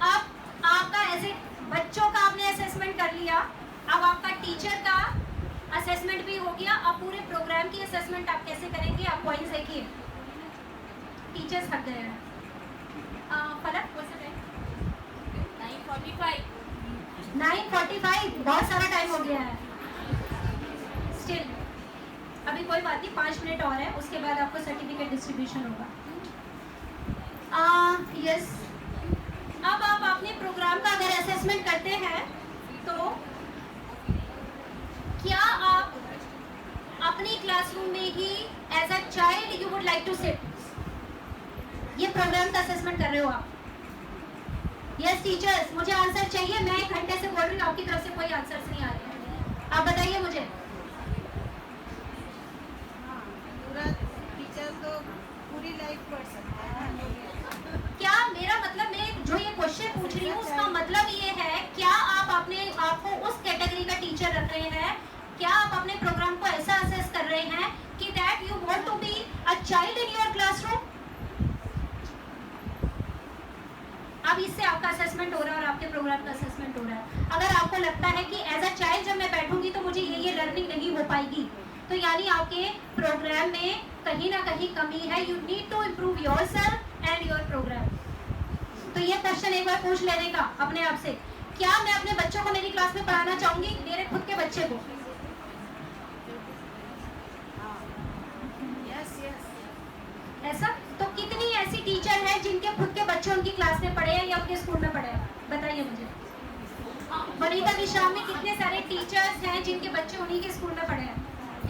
अब आपका ऐसे बच्चों का आपने असेसमेंट कर लिया, अब आपका टीचर का असेसमेंट भी हो गया। अब पूरे प्रोग्राम की असेसमेंट आप कैसे करेंगे? आप पॉइंट्स देखिए, टीचर्स थक गए हैं. फलक what's the time? 9:45. 9:45. बहुत सारा टाइम हो गया है. स्टिल अभी कोई बात नहीं, 5 मिनट और है, उसके बाद आपको सर्टिफिकेट डिस्ट्रीब्यूशन होगा. यस, अब आप अपने प्रोग्राम का अगर असेसमेंट करते हैं तो क्या आप अपनी क्लासरूम में ही as a child you would like to sit? ये प्रोग्राम का असेसमेंट कर रहे हो आप? यस टीचर्स, मुझे आंसर चाहिए. मैं 1 घंटे से बोल रही हूँ, आपकी तरफ से कोई आंसर्स नहीं आ रहे हैं. आप बताइए मुझे. पूरा टीचर तो पूरी लाइफ पढ़ सकता है. क्या मेरा मतलब, मैं जो ये क्वेश्चन पूछ रही हूँ उसका मतलब ये है, क्या आप अपने आप को उस कैटेगरी का टीचर रख रहे हैं? क्या आप अपने प्रोग्राम को ऐसा असेस कर रहे हैं कि that you want to be a child in your classroom? अब इससे आपका असेसमेंट हो रहा है और आपके प्रोग्राम का असेसमेंट हो रहा है. अगर आपको लगता है कि एज अ चाइल्ड जब मैं बैठूंगी तो मुझे ये लर्निंग नहीं हो पाएगी, तो यानी आपके प्रोग्राम में कहीं ना कहीं कमी है. You need to improve yourself and your programme. तो ये क्वेश्चन एक बार पूछ लेने का अपने आप से, क्या मैं अपने बच्चों को मेरी क्लास में पढ़ाना चाहूंगी, मेरे खुद के बच्चे को? ऐसा तो कितनी ऐसी टीचर है जिनके खुद के बच्चे उनकी क्लास में पढ़े हैं या उनके स्कूल में पढ़े हैं? बताइए मुझे. वनिता विश्राम में कितने सारे टीचर्स हैं जिनके बच्चे उन्हीं के स्कूल में पढ़े हैं?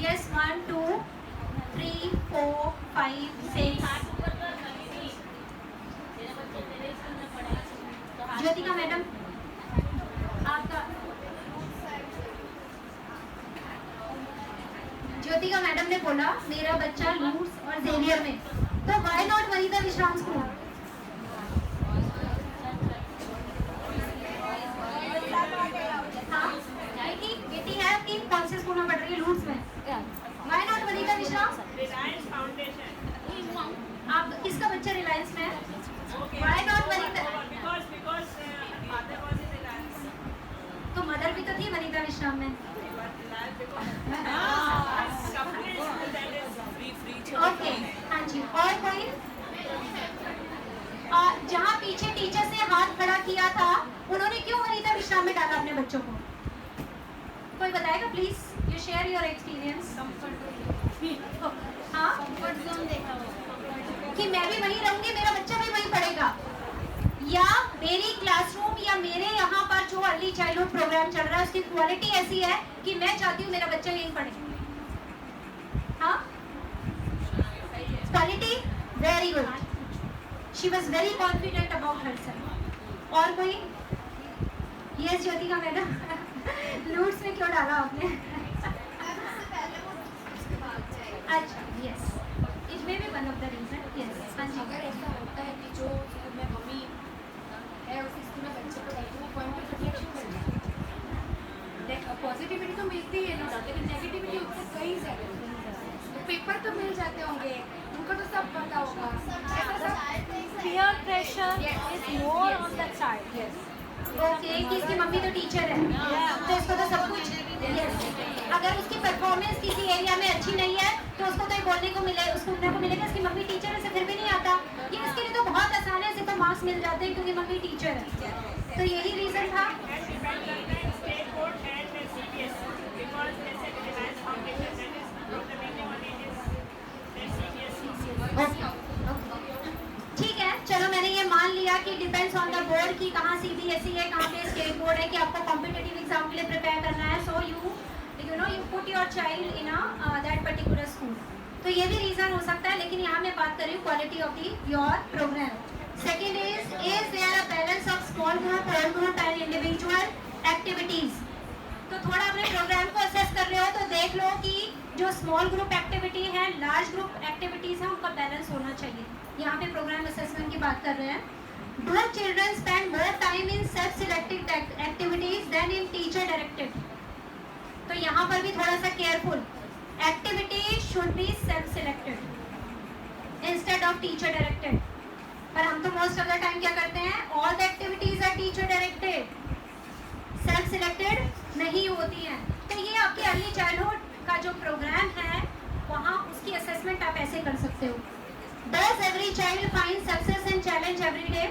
यस, 1 2 3 4 5 6. ज्योतिका मैडम, आपका ज्योतिका मैडम ने बोला मेरा बच्चा लूट्स और जेवियर में, तो व्हाई नॉट वनिता विश्राम स्कूल? हाँ, बेटी है आपकी, कौन से स्कूल में पढ़ रही है? लूट्स में. व्हाई नॉट वनिता विश्राम? Reliance Foundation. आप किसका बच्चा रिलायंस में है? Okay. Why not Vanita? Because father was in Reliance. तो मदर भी तो थी वनिता विश्राम में. But Reliance because company school that is free. Okay, हाँ जी. और कोई? जहाँ पीछे टीचर से हाथ खड़ा किया था, उन्होंने क्यों वनिता विश्राम में डाला अपने बच्चों को? कोई बताएगा please? You share your experience. हाँ, कि मैं भी वहीं रहूंगी, मेरा बच्चा भी वहीं पढ़ेगा, या मेरी क्लासरूम या मेरे यहाँ पर जो अर्ली चाइल्डहुड प्रोग्राम चल रहा है उसकी क्वालिटी ऐसी है कि मैं चाहती हूँ मेरा बच्चा यहीं पढ़े. हाँ, quality very good. She was very confident about herself. और कोई? यस ज्योतिका मैडम, लूट्स में क्यों डाला आपने? अच्छा, yes, it may be one of the reason. Yes, हाँ जी. अगर ऐसा होता है कि जो स्कूल में मम्मी है उस स्कूल में बच्चे को रहते वो पॉइंट ऑफ रिफ्लेक्शन मिल जाए. पॉजिटिविटी तो मिलती है ना, लेकिन नेगेटिविटी उससे कहीं ज़्यादा. तो पेपर तो मिल जाते होंगे, उनको तो सब पता होगा. ऐसा सब Peer pressure is more on the child. Yes. Okay, कि इसकी मम्मी तो टीचर है, तो इसको तो सब कुछ. यस, अगर उसकी परफॉर्मेंस किसी एरिया में अच्छी नहीं है तो उसको तो ये बोलने को मिले, उसको सुनने को मिलेगा इसकी मम्मी टीचर है, इसे फिर भी नहीं आता. ये इसके लिए तो बहुत आसान है, इसे तो मार्क्स मिल जाते हैं क्योंकि मम्मी टीचर है. तो यही रीजन था. And depends on the state board and the CBSE. Because they said Reliance Foundation that is the main one is the CBSE. Okay, ठीक है, चलो मैंने ये मान लिया कि डिपेंड्स ऑन द बोर्ड की कहाँ सीबीएसई है, कहाँ पे स्टेट बोर्ड है, कि आपको कॉम्पिटिटिव एग्जाम के लिए प्रिपेयर करना है. So you put your child in that particular school. तो ये भी रीजन हो सकता है, लेकिन यहाँ मैं बात कर रही हूँ quality of the your programme. Second is there a balance of small group, whole group and individual activities. तो थोड़ा अपने प्रोग्राम को असेस कर रहे हो तो देख लो कि जो स्मॉल ग्रुप एक्टिविटी है, लार्ज ग्रुप एक्टिविटीज है, उनका बैलेंस होना चाहिए. यहाँ पे प्रोग्राम असेसमेंट की बात कर रहे हैं. Do children spend more time in self-selected activities than in teacher-directed? तो यहाँ पर भी थोड़ा सा careful. Activities should be self-selected instead of teacher-directed. पर हम तो most of the time क्या करते हैं? All the activities are teacher-directed. Self-selected नहीं होती हैं. तो ये आपके अर्ली चाइल्डहुड का जो प्रोग्राम है, वहाँ उसकी असेसमेंट आप ऐसे कर सकते हो. Does every child find success and challenge every day?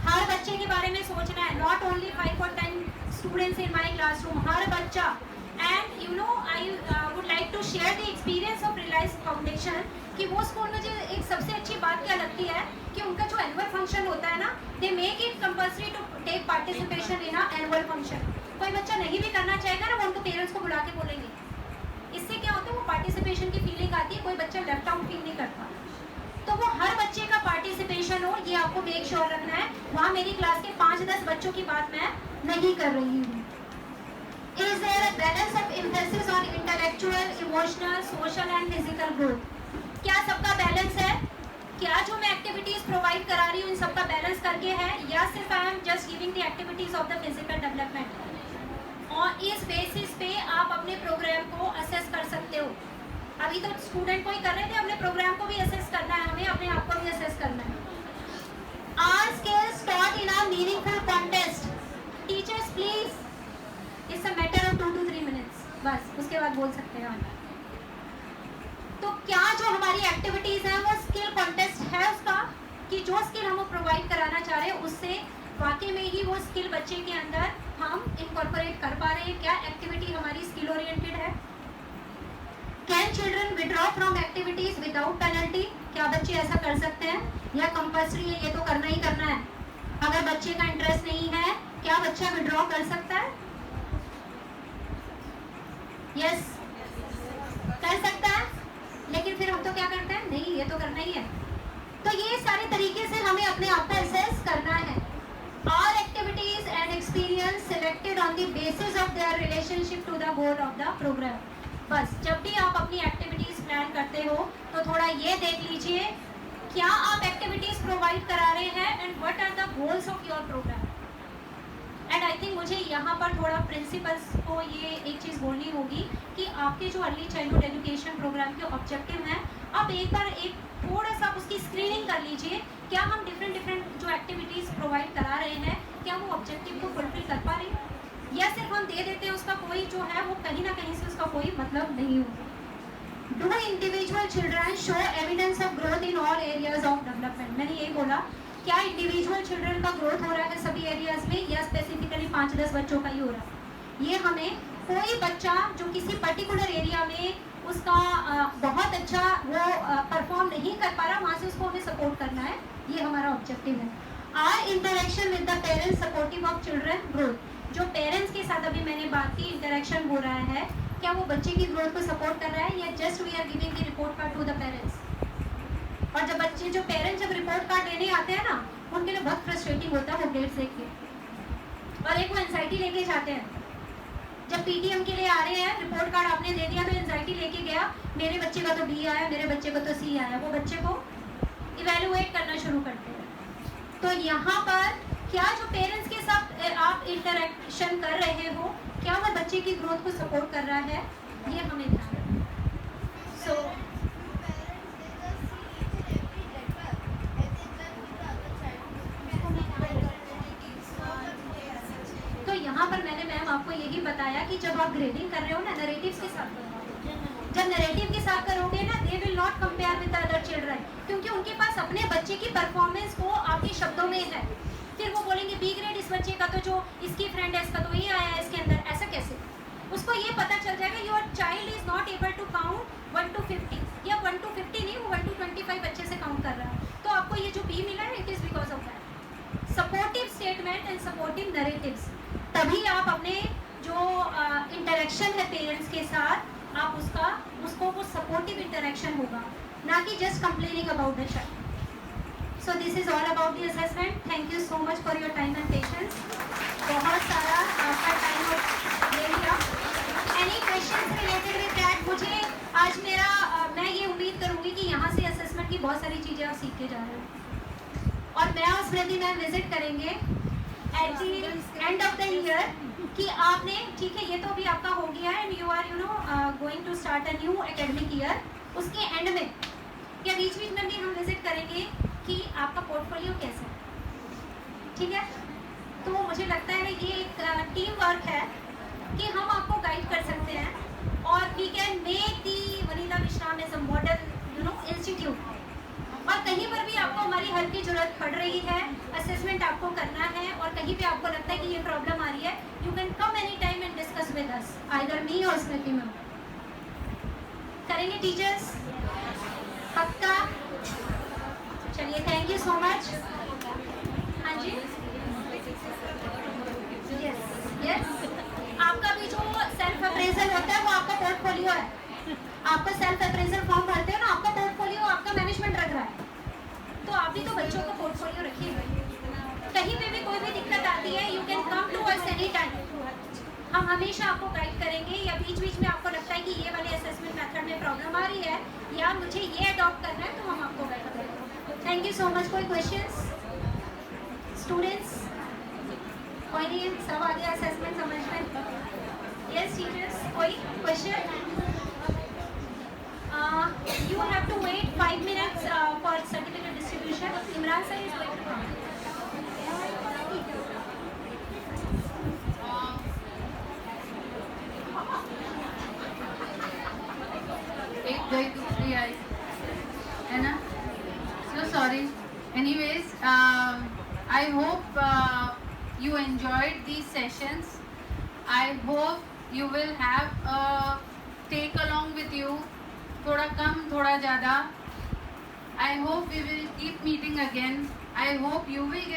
हर बच्चे के बारे में सोचना है, not only 5 or 10 students in my classroom, हर बच्चा. And you know, I would like to share the experience of Reliance Foundation कि वो स्कूल में जो एक सबसे अच्छी बात क्या लगती है कि उनका जो एनुअल फंक्शन होता है ना, they make it compulsory to take participation in a annual function. कोई बच्चा नहीं भी करना चाहेगा ना, वो उनको पेरेंट्स को बुला के बोलेंगे. इससे क्या होता है, वो पार्टिसिपेशन की फीलिंग आती है, कोई बच्चा लेफ्ट आउट फील नहीं करता. तो वो हर बच्चे का पार्टिसिपेशन हो, ये आपको मेक श्योर रखना है. वहाँ मेरी क्लास के 5-10 बच्चों की बात मैं नहीं कर रही हूँ. Is there a balance of emphasis on intellectual, emotional, social and physical growth? क्या सबका बैलेंस है? क्या जो मैं एक्टिविटीज प्रोवाइड करा रही हूँ इन सबका बैलेंस करके है, या सिर्फ I am just giving the activities of the physical development? और इस बेसिस पे आप अपने प्रोग्राम को असेस कर सकते हो. अभी तो स्टूडेंट को ही कर रहे थे, अपने प्रोग्राम को भी असेस करना है, हमें अपने आप को भी असेस करना है. Are skills taught in a meaningful context? Teachers please, it's a matter of 2 to 3 minutes, बस उसके बाद बोल सकते हैं. तो क्या जो हमारी एक्टिविटीज हैं वो स्किल कॉन्टेस्ट है उसका, कि जो स्किल हम प्रोवाइड कराना चाह रहे हैं उससे वाकई में ही वो स्किल बच्चे के अंदर हम इनकॉर्पोरेट कर पा रहे हैं? क्या एक्टिविटी हमारी स्किल ओरिएंटेड है? Can children withdraw from activities without penalty? क्या बच्चे ऐसा कर सकते हैं, या कंपल्सरी है ये तो करना ही करना है? अगर बच्चे का इंटरेस्ट नहीं है, क्या बच्चा विड्रॉ कर सकता है? यस, कर सकता है. लेकिन फिर हम तो क्या करते हैं, नहीं ये तो करना ही है. तो ये सारे तरीके से हमें अपने आप को असेस करना है. All activities and experience selected on the basis of their relationship to the goal of the program. बस जब भी आप अपनी एक्टिविटीज प्लान करते हो तो थोड़ा ये देख लीजिए क्या आप एक्टिविटीज प्रोवाइड करा रहे हैं and what are the goals of your programme. And I think मुझे यहाँ पर थोड़ा प्रिंसिपल्स को ये एक चीज़ बोलनी होगी कि आपके जो अर्ली चाइल्डहुड एजुकेशन प्रोग्राम के ऑब्जेक्टिव हैं, आप एक बार एक थोड़ा सा उसकी स्क्रीनिंग कर लीजिए. क्या हम डिफरेंट जो एक्टिविटीज़ प्रोवाइड करा रहे हैं, क्या वो ऑब्जेक्टिव को फुलफिल कर पा रहे हैं, या सिर्फ हम दे देते हैं, उसका कोई जो है वो कहीं ना कहीं से उसका कोई मतलब नहीं होगा. Do individual children show evidence of growth in all areas of development? मैंने यही बोला, क्या इंडिविजुअल चिल्ड्रन का ग्रोथ हो रहा है सभी एरियाज में, या स्पेसिफिकली 5-10 बच्चों का ही हो रहा है? ये हमें कोई बच्चा जो किसी पर्टिकुलर एरिया में उसका बहुत अच्छा वो परफॉर्म नहीं कर पा रहा, वहाँ से उसको हमें सपोर्ट करना है, ये हमारा ऑब्जेक्टिव है. Are interaction with the parents supportive of children growth? जो पेरेंट्स के साथ अभी मैंने बात की इंटरेक्शन हो रहा है, क्या वो बच्चे की ग्रोथ को सपोर्ट कर रहा है, या just we are giving the report card to the parents? और जब बच्चे जो पेरेंट्स जब रिपोर्ट कार्ड लेने आते हैं ना, उनके लिए बहुत फ्रस्ट्रेटिंग होता है वो ग्रेड्स देख के, और एक वो एंजाइटी लेके जाते हैं. जब पीटीएम के लिए आ रहे हैं, रिपोर्ट कार्ड आपने दे दिया तो एंजाइटी लेके गया, मेरे बच्चे का तो बी आया, मेरे बच्चे को तो सी आया. वो बच्चे को इवेलुएट करना शुरू करते हैं. तो यहाँ पर क्या जो पेरेंट्स के साथ आप इंटरेक्शन कर रहे हो, क्या वो बच्चे की ग्रोथ को सपोर्ट कर रहा है, ये हमें ध्यान रखना है. सो तो यहाँ पर मैंने मैम आपको यही बताया कि जब आप ग्रेडिंग कर रहे हो ना, नरेटिव्स के साथ करोगे. जब नरेटिव के साथ करोगे ना, they will not compare with other children, क्योंकि उनके पास अपने बच्चे की परफॉर्मेंस को आपके शब्दों में है. फिर वो बोलेंगे बी ग्रेड इस बच्चे का, तो जो इसकी फ्रेंड है इसका तो ये आया है इसके अंदर, ऐसा कैसे? उसको ये पता चल जाएगा your child is not able to count 1 to 50, या 1 to 50 नहीं, वो 1 to 25 अच्छे से काउंट कर रहा है. तो आपको ये जो बी मिला है, it is because of that. Supportive statement and supportive narratives, तभी आप अपने जो इंटरेक्शन है पेरेंट्स के साथ, आप उसको वो सपोर्टिव इंटरेक्शन होगा, ना कि just complaining about the child. So this is all about the assessment. Thank you so much for your time and patience. बहुत सारा आपका टाइम ले लिया. Any questions related with that? मुझे आज मैं ये उम्मीद करूँगी कि यहाँ से असेसमेंट की बहुत सारी चीज़ें आप सीख के जा रहे हो, और मैं और स्मृति मैम विजिट करेंगे eight the end of the year कि आपने, ठीक है ये तो अभी आपका हो गया है, and you are going to start a new academic year. उसके एंड में या बीच बीच में भी हम विजिट करेंगे कि आपका पोर्टफोलियो कैसा है. ठीक है, तो मुझे लगता है ये एक टीम वर्क है कि हम आपको गाइड कर सकते हैं, और we can make the Vanita Vishram as a model institute. हमारी हेल्प की जरूरत पड़ रही है, असेसमेंट आपको करना है और कहीं पे आपको लगता है कि ये प्रॉब्लम आ रही है, you can come any time and discuss with us, either me और स्मृति मैम। करेंगे टीचर्स? पक्का? चलिए, थैंक यू सो मच। हाँ जी, यस। आपका भी जो सेल्फ अप्रेजल होता है वो आपका पोर्टफोलियो है। आपका सेल्फ अप्रेजल फॉर्म भरते हो ना, आपका पोर्टफोलियो आपका मैनेजमेंट रख रहा है, तो आप भी तो बच्चों का पोर्टफोलियो रखिएगा। कहीं पे भी कोई भी दिक्कत आती है, you can come to us any time. हम हमेशा आपको गाइड करेंगे, या बीच बीच में आपको लगता है कि ये वाले असेसमेंट मेथड में प्रॉब्लम आ रही है या मुझे ये अडॉप्ट करना है, तो हम आपको गाइड करेंगे। Thank you so much. कोई क्वेश्चंस स्टूडेंट्स? कोई नहीं, सब आ गया असेसमेंट समझ में? यस टीचर्स, कोई question? You have to wait 5 minutes for certificate distribution. Imran sir is going to come. 1 2 3 आई है ना? So sorry. Anyways, I hope you enjoyed these sessions. I hope you will have a take along with you. थोड़ा कम, थोड़ा ज़्यादा. I hope we will keep meeting again. I hope you will give